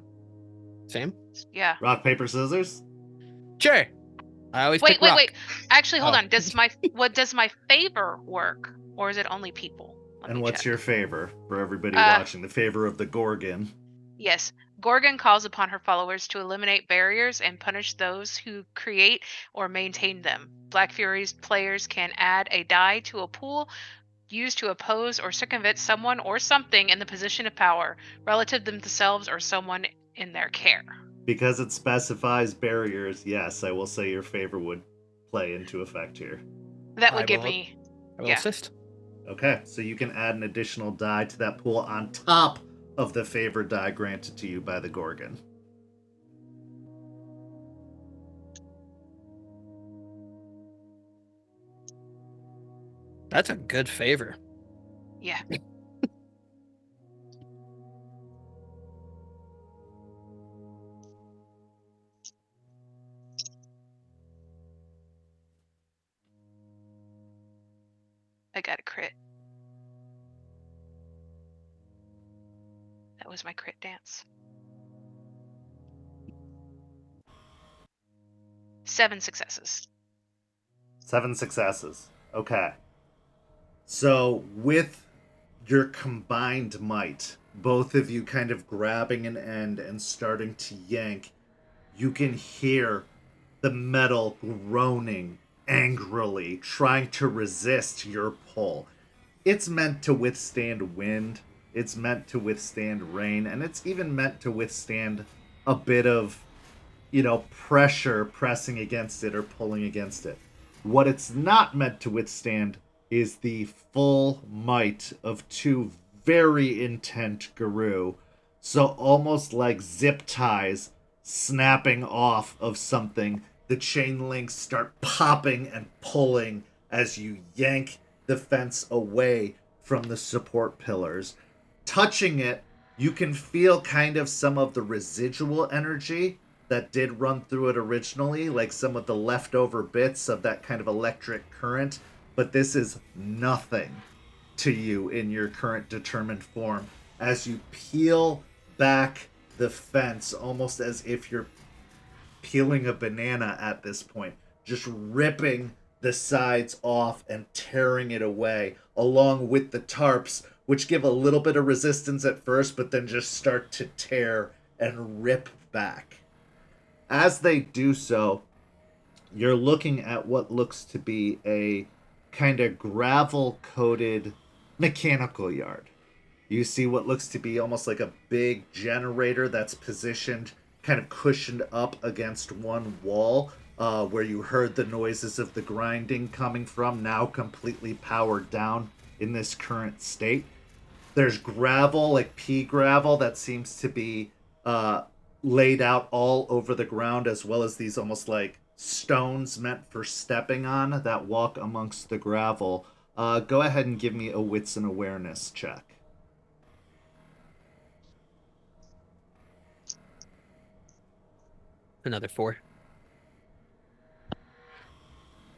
Same? Yeah. Rock, paper, scissors? Sure. I always Wait. pick rock. Actually, hold Oh. on. Does my favor work, or is it only people? Let And me what's check. your favor for everybody watching? The favor of the Gorgon. Yes. Gorgon calls upon her followers to eliminate barriers and punish those who create or maintain them. Black Fury's players can add a die to a pool used to oppose or circumvent someone or something in the position of power, relative to themselves or someone in their care. Because it specifies barriers, yes, I will say your favor would play into effect here. That would I give will- me... I will yeah. assist. Okay, so you can add an additional die to that pool on top of the favor die granted to you by the Gorgon. That's a good favor. Yeah. I got a crit. That was my crit dance. 7 successes. 7 successes. Okay. So, with your combined might, both of you kind of grabbing an end and starting to yank, you can hear the metal groaning angrily, trying to resist your pull. It's meant to withstand wind, it's meant to withstand rain, and it's even meant to withstand a bit of, pressure pressing against it or pulling against it. What it's not meant to withstand is the full might of 2 very intent Guru. So almost like zip ties snapping off of something, the chain links start popping and pulling as you yank the fence away from the support pillars. touching it, you can feel kind of some of the residual energy that did run through it originally, like some of the leftover bits of that kind of electric current, but this is nothing to you in your current determined form as you peel back the fence, almost as if you're peeling a banana at this point, just ripping the sides off and tearing it away, along with the tarps, which give a little bit of resistance at first, but then just start to tear and rip back. As they do so, you're looking at what looks to be a kind of gravel-coated mechanical yard. You see what looks to be almost like a big generator that's positioned kind of cushioned up against one wall, where you heard the noises of the grinding coming from, now completely powered down in this current state. There's gravel, like pea gravel, that seems to be laid out all over the ground, as well as these almost like stones meant for stepping on that walk amongst the gravel. Go ahead and give me a wits and awareness check. Another 4.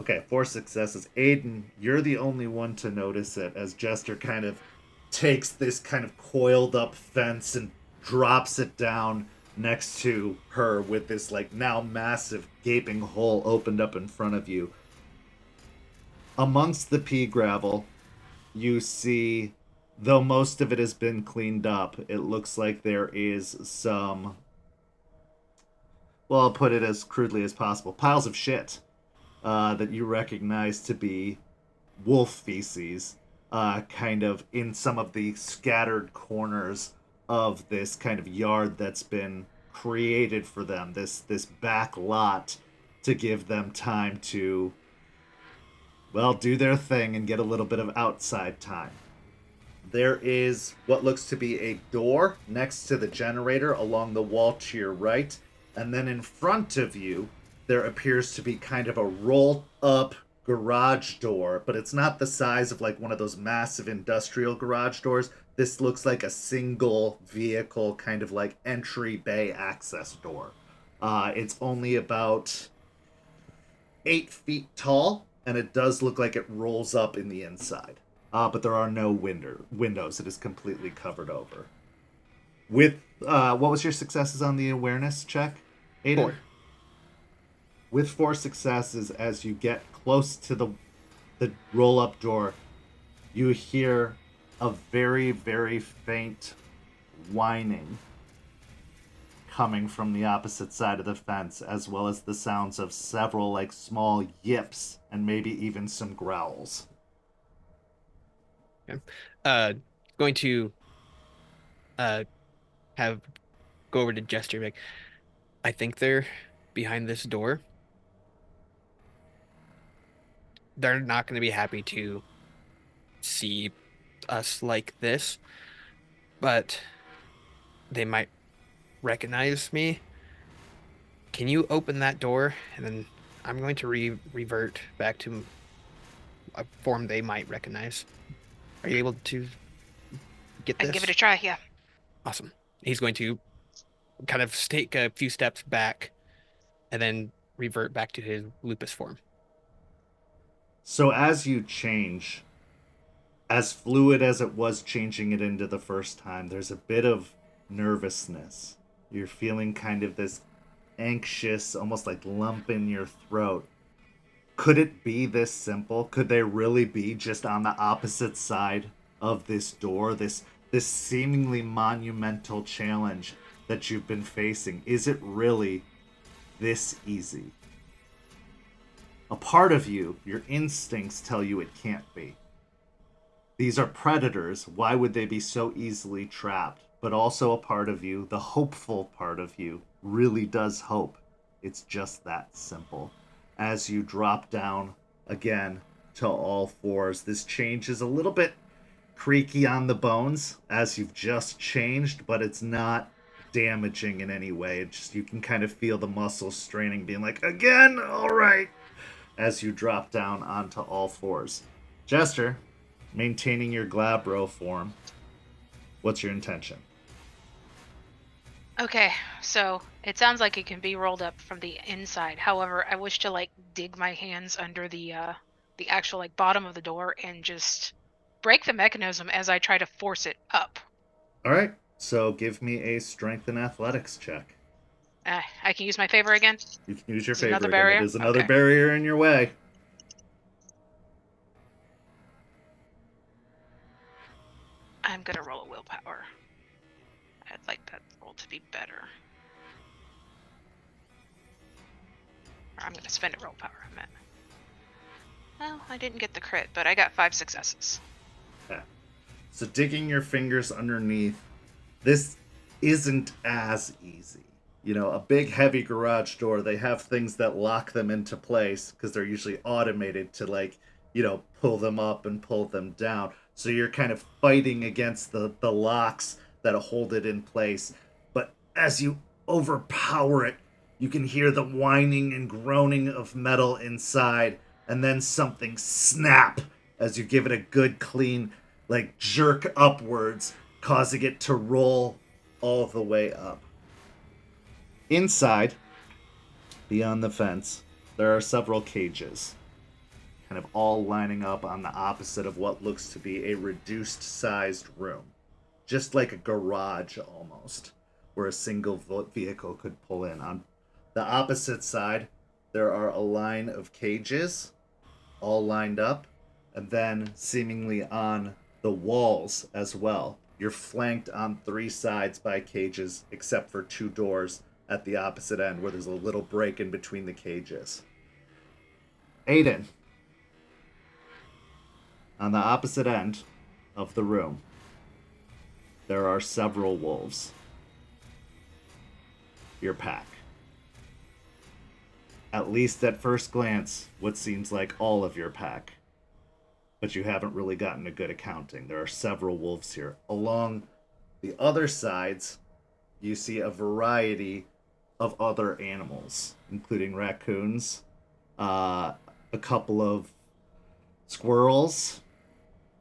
Okay, 4 successes. Aiden, you're the only one to notice it as Jester kind of takes this kind of coiled up fence and drops it down next to her with this like now massive gaping hole opened up in front of you. Amongst the pea gravel, you see, though most of it has been cleaned up, it looks like there is some, well, I'll put it as crudely as possible, piles of shit that you recognize to be wolf feces, kind of in some of the scattered corners of this kind of yard that's been created for them, this back lot to give them time to, well, do their thing and get a little bit of outside time. There is what looks to be a door next to the generator along the wall to your right, and then in front of you there appears to be kind of a rolled up garage door, but it's not the size of like one of those massive industrial garage doors. This looks like a single vehicle kind of like entry bay access door. It's only about 8 feet tall, and it does look like it rolls up in the inside. But there are no windows. It is completely covered over. With what was your successes on the awareness check, Aiden? 4. With 4 successes, as you get close to the roll-up door, you hear a very, very faint whining coming from the opposite side of the fence, as well as the sounds of several like small yips and maybe even some growls. Okay. Going to have go over to Jester. Like, I think they're behind this door. They're not going to be happy to see us like this, but they might recognize me. Can you open that door? And then I'm going to revert back to a form they might recognize. Are you able to get I this? give it a try, yeah. Awesome. He's going to kind of take a few steps back and then revert back to his lupus form. So as you change, as fluid as it was changing it into the first time, there's a bit of nervousness. You're feeling kind of this anxious, almost like lump in your throat. Could it be this simple? Could they really be just on the opposite side of this door? This seemingly monumental challenge that you've been facing. Is it really this easy? A part of you, your instincts tell you it can't be. These are predators. Why would they be so easily trapped? But also a part of you, the hopeful part of you, really does hope it's just that simple. As you drop down again to all fours, this change is a little bit creaky on the bones as you've just changed, but it's not damaging in any way. It's just, you can kind of feel the muscles straining, being like, again, all right, as you drop down onto all fours. Jester, maintaining your Glabro form, What's your intention? Okay, so it sounds like it can be rolled up from the inside. However, I wish to like dig my hands under the actual like bottom of the door and just break the mechanism as I try to force it up. All right, so give me a strength and athletics check. I can use my favor again. You can use your Is it another favor again. It barrier? is another Okay. barrier in your way. I'm gonna roll a willpower. I'd like that roll to be better. Or I'm gonna spend a willpower, I meant. Well, I didn't get the crit, but I got 5 successes. Okay. So digging your fingers underneath, this isn't as easy. You know, a big heavy garage door, they have things that lock them into place because they're usually automated to like, you know, pull them up and pull them down. So you're kind of fighting against the locks that hold it in place. But as you overpower it, you can hear the whining and groaning of metal inside, and then something snap as you give it a good clean like jerk upwards, causing it to roll all the way up. Inside, beyond the fence, there are several cages, kind of all lining up on the opposite of what looks to be a reduced sized room, just like a garage almost, where a single vehicle could pull in. On the opposite side, there are a line of cages all lined up, and then seemingly on the walls as well. You're flanked on 3 sides by cages, except for 2 doors at the opposite end where there's a little break in between the cages. Aiden, on the opposite end of the room, there are several wolves. Your pack. At least at first glance, what seems like all of your pack. But you haven't really gotten a good accounting. There are several wolves here. Along the other sides, you see a variety of other animals, including raccoons, a couple of squirrels,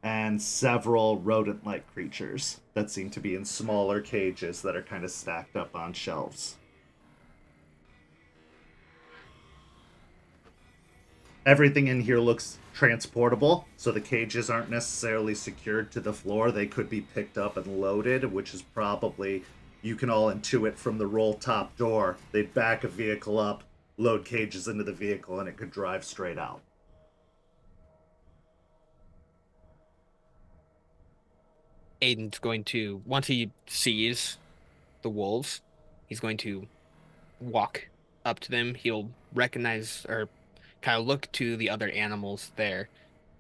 and several rodent-like creatures that seem to be in smaller cages that are kind of stacked up on shelves. Everything in here looks transportable, so the cages aren't necessarily secured to the floor. They could be picked up and loaded, which is probably, you can all intuit from the roll top door. They'd back a vehicle up, load cages into the vehicle, and it could drive straight out. Aiden's going to, once he sees the wolves, he's going to walk up to them. He'll recognize or kind of look to the other animals there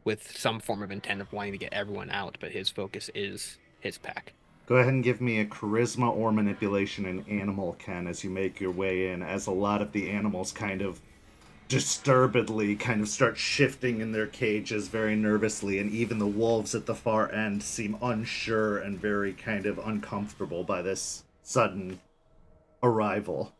with some form of intent of wanting to get everyone out, but his focus is his pack. Go ahead and give me a charisma or manipulation in animal, Ken, as you make your way in, as a lot of the animals kind of disturbedly kind of start shifting in their cages very nervously, and even the wolves at the far end seem unsure and very kind of uncomfortable by this sudden arrival.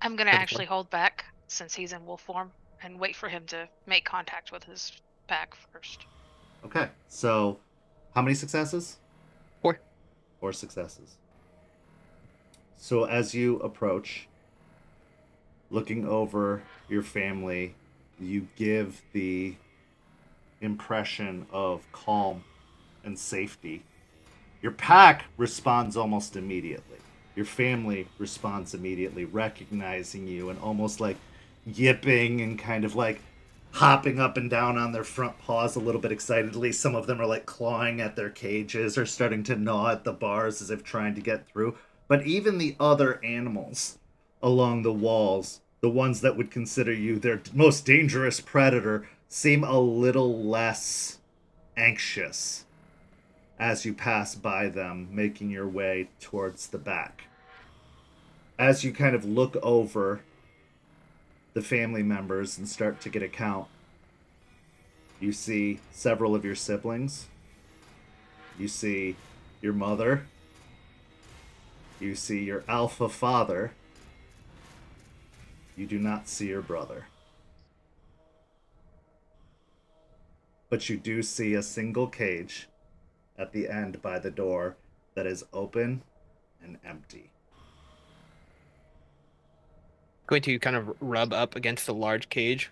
I'm gonna actually hold back since he's in wolf form and wait for him to make contact with his pack first. Okay, so how many successes? 4. 4 successes. So as you approach, looking over your family, you give the impression of calm and safety. Your pack responds almost immediately. Your family responds immediately, recognizing you and almost like yipping and kind of like hopping up and down on their front paws a little bit excitedly. Some of them are like clawing at their cages or starting to gnaw at the bars as if trying to get through. But even the other animals along the walls, the ones that would consider you their most dangerous predator, seem a little less anxious as you pass by them, making your way towards the back. As you kind of look over the family members and start to get a count, you see several of your siblings. You see your mother. You see your alpha father. You do not see your brother. But you do see a single cage at the end by the door that is open and empty. Going to kind of rub up against the large cage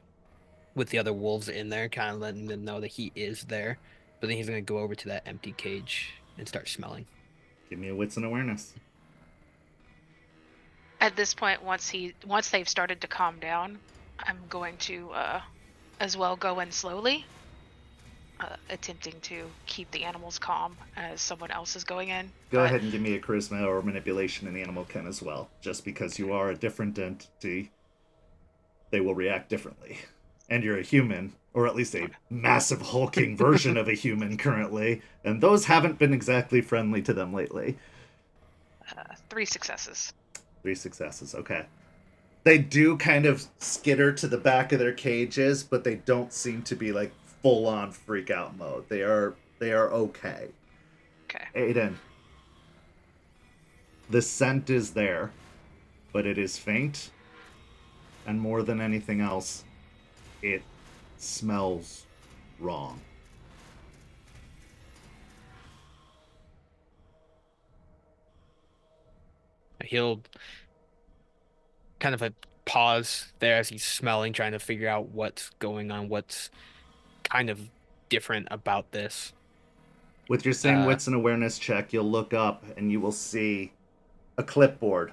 with the other wolves in there, kind of letting them know that he is there. But then he's going to go over to that empty cage and start smelling. Give me a wits and awareness. At this point, once they've started to calm down, I'm going to as well go in slowly, attempting to keep the animals calm as someone else is going in. Go ahead and give me a charisma or manipulation, and the animal can as well. Just because you are a different entity, they will react differently. And you're a human, or at least a massive hulking version of a human currently, and those haven't been exactly friendly to them lately. 3 successes. 3 successes, okay. They do kind of skitter to the back of their cages, but they don't seem to be like full-on freak-out mode. They are okay. Okay. Aiden, the scent is there, but it is faint, and more than anything else, it smells wrong. He'll kind of pause there as he's smelling, trying to figure out what's going on, what's kind of different about this. With your same wits and awareness check, you'll look up and you will see a clipboard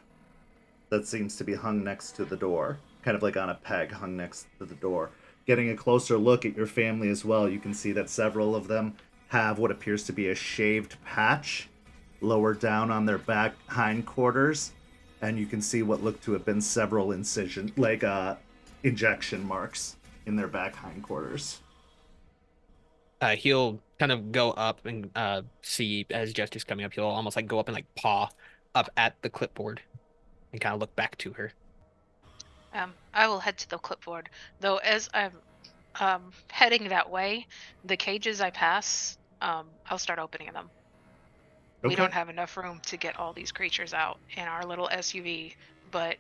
that seems to be hung next to the door, kind of like on a peg hung next to the door. Getting a closer look at your family as well, you can see that several of them have what appears to be a shaved patch lower down on their back hindquarters, and you can see what look to have been several injection marks in their back hindquarters. He'll kind of go up and see as Jesty's coming up. He'll almost like go up and like paw up at the clipboard and kind of look back to her. I will head to the clipboard, though. As I'm heading that way, the cages I pass, I'll start opening them. Okay. We don't have enough room to get all these creatures out in our little SUV, but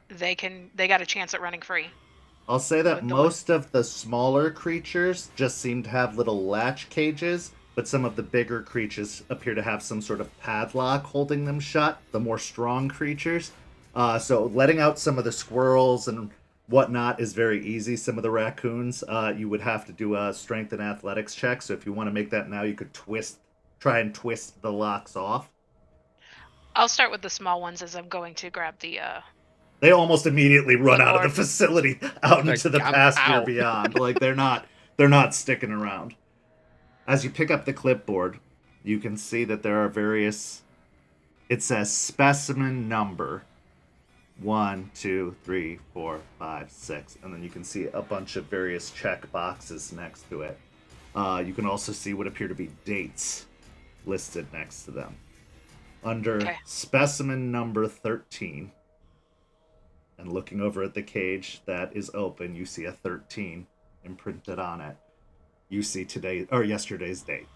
they got a chance at running free. I'll say that most of the smaller creatures just seem to have little latch cages, but some of the bigger creatures appear to have some sort of padlock holding them shut, the more strong creatures. So letting out some of the squirrels and whatnot is very easy. Some of the raccoons, you would have to do a strength and athletics check. So if you want to make that now, you could try and twist the locks off. I'll start with the small ones as I'm going to grab the... They almost immediately run out of the Clipboard. facility out into the I'm pasture out. beyond. Like they're not sticking around. As you pick up the clipboard, you can see that there are various... It says specimen number 1, 2, 3, 4, 5, 6, and then you can see a bunch of various check boxes next to it. You can also see what appear to be dates listed next to them. Under specimen number 13, and looking over at the cage that is open, you see a 13 imprinted on it. You see yesterday's date.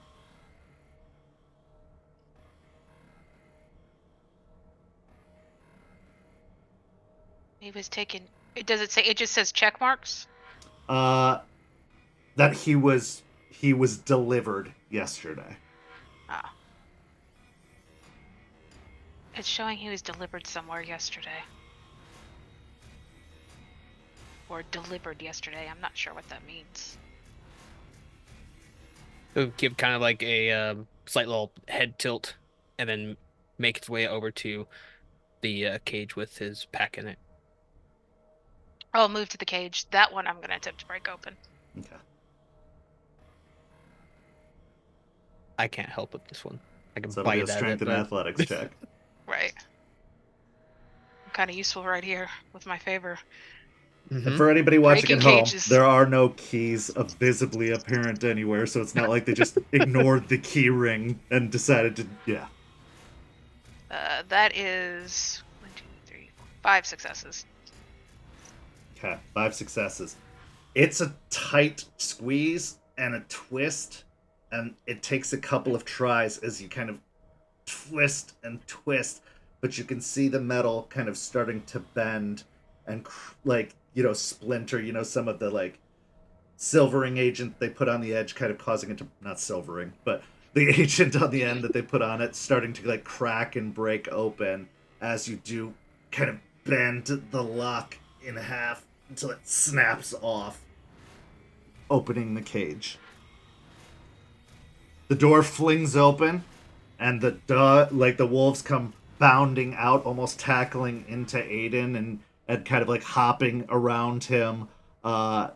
He was taken... Does it say... It just says check marks? That he was delivered yesterday. Ah. It's showing he was delivered somewhere yesterday. Or delivered yesterday. I'm not sure what that means. He'll give kind of like a slight little head tilt and then make its way over to the cage with his pack in it. I'll move to the cage. That one I'm going to attempt to break open. Okay. I can't help with this one. I can So bite it'll at be a strength it, and but athletics check. Right. I'm kind of useful right here with my favor. And for anybody watching Breaking at home, cages. there are no keys visibly apparent anywhere, so it's not like they just ignored the key ring and decided to, yeah. That is 1, 2, 3, 5 successes. Okay, 5 successes. It's a tight squeeze and a twist, and it takes a couple of tries as you kind of twist and twist, but you can see the metal kind of starting to bend and splinter, some of the like silvering agent they put on the edge kind of causing it to, not silvering, but the agent on the end that they put on it starting to like crack and break open as you do kind of bend the lock in half until it snaps off, opening the cage. The door flings open, and the wolves come bounding out, almost tackling into Aiden and kind of like hopping around him.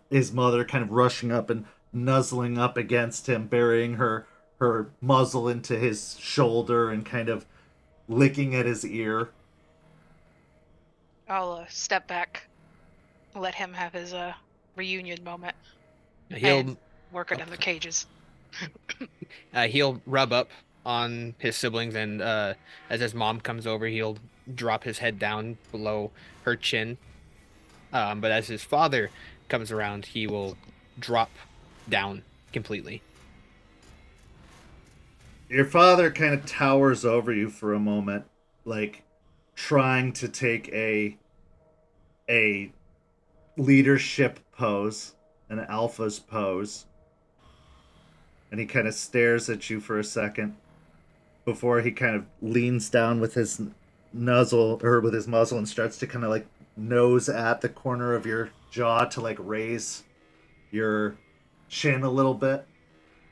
His mother kind of rushing up and nuzzling up against him, burying her muzzle into his shoulder and kind of licking at his ear. I'll step back, let him have his reunion moment, He'll and work on other cages. he'll rub up on his siblings, and as his mom comes over, he'll drop his head down below her chin. But as his father comes around, he will drop down completely. Your father kind of towers over you for a moment, like trying to take a leadership pose, an alpha's pose. And he kind of stares at you for a second before he kind of leans down with his muzzle and starts to kind of like nose at the corner of your jaw to like raise your chin a little bit.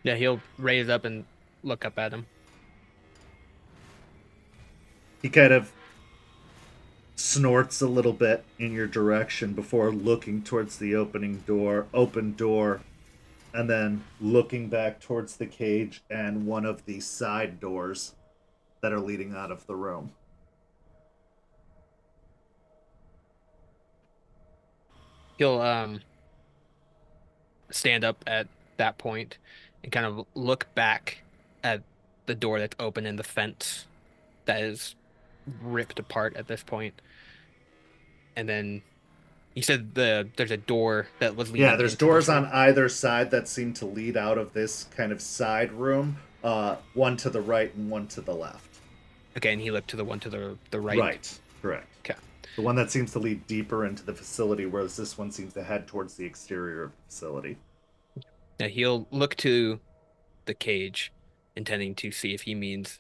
Yeah, he'll raise up and look up at him. He kind of snorts a little bit in your direction before looking towards the open door, and then looking back towards the cage and one of the side doors that are leading out of the room. He'll stand up at that point and kind of look back at the door that's open and the fence that is ripped apart at this point. And then you said there's a door that was leading. Yeah, there's into doors this on room? either side that seem to lead out of this kind of side room. One to the right and one to the left. Okay, and he looked to the one to the right. Right, correct. Okay. The one that seems to lead deeper into the facility, whereas this one seems to head towards the exterior of the facility. Now he'll look to the cage, intending to see if he means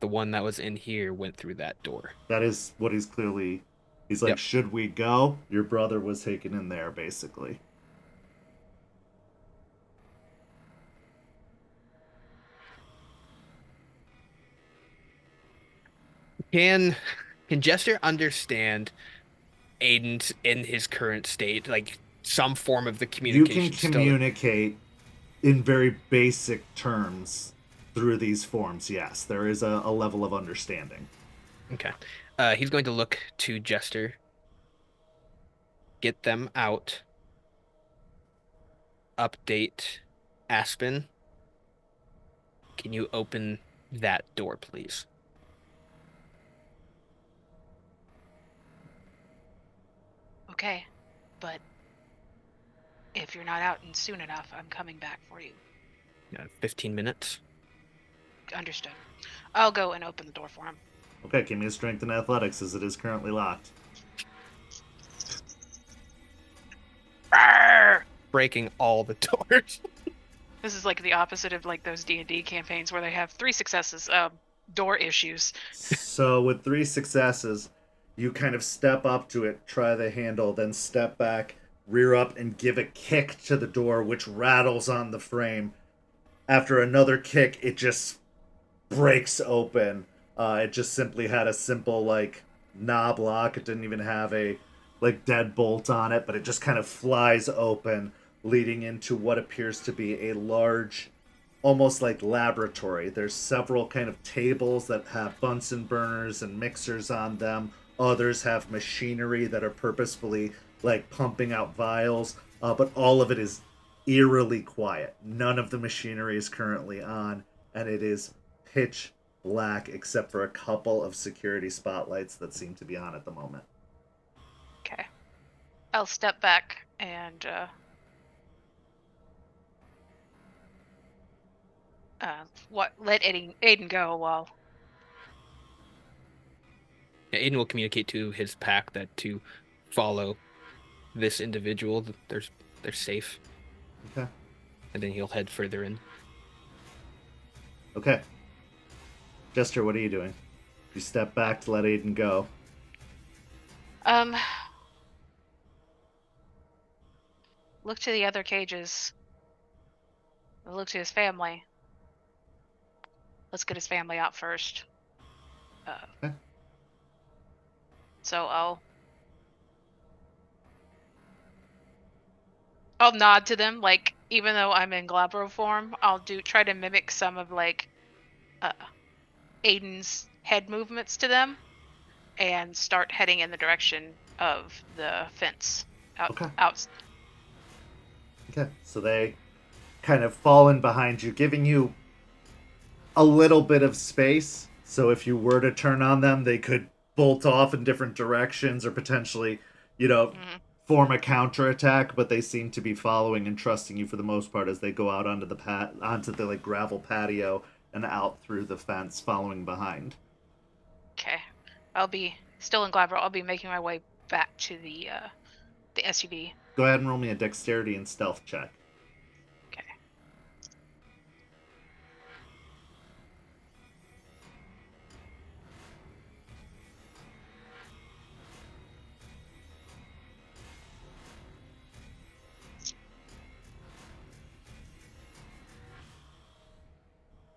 the one that was in here went through that door. That is what he's clearly... He's like, Yep. Should we go? Your brother was taken in there, basically. Can Jester understand Aiden's in his current state, like some form of the You communication? can communicate in very basic terms through these forms, yes. There is a level of understanding. Okay. He's going to look to Jester, get them out, update Aspen. Can you open that door, please? Okay, but if you're not out and soon enough, I'm coming back for you. 15 minutes. Understood. I'll go and open the door for him. Okay, give me a strength and athletics as it is currently locked. Arr! Breaking all the doors. This is like the opposite of like those D&D campaigns where they have 3 successes, door issues. So with 3 successes, you kind of step up to it, try the handle, then step back, rear up, and give a kick to the door, which rattles on the frame. After another kick, it just breaks open. It just simply had a simple, like, knob lock. It didn't even have a, like, deadbolt on it, but it just kind of flies open, leading into what appears to be a large, almost like laboratory. There's several kind of tables that have Bunsen burners and mixers on them. Others have machinery that are purposefully, like, pumping out vials. But all of it is eerily quiet. None of the machinery is currently on, and it is pitch black except for a couple of security spotlights that seem to be on at the moment. Okay. I'll step back and let Aiden go while... Yeah, Aiden will communicate to his pack that to follow this individual. They're safe. Okay. And then he'll head further in. Okay. Jester, what are you doing? You step back to let Aiden go. Look to the other cages. Look to his family. Let's get his family out first. Okay. So I'll nod to them, like, even though I'm in Glabro form, I'll try to mimic some of like Aiden's head movements to them and start heading in the direction of the fence. Okay. Out. Okay. So they kind of fall in behind you, giving you a little bit of space. So if you were to turn on them, they could bolt off in different directions or potentially, form a counterattack, but they seem to be following and trusting you for the most part as they go out onto the like gravel patio and out through the fence, following behind. Okay. I'll be still in Glabro. I'll be making my way back to the SUV. Go ahead and roll me a dexterity and stealth check. Okay.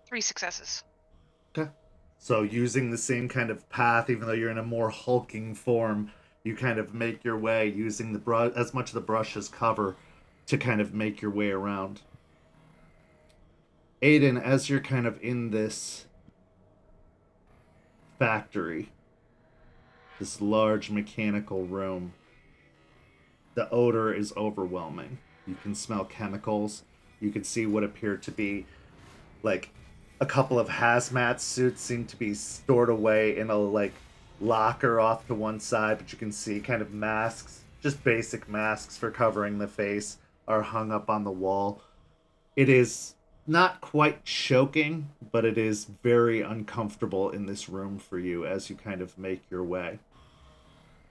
Three successes. Okay. So using the same kind of path, even though you're in a more hulking form, you kind of make your way using the brush, as much of the brush as cover, to kind of make your way around. Aiden, as you're kind of in this factory, this large mechanical room, the odor is overwhelming. You can smell chemicals. You can see what appear to be like a couple of hazmat suits seem to be stored away in a like locker off to one side, but you can see kind of masks, just basic masks for covering the face, are hung up on the wall. It is not quite choking, but it is very uncomfortable in this room for you as you kind of make your way.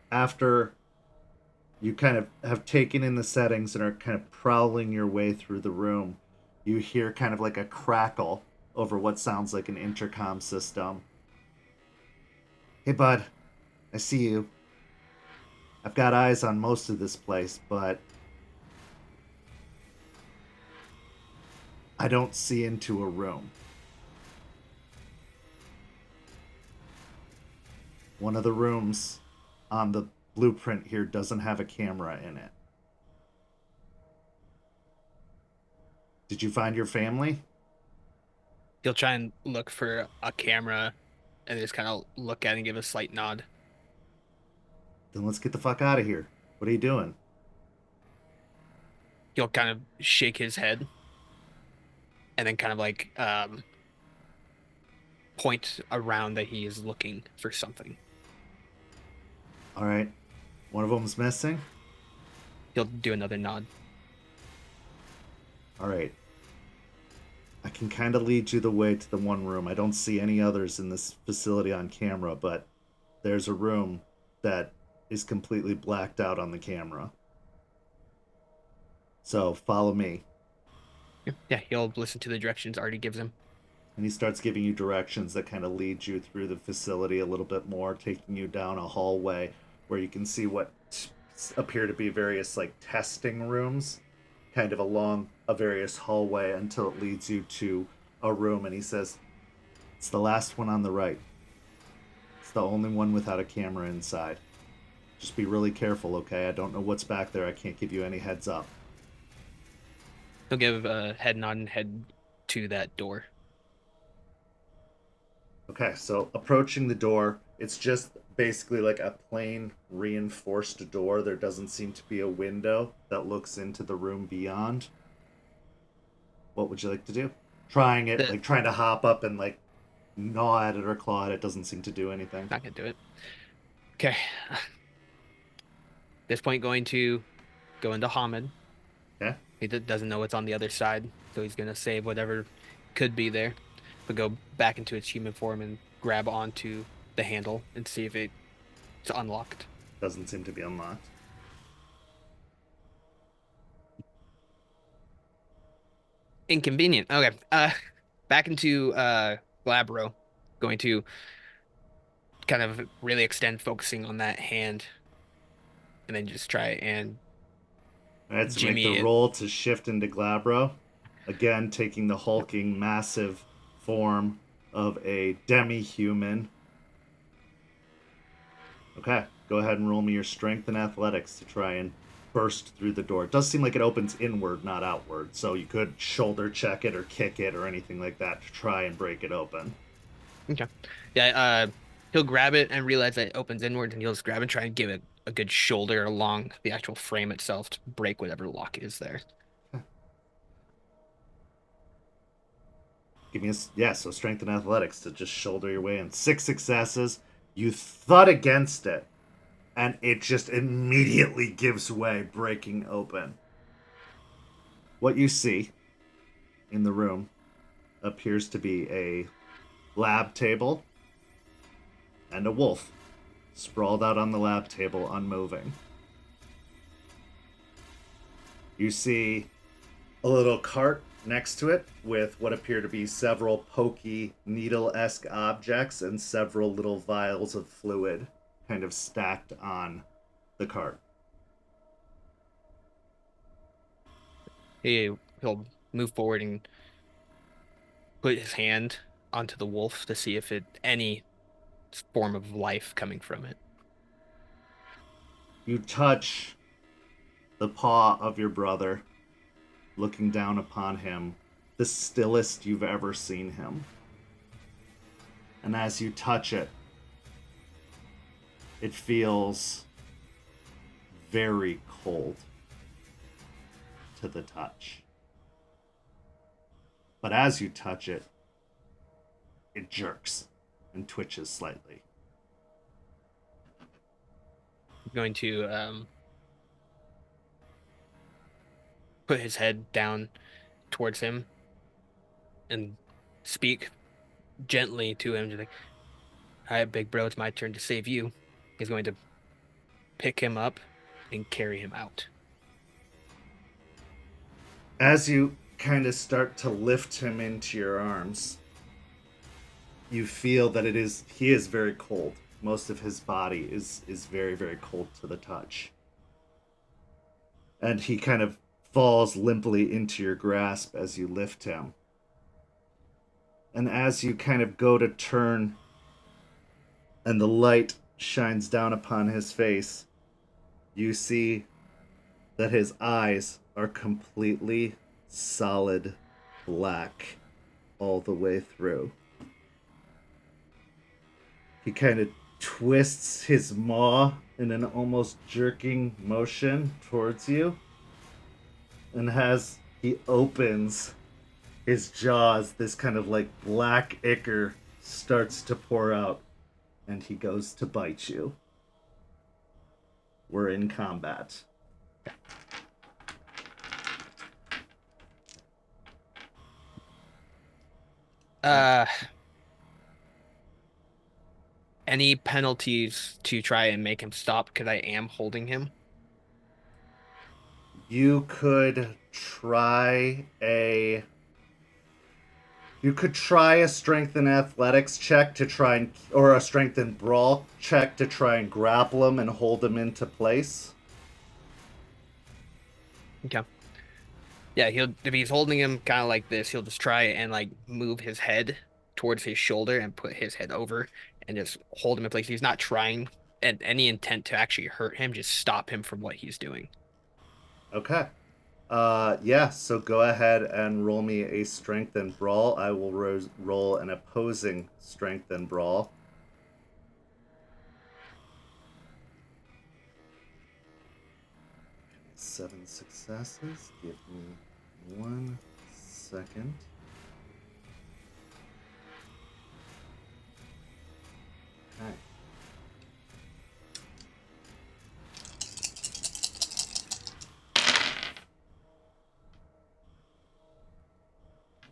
After you kind of have taken in the settings and are kind of prowling your way through the room, you hear kind of like a crackle over what sounds like an intercom system. Hey, bud, I see you. I've got eyes on most of this place, but I don't see into a room. One of the rooms on the blueprint here doesn't have a camera in it. Did you find your family? He'll try and look for a camera and just kind of look at it and give a slight nod. Then let's get the fuck out of here. What are you doing? He'll kind of shake his head and then kind of like point around that he is looking for something. All right. One of them's missing. He'll do another nod. All right. I can kind of lead you the way to the one room. I don't see any others in this facility on camera, but there's a room that is completely blacked out on the camera. So follow me. Yeah, he'll listen to the directions Artie gives him. And he starts giving you directions that kind of lead you through the facility a little bit more, taking you down a hallway where you can see what appear to be various like testing rooms, kind of along a various hallway until it leads you to a room. And he says, it's the last one on the right. It's the only one without a camera inside. Just be really careful, okay? I don't know what's back there. I can't give you any heads up. He'll give a head nod and head to that door. Okay, so approaching the door, it's just basically like a plain reinforced door. There doesn't seem to be a window that looks into the room beyond. What would you like to do? Trying it, like trying to hop up and like gnaw at it or claw at it doesn't seem to do anything. Not gonna do it. Okay. At this point, going to go into Hamid. Yeah. He doesn't know what's on the other side, so he's gonna save whatever could be there, but go back into its human form and grab onto the handle and see if it's unlocked. Doesn't seem to be unlocked. Inconvenient. Okay. back into Glabro, going to kind of really extend, focusing on that hand, and then just try and All right, so make jimmy the it. roll to shift into Glabro. Again, taking the hulking, massive form of a demi-human. Okay, go ahead and roll me your strength and athletics to try and burst through the door. It does seem like it opens inward, not outward, so you could shoulder check it or kick it or anything like that to try and break it open. Okay. Yeah, he'll grab it and realize that it opens inward, and he'll just grab and try and give it a good shoulder along the actual frame itself to break whatever lock is there. Give me so strength and athletics to just shoulder your way in. 6 successes. You thud against it, and it just immediately gives way, breaking open. What you see in the room appears to be a lab table and a wolf sprawled out on the lab table, unmoving. You see a little cart next to it with what appear to be several pokey, needle-esque objects and several little vials of fluid kind of stacked on the cart. He'll move forward and put his hand onto the wolf to see if any form of life coming from it. You touch the paw of your brother, looking down upon him, the stillest you've ever seen him. And as you touch it, it feels very cold to the touch. But as you touch it, it jerks and twitches slightly. I'm going to put his head down towards him and speak gently to him, just like, "All right, big bro, it's my turn to save you." He's going to pick him up and carry him out. As you kind of start to lift him into your arms, you feel that he is very cold. Most of his body is very, very cold to the touch. And he kind of falls limply into your grasp as you lift him. And as you kind of go to turn and the light shines down upon his face, you see that his eyes are completely solid black all the way through. He kind of twists his maw in an almost jerking motion towards you. And as he opens his jaws, this kind of like black ichor starts to pour out, and he goes to bite you. We're in combat. Any penalties to try and make him stop because I am holding him? You could try a strength and athletics check to try and, or a strength and brawl check to try and grapple him and hold him into place. Okay. Yeah, if he's holding him kind of like this, he'll just try and like move his head towards his shoulder and put his head over and just hold him in place. He's not trying at any intent to actually hurt him, just stop him from what he's doing. Okay. Yeah, so go ahead and roll me a strength and brawl. I will roll an opposing strength and brawl. Seven successes. Give me 1 second. Okay.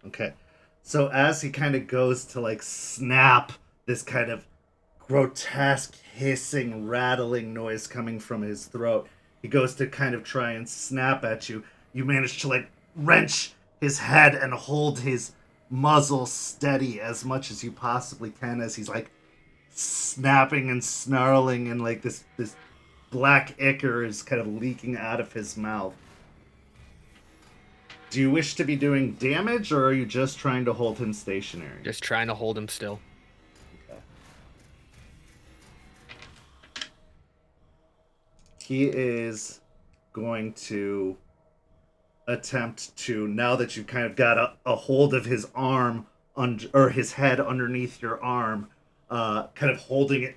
Okay. So as he kind of goes to like snap, this kind of grotesque hissing, rattling noise coming from his throat, he goes to kind of try and snap at you. You manage to like wrench his head and hold his muzzle steady as much as you possibly can as he's like snapping and snarling, and like this black ichor is kind of leaking out of his mouth. Do you wish to be doing damage, or are you just trying to hold him stationary? Just trying to hold him still. Okay. He is going to attempt to, now that you've kind of got a hold of his arm, or his head underneath your arm, kind of holding it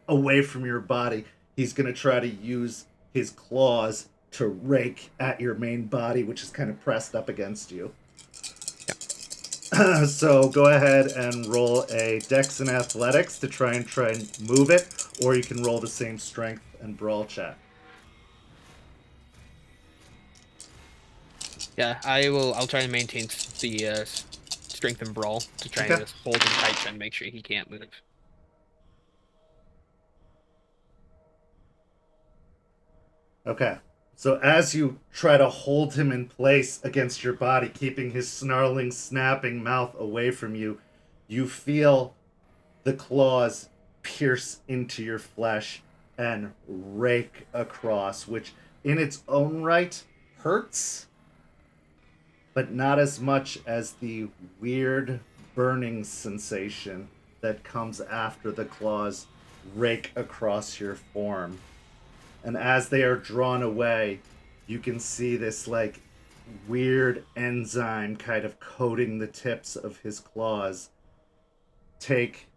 away from your body, he's going to try to use his claws to rake at your main body, which is kind of pressed up against you. Yep. So go ahead and roll a Dex and Athletics to try and move it, or you can roll the same Strength and Brawl check. Yeah, I'll try and maintain the strength and brawl to try and just hold him tight and make sure he can't move. Okay. So as you try to hold him in place against your body, keeping his snarling, snapping mouth away from you, you feel the claws pierce into your flesh and rake across, which in its own right hurts, but not as much as the weird burning sensation that comes after the claws rake across your form. And as they are drawn away, you can see this like weird enzyme kind of coating the tips of his claws. Take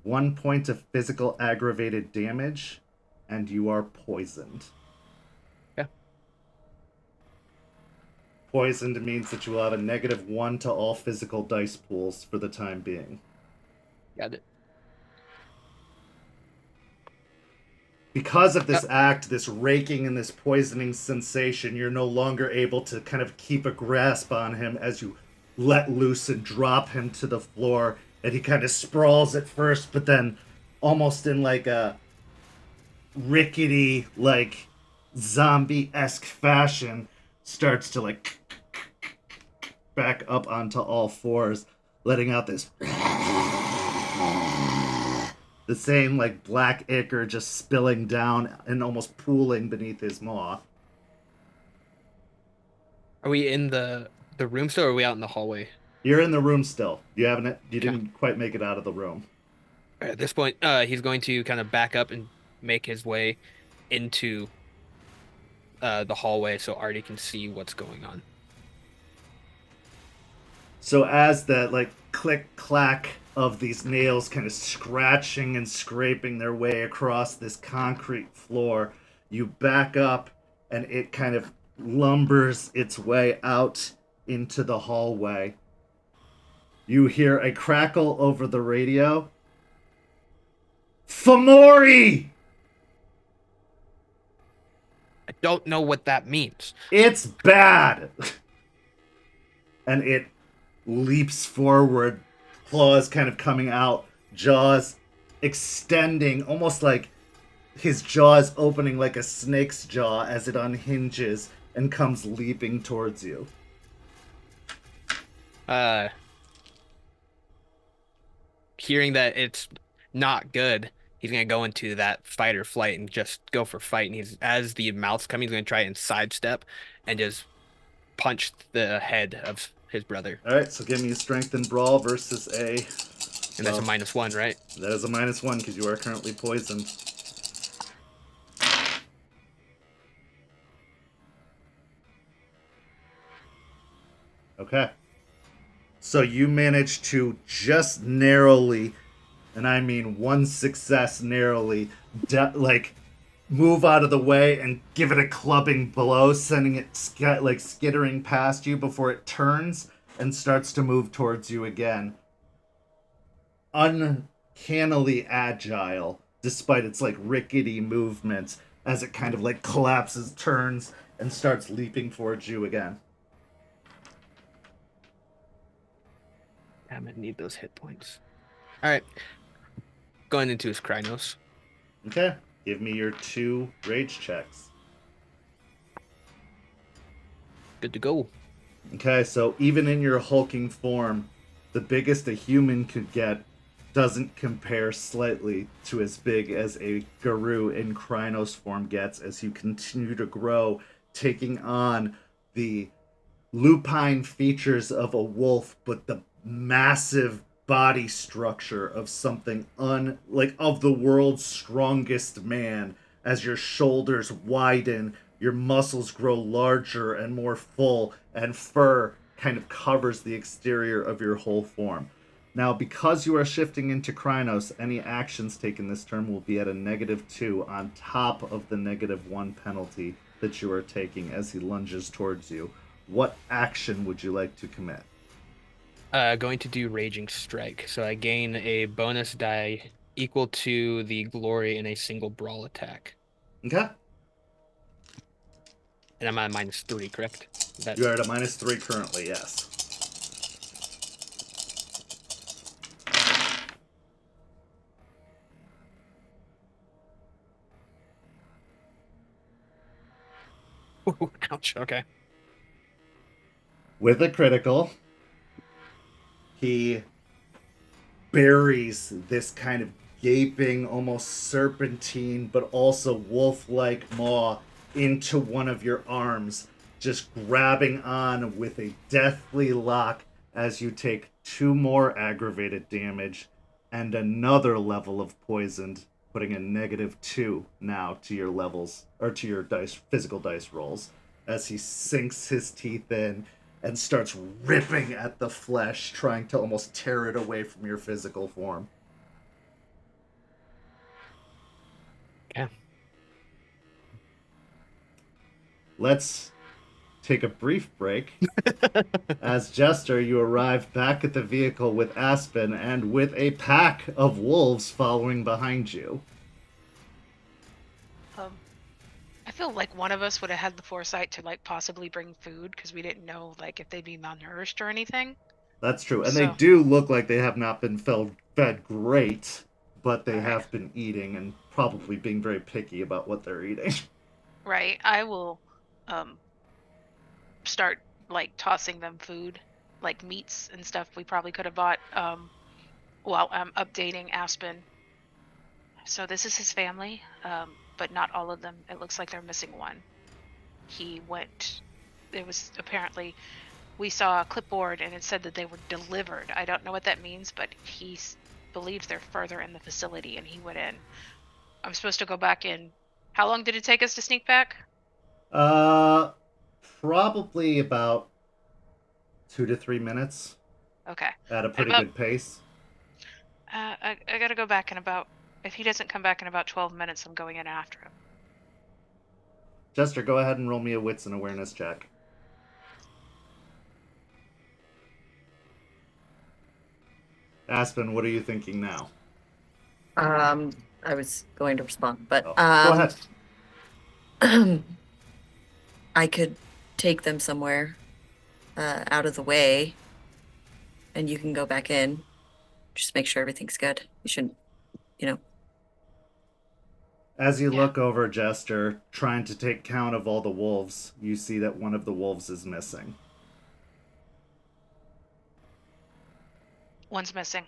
1 point of physical aggravated damage, and you are poisoned. Yeah. Poisoned means that you will have a -1 to all physical dice pools for the time being. Got it. Because of this act, this raking and this poisoning sensation, you're no longer able to kind of keep a grasp on him as you let loose and drop him to the floor. And he kind of sprawls at first, but then almost in like a rickety, like zombie-esque fashion, starts to like back up onto all fours, letting out this the same like black ichor just spilling down and almost pooling beneath his maw. Are we in the room still, or are we out in the hallway? You're in the room still. You didn't quite make it out of the room. At this point, he's going to kind of back up and make his way into the hallway so Artie can see what's going on. So as that like click clack of these nails kind of scratching and scraping their way across this concrete floor, you back up and it kind of lumbers its way out into the hallway. You hear a crackle over the radio. Fomori! I don't know what that means. It's bad! And it leaps forward, claws kind of coming out, jaws extending, almost like his jaws opening like a snake's jaw as it unhinges and comes leaping towards you. Hearing that it's not good, he's gonna go into that fight or flight and just go for fight. And as the mouth's coming, he's gonna try and sidestep and just punch the head of his brother. All right, so give me a strength and brawl versus a. And that's a -1, right? That is a -1 because you are currently poisoned. Okay. So you managed to just narrowly, and I mean one success narrowly, move out of the way and give it a clubbing blow, sending it skittering past you before it turns and starts to move towards you again. Uncannily agile, despite its like rickety movements, as it kind of like collapses, turns, and starts leaping towards you again. I'm gonna need those hit points. All right, going into his Krynos. Okay, give me your 2 rage checks. Good to go. Okay, so even in your hulking form, the biggest a human could get doesn't compare slightly to as big as a Guru in Krynos form gets as you continue to grow, taking on the lupine features of a wolf, but the massive body structure of something like of the world's strongest man. As your shoulders widen, your muscles grow larger and more full, and fur kind of covers the exterior of your whole form. Now, because you are shifting into Krynos, any actions taken this turn will be at a -2 on top of the -1 penalty that you are taking as he lunges towards you. What action would you like to commit? Going to do Raging Strike. So I gain a bonus die equal to the glory in a single brawl attack. Okay. And I'm at -3, correct? That You are at a -3 currently, yes. ouch. Okay. With a critical, he buries this kind of gaping, almost serpentine, but also wolf-like maw into one of your arms, just grabbing on with a deathly lock as you take 2 more aggravated damage and another level of poisoned, putting a -2 now to your levels, or to your physical dice rolls, as he sinks his teeth in and starts ripping at the flesh, trying to almost tear it away from your physical form. Okay. Let's take a brief break. As Jester, you arrive back at the vehicle with Aspen and with a pack of wolves following behind you. I feel like one of us would have had the foresight to like possibly bring food because we didn't know like if they'd be malnourished or anything. That's true. And they So, do look like they have not been fed great, but they all right, have been eating and probably being very picky about what they're eating. right. I will start like tossing them food, like meats and stuff we probably could have bought while I'm updating Aspen. So this is his family, but not all of them. It looks like they're missing one. He went. It was apparently we saw a clipboard and it said that they were delivered. I don't know what that means, but he believes they're further in the facility and he went in. I'm supposed to go back in. How long did it take us to sneak back? Uh, Probably about 2 to 3 minutes Okay. at a And pretty about good pace. I gotta go back in about if he doesn't come back in about 12 minutes, I'm going in after him. Jester, go ahead and roll me a wits and awareness check. Aspen, what are you thinking now? I was going to respond, but Oh, go ahead. I could take them somewhere out of the way, and you can go back in. Just make sure everything's good. You shouldn't, you know. As you Yeah. look over Jester, trying to take count of all the wolves, you see that one of the wolves is missing. One's missing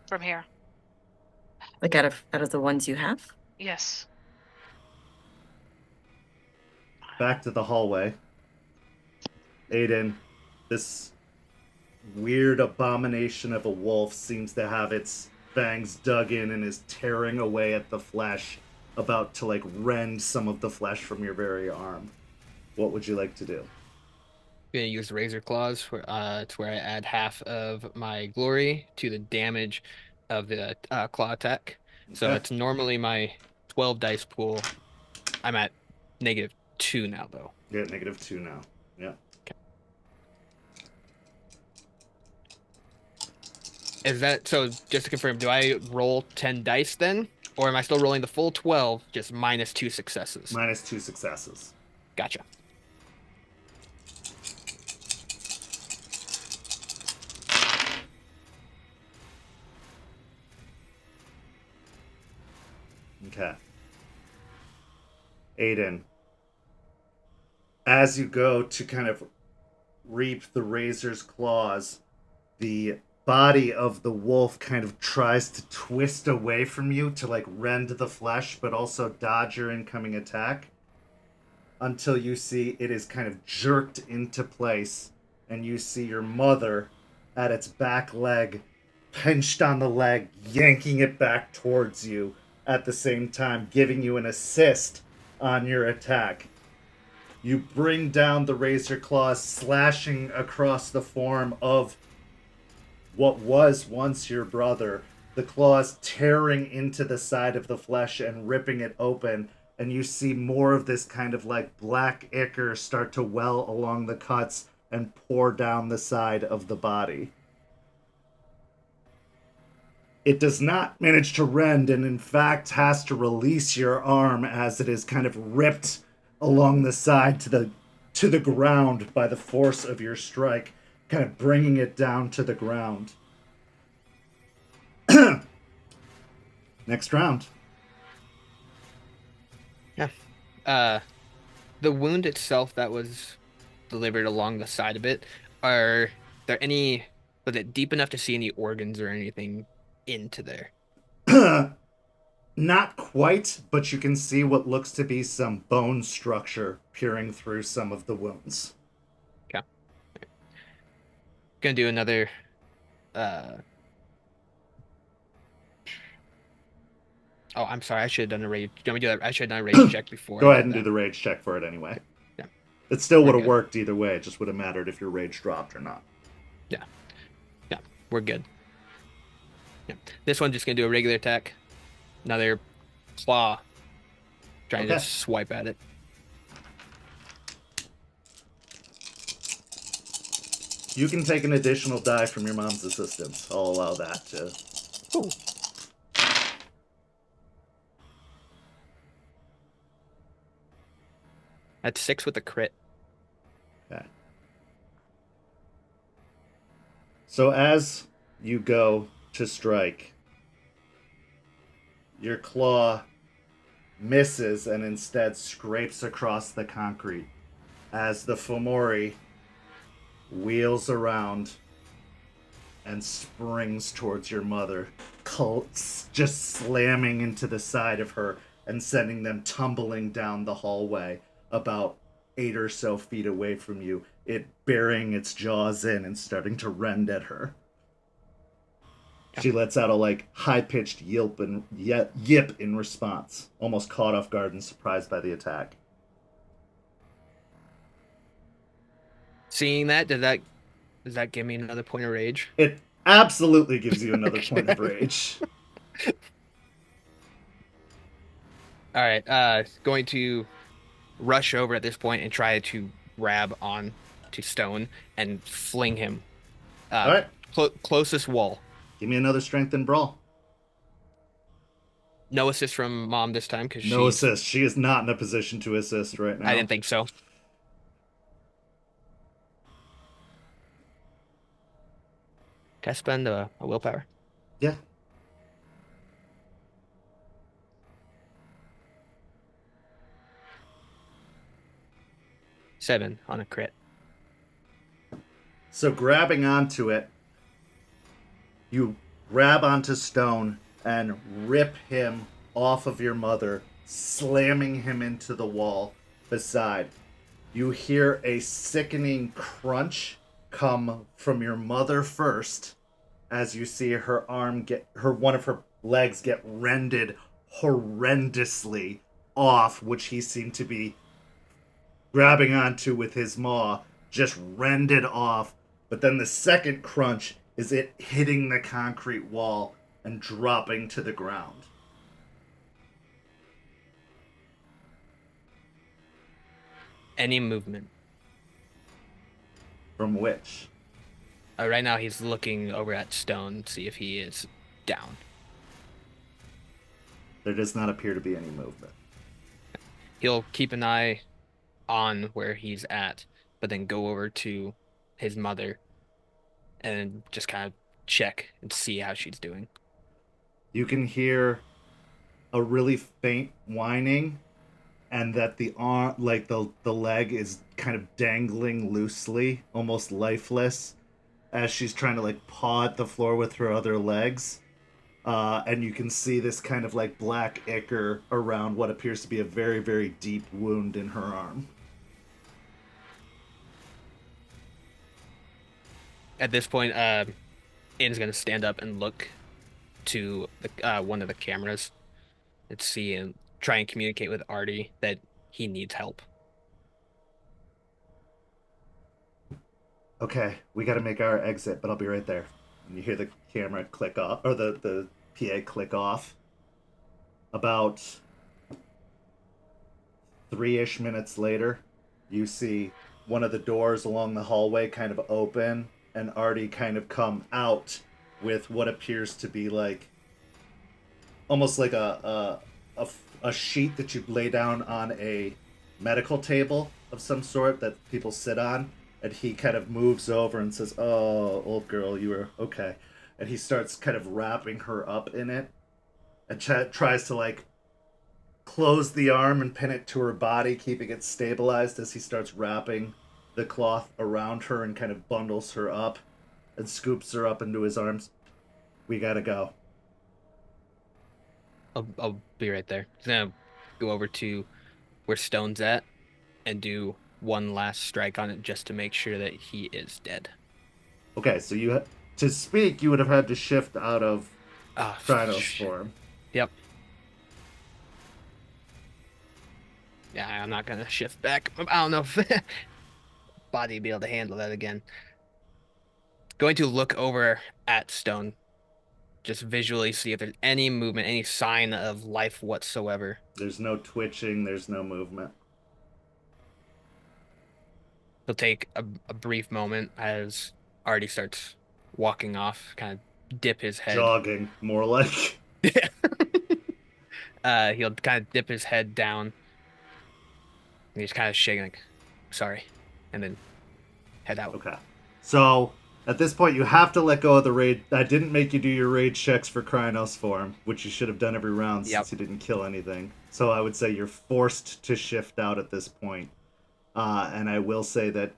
from here. Like out of the ones you have. Yes. Back to the hallway. Aiden, this weird abomination of a wolf seems to have its fangs dug in and is tearing away at the flesh, about to like rend some of the flesh from your very arm. What would you like to do? Gonna use Razor Claws to where I add half of my glory to the damage of the claw attack. So Okay. it's normally my 12 dice pool. I'm at -2 now, though. You're at -2 now. Yeah. Is that so? Just to confirm, do I roll 10 dice then, or am I still rolling the full 12, just -2 successes? -2 successes. Gotcha. Okay. Aiden, as you go to kind of reap the razor's claws, the body of the wolf kind of tries to twist away from you to like rend the flesh, but also dodge your incoming attack, until you see it is kind of jerked into place, and you see your mother at its back leg, pinched on the leg, yanking it back towards you at the same time, giving you an assist on your attack. You bring down the razor claws, slashing across the form of what was once your brother, the claws tearing into the side of the flesh and ripping it open, and you see more of this kind of like black ichor start to well along the cuts and pour down the side of the body. It does not manage to rend, and in fact has to release your arm as it is kind of ripped along the side to the ground by the force of your strike, kind of bringing it down to the ground. Next round. The wound itself that was delivered along the side of it, are there any, was it deep enough to see any organs or anything into there? Not quite, but you can see what looks to be some bone structure peering through some of the wounds. Okay. Gonna do another oh, I'm sorry, I should have done a rage. Do you want me to do that? I should have done a rage check before. Go I ahead did and do that. the rage check for it anyway. Yeah. It still We're would have good. worked either way. It just would have mattered if your rage dropped or not. Yeah. Yeah, we're good. Yeah. This one's just gonna do a regular attack. Another claw. Trying to Okay. swipe at it. You can take an additional die from your mom's assistance. I'll allow that to. Ooh. That's 6 with a crit. Okay. So as you go to strike, your claw misses and instead scrapes across the concrete as the Fomori wheels around and springs towards your mother, just slamming into the side of her and sending them tumbling down the hallway about 8 or so feet away from you, it burying its jaws in and starting to rend at her. She lets out a like high-pitched yip in response, almost caught off guard and surprised by the attack. Seeing that, does that give me another point of rage? It absolutely gives you another point of rage. All right, going to rush over at this point and try to grab on to Stone and fling him. All right, Closest wall. give me another strength and brawl. No assist from Mom this time because No assist. She is not in a position to assist right now. I didn't think so. Can I spend a willpower? Yeah. Seven on a crit. So grabbing onto it, you grab onto Stone and rip him off of your mother, slamming him into the wall beside. You hear a sickening crunch come from your mother first, as you see her one of her legs get rended horrendously off, which he seemed to be grabbing onto with his maw, just rended off. But then the second crunch is it hitting the concrete wall and dropping to the ground. Any movement? From which? Right now he's looking over at Stone, see if he is down. There does not appear to be any movement. He'll keep an eye on where he's at, but then go over to his mother and just kind of check and see how she's doing. You can hear a really faint whining and that the arm, like the leg, is kind of dangling loosely, almost lifeless, as she's trying to like paw at the floor with her other legs. And you can see this kind of like black ichor around what appears to be a very, very deep wound in her arm. At this point, Aiden's gonna stand up and look to the one of the cameras and see and try and communicate with Artie that he needs help. Okay, we got to make our exit, but I'll be right there. And you hear the camera click off, or the PA click off. About 3-ish minutes later, you see one of the doors along the hallway kind of open, and Artie kind of come out with what appears to be like almost like a sheet that you lay down on a medical table of some sort that people sit on. And he kind of moves over and says, "Oh, old girl, you were okay." And he starts kind of wrapping her up in it, and tries to like close the arm and pin it to her body, keeping it stabilized as he starts wrapping the cloth around her and kind of bundles her up and scoops her up into his arms. We gotta go. I'll be right there. He's gonna go over to where Stone's at and do one last strike on it just to make sure that he is dead. Okay, so to speak, you would have had to shift out of Ah, Krynos form. Yep. Yeah, I'm not gonna shift back. I don't know if body be able to handle that again. Going to look over at Stone, just visually see if there's any movement, any sign of life whatsoever. There's no twitching, there's no movement. He'll take a brief moment as Artie starts walking off, kind of dip his head. Jogging, more like. He'll kind of dip his head down. And he's kind of shaking, like, sorry, and then head out. Okay. So, at this point, you have to let go of the raid. I didn't make you do your raid checks for Krynos form, which you should have done every round since you didn't kill anything. So I would say you're forced to shift out at this point. And I will say that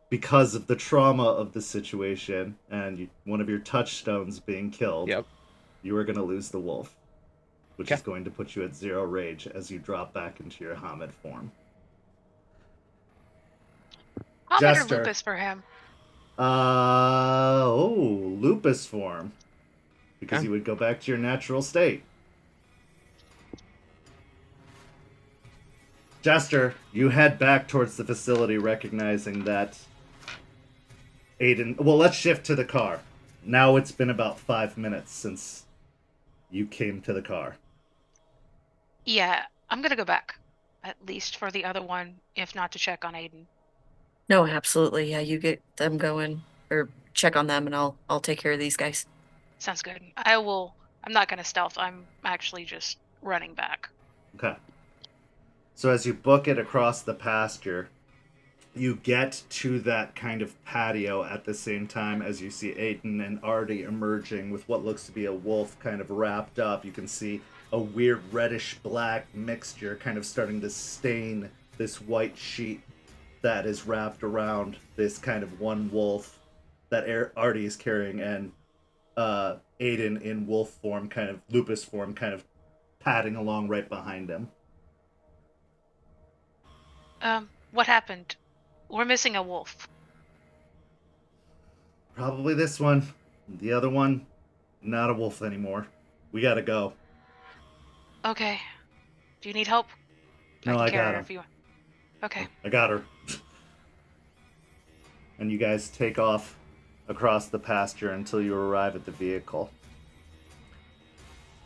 because of the trauma of the situation and one of your touchstones being killed, you are going to lose the wolf, which is going to put you at 0 rage as you drop back into your Hamid form. Hamid or lupus for him? Lupus form. Because you would go back to your natural state. Jester, you head back towards the facility, recognizing that Aiden... Well, let's shift to the car. Now it's been about 5 minutes since you came to the car. Yeah, I'm gonna go back. At least for the other one, if not to check on Aiden. No, absolutely. Yeah, you get them going or check on them and I'll take care of these guys. Sounds good. I'm not gonna stealth. I'm actually just running back. Okay. So as you book it across the pasture, you get to that kind of patio at the same time as you see Aiden and Artie emerging with what looks to be a wolf kind of wrapped up. You can see a weird reddish-black mixture kind of starting to stain this white sheet that is wrapped around this kind of one wolf that Artie is carrying, and Aiden in wolf form, kind of lupus form, kind of padding along right behind him. What happened? We're missing a wolf. Probably this one. The other one, not a wolf anymore. We gotta go. Okay. Do you need help? No, I got her. If you... Okay. I got her. And you guys take off across the pasture until you arrive at the vehicle.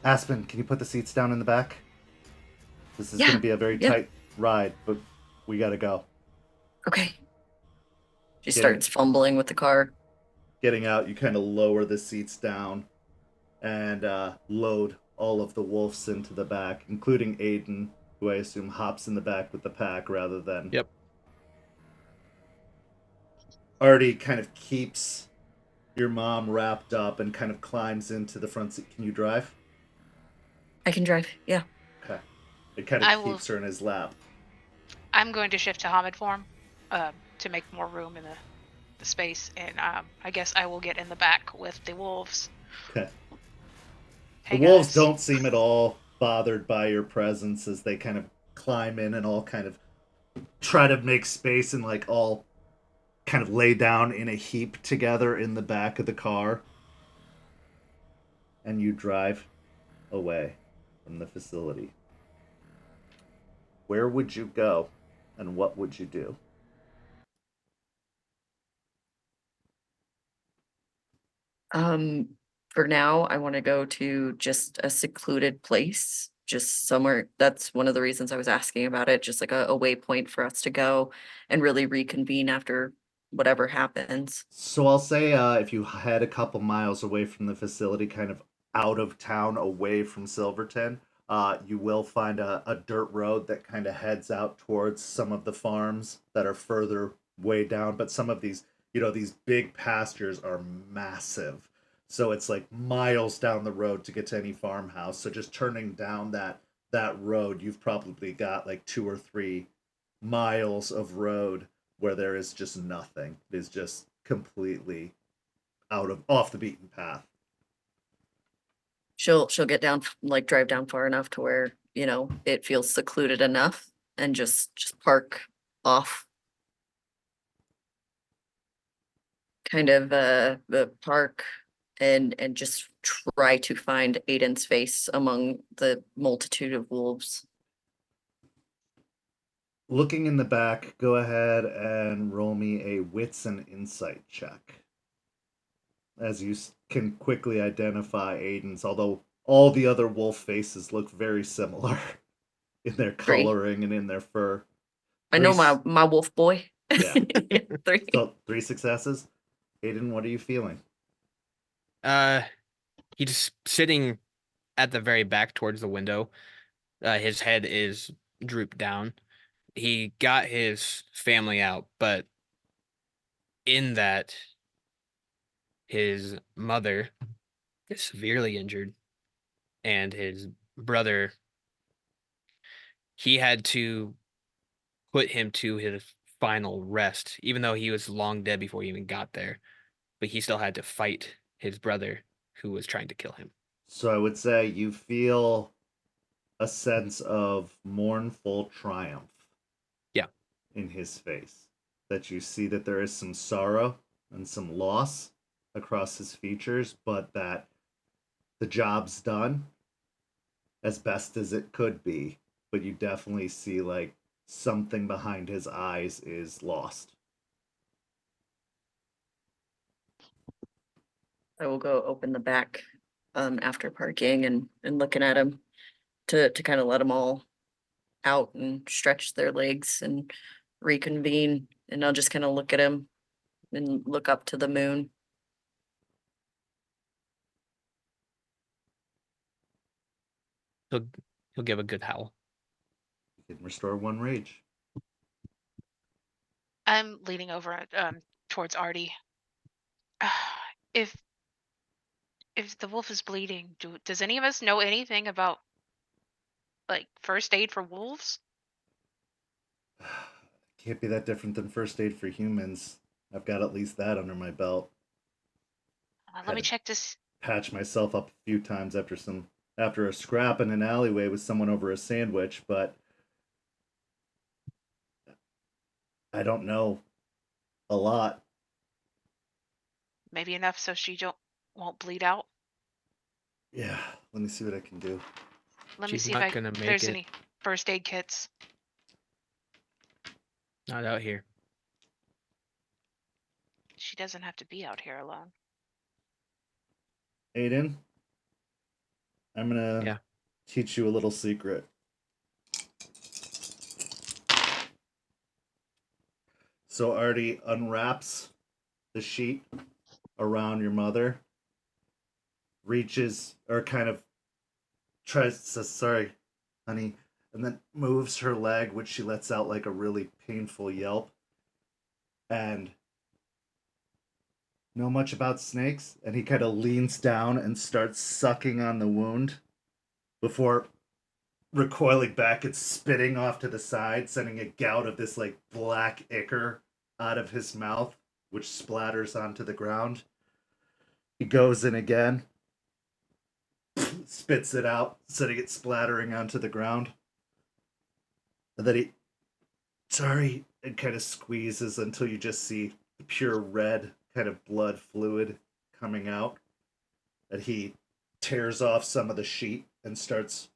Aspen, can you put the seats down in the back? This is going to be a very tight ride, but we gotta go. Okay. She starts fumbling with the car. Getting out, you kind of lower the seats down and load all of the wolves into the back, including Aiden, who I assume hops in the back with the pack rather than... Yep. Artie kind of keeps your mom wrapped up and kind of climbs into the front seat. Can you drive? I can drive, yeah. Okay. It kind I of will. keeps her in his lap. I'm going to shift to Hamid form, to make more room in the space, and I guess I will get in the back with the wolves. Okay. Hey The wolves guys. don't seem at all bothered by your presence as they kind of climb in and all kind of try to make space and like all kind of lay down in a heap together in the back of the car. And you drive away from the facility. Where would you go and what would you do? Um, for now, I want to go to just a secluded place, just somewhere. That's one of the reasons I was asking about it, just like a waypoint for us to go and really reconvene after whatever happens. So I'll say if you head a couple miles away from the facility, kind of out of town, away from Silverton, you will find a dirt road that kind of heads out towards some of the farms that are further way down. But some of these, these big pastures are massive. So it's like miles down the road to get to any farmhouse. So just turning down that road, you've probably got like 2 or 3 miles of road where there is just nothing. It is just completely off the beaten path. She'll get down, like drive down far enough to where, it feels secluded enough and just park off kind of the park and just try to find Aiden's face among the multitude of wolves. Looking in the back, go ahead and roll me a wits and insight check. As you can quickly identify Aiden's, although all the other wolf faces look very similar in their 3. coloring and in their fur. I know Three my wolf boy. Yeah. 3. So 3 successes. Aiden, what are you feeling? He's sitting at the very back towards the window. His head is drooped down. He got his family out, but in that, his mother is severely injured, and his brother, he had to put him to his final rest, even though he was long dead before he even got there. But he still had to fight his brother who was trying to kill him. So I would say you feel a sense of mournful triumph. Yeah. In his face. That you see that there is some sorrow and some loss across his features, but that the job's done as best as it could be. But you definitely see like something behind his eyes is lost. I will go open the back after parking and looking at him to kind of let them all out and stretch their legs and reconvene. And I'll just kind of look at him and look up to the moon. He'll give a good howl. You can restore 1 rage. I'm leaning over towards Artie. If the wolf is bleeding, does any of us know anything about like first aid for wolves? Can't be that different than first aid for humans. I've got at least that under my belt. Let me check this. Patch myself up a few times after a scrap in an alleyway with someone over a sandwich, but I don't know a lot. Maybe enough so she won't bleed out. Yeah, let me see what I can do. Let me She's see not if gonna make there's it. any first aid kits. Not out here. She doesn't have to be out here alone. Aiden, I'm gonna teach you a little secret. So Artie unwraps the sheet around your mother, reaches or kind of says, "Sorry, honey," and then moves her leg, which she lets out like a really painful yelp. And know much about snakes? And he kind of leans down and starts sucking on the wound before recoiling back and spitting off to the side, sending a gout of this like black ichor out of his mouth, which splatters onto the ground. He goes in again, spits it out, setting it splattering onto the ground. And then sorry, and kind of squeezes until you just see the pure red kind of blood fluid coming out. And he tears off some of the sheet and starts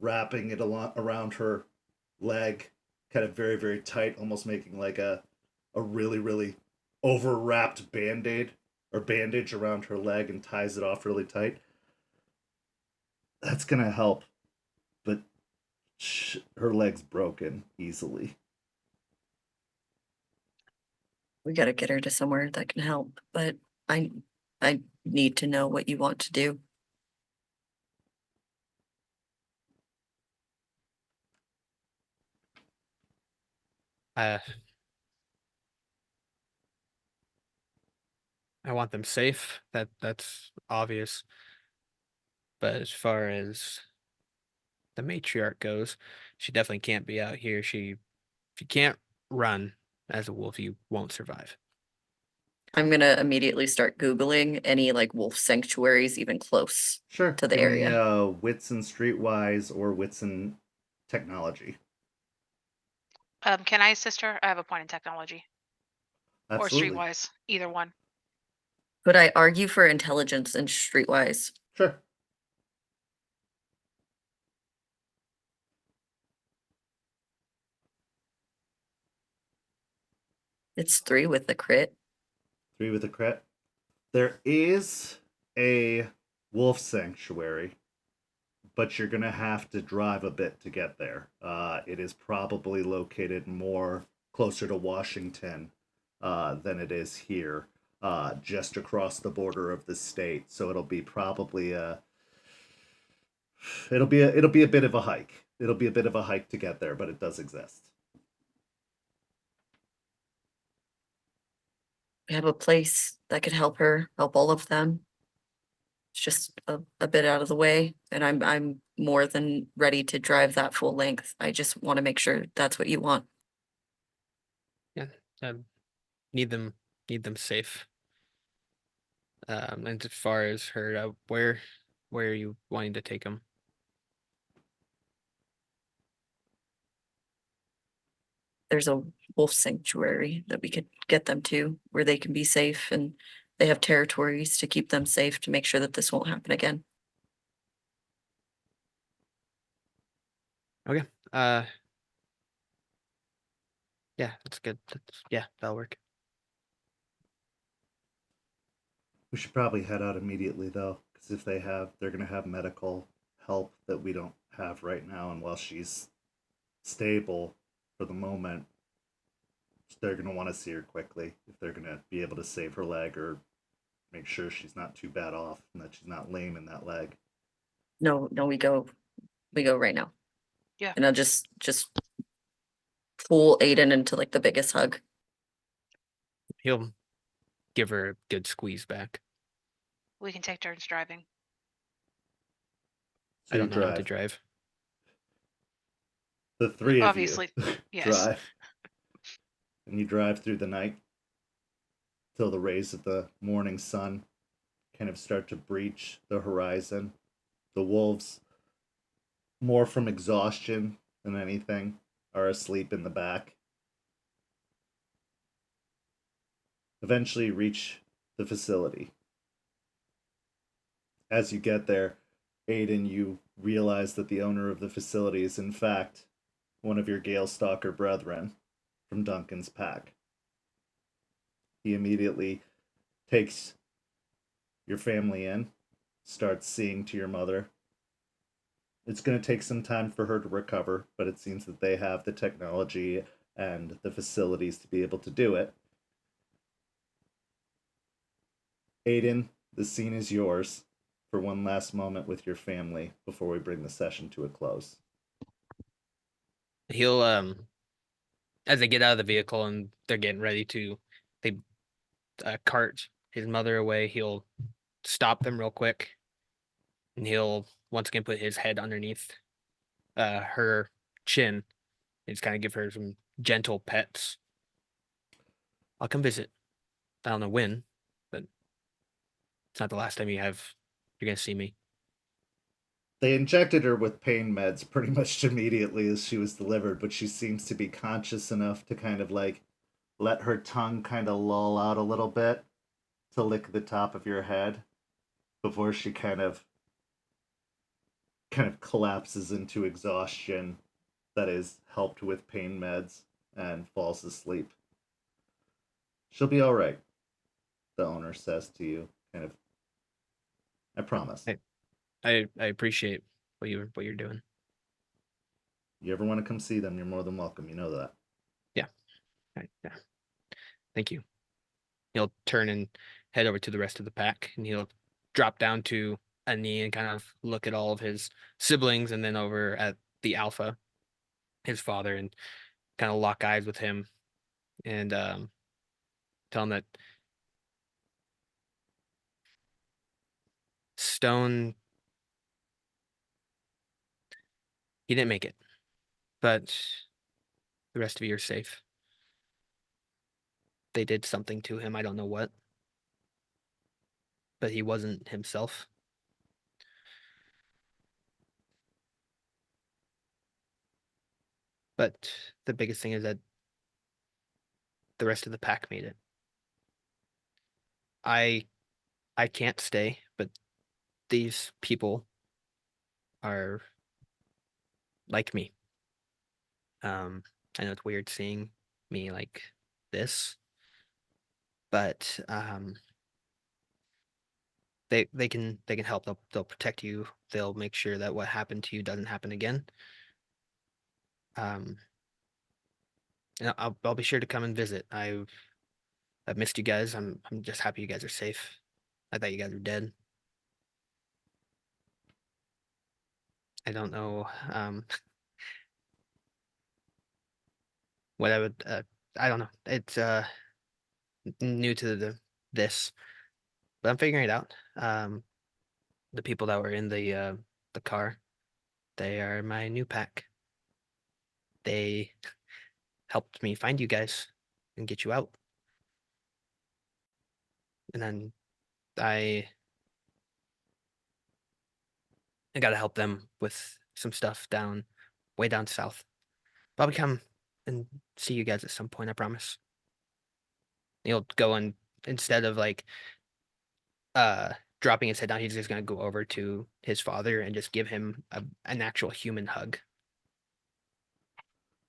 wrapping it around her leg, kind of very, very tight, almost making like a really, really overwrapped band-aid or bandage around her leg and ties it off really tight. That's gonna help, but her leg's broken easily. We gotta get her to somewhere that can help, but I need to know what you want to do. I want them safe. That's obvious. But as far as the matriarch goes, she definitely can't be out here. She can't run as a wolf. You won't survive. I'm gonna immediately start Googling any like wolf sanctuaries even close Sure. to the Give me, area. wits and streetwise or wits and technology. Can I assist her? I have a point in technology or Absolutely. streetwise, either one. Could I argue for intelligence and streetwise? Sure. It's 3 with the crit. 3 with a crit. There is a wolf sanctuary, but you're going to have to drive a bit to get there. It is probably located more closer to Washington than it is here, just across the border of the state. So it'll be probably it'll be a bit of a hike. It'll be a bit of a hike to get there, but it does exist. We have a place that could help her, help all of them. It's just a bit out of the way, and I'm more than ready to drive that full length. I just want to make sure that's what you want. Yeah. Need them safe. And as far as her, where are you wanting to take them? There's a wolf sanctuary that we could get them to where they can be safe, and they have territories to keep them safe to make sure that this won't happen again. Okay. Yeah, that's good. Yeah, that'll work. We should probably head out immediately though, because if they're going to have medical help that we don't have right now, and while she's stable for the moment, they're going to want to see her quickly if they're going to be able to save her leg or make sure she's not too bad off and that she's not lame in that leg. No, we go right now. Yeah. And I'll just pull Aiden into like the biggest hug. He'll give her a good squeeze back. We can take turns driving. So I don't know how to drive. The 3 of Obviously, you yes. drive. And you drive through the night till the rays of the morning sun kind of start to breach the horizon. The wolves, more from exhaustion than anything, are asleep in the back. Eventually reach the facility. As you get there, Aiden, you realize that the owner of the facility is in fact one of your Gale Stalker brethren from Duncan's pack. He immediately takes your family in, starts seeing to your mother. It's going to take some time for her to recover, but it seems that they have the technology and the facilities to be able to do it. Aiden, the scene is yours for one last moment with your family before we bring the session to a close. He'll as they get out of the vehicle and they're getting ready to cart his mother away, he'll stop them real quick, and he'll once again put his head underneath her chin and just kind of give her some gentle pets. I'll come visit. I don't know when, but it's not the last time you're gonna see me. They injected her with pain meds pretty much immediately as she was delivered, but she seems to be conscious enough to kind of like let her tongue kind of loll out a little bit to lick the top of your head before she kind of collapses into exhaustion that is helped with pain meds and falls asleep. She'll be all right, the owner says to you, kind of. I promise. I appreciate what you're doing. You ever want to come see them, you're more than welcome. You know that. Yeah. Yeah. Thank you. He'll turn and head over to the rest of the pack, and he'll drop down to a knee and kind of look at all of his siblings, and then over at the alpha, his father, and kind of lock eyes with him, and tell him that Stone, he didn't make it, but the rest of you are safe. They did something to him. I don't know what, but he wasn't himself. But the biggest thing is that the rest of the pack made it. I can't stay, but these people are like me. I know it's weird seeing me like this, but they can help. They'll protect you. They'll make sure that what happened to you doesn't happen again. And I'll be sure to come and visit. I've missed you guys. I'm just happy you guys are safe. I thought you guys were dead. I don't know what I would I don't know. It's new to this, but I'm figuring it out. The people that were in the car, they are my new pack. They helped me find you guys and get you out. And then I got to help them with some stuff way down south. But I'll come and see you guys at some point, I promise. He'll go and instead of like dropping his head down, he's just gonna go over to his father and just give him an actual human hug.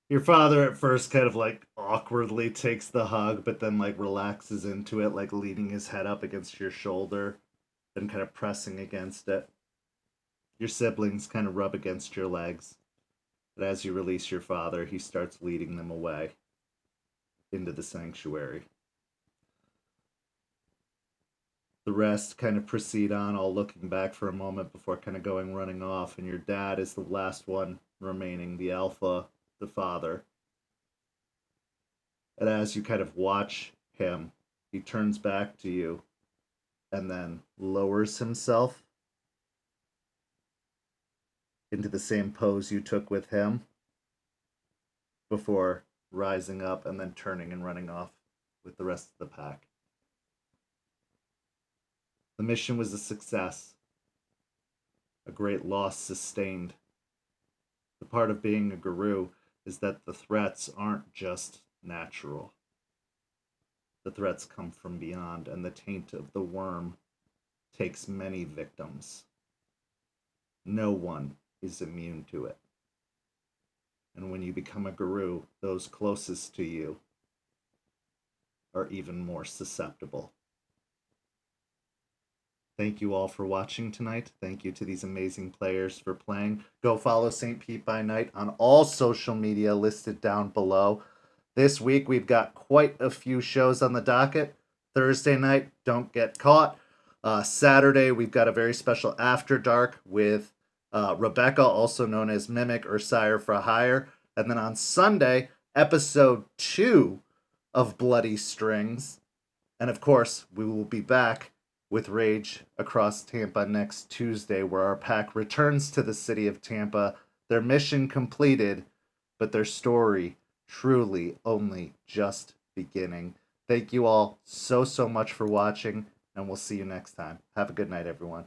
Your father at first kind of like awkwardly takes the hug, but then like relaxes into it, like leaning his head up against your shoulder and kind of pressing against it. Your siblings kind of rub against your legs. But as you release your father, he starts leading them away into the sanctuary. The rest kind of proceed on, all looking back for a moment before kind of running off, and your dad is the last one remaining, the alpha, the father. And as you kind of watch him, he turns back to you and then lowers himself into the same pose you took with him before rising up and then turning and running off with the rest of the pack. The mission was a success. A great loss sustained. The part of being a guru is that the threats aren't just natural. The threats come from beyond, and the taint of the worm takes many victims. No one is immune to it. And when you become a guru, those closest to you are even more susceptible. Thank you all for watching tonight. Thank you to these amazing players for playing. Go follow St. By Night on all social media listed down below. This week we've got quite a few shows on the docket. Thursday night, Don't Get Caught. Saturday, we've got a very special After Dark with Rebecca, also known as Mimic or Sire for Hire. And then on Sunday, episode 2 of Bloody Strings. And of course, we will be back with Rage Across Tampa next Tuesday, where our pack returns to the city of Tampa. Their mission completed, but their story truly only just beginning. Thank you all so much for watching, and we'll see you next time. Have a good night, everyone.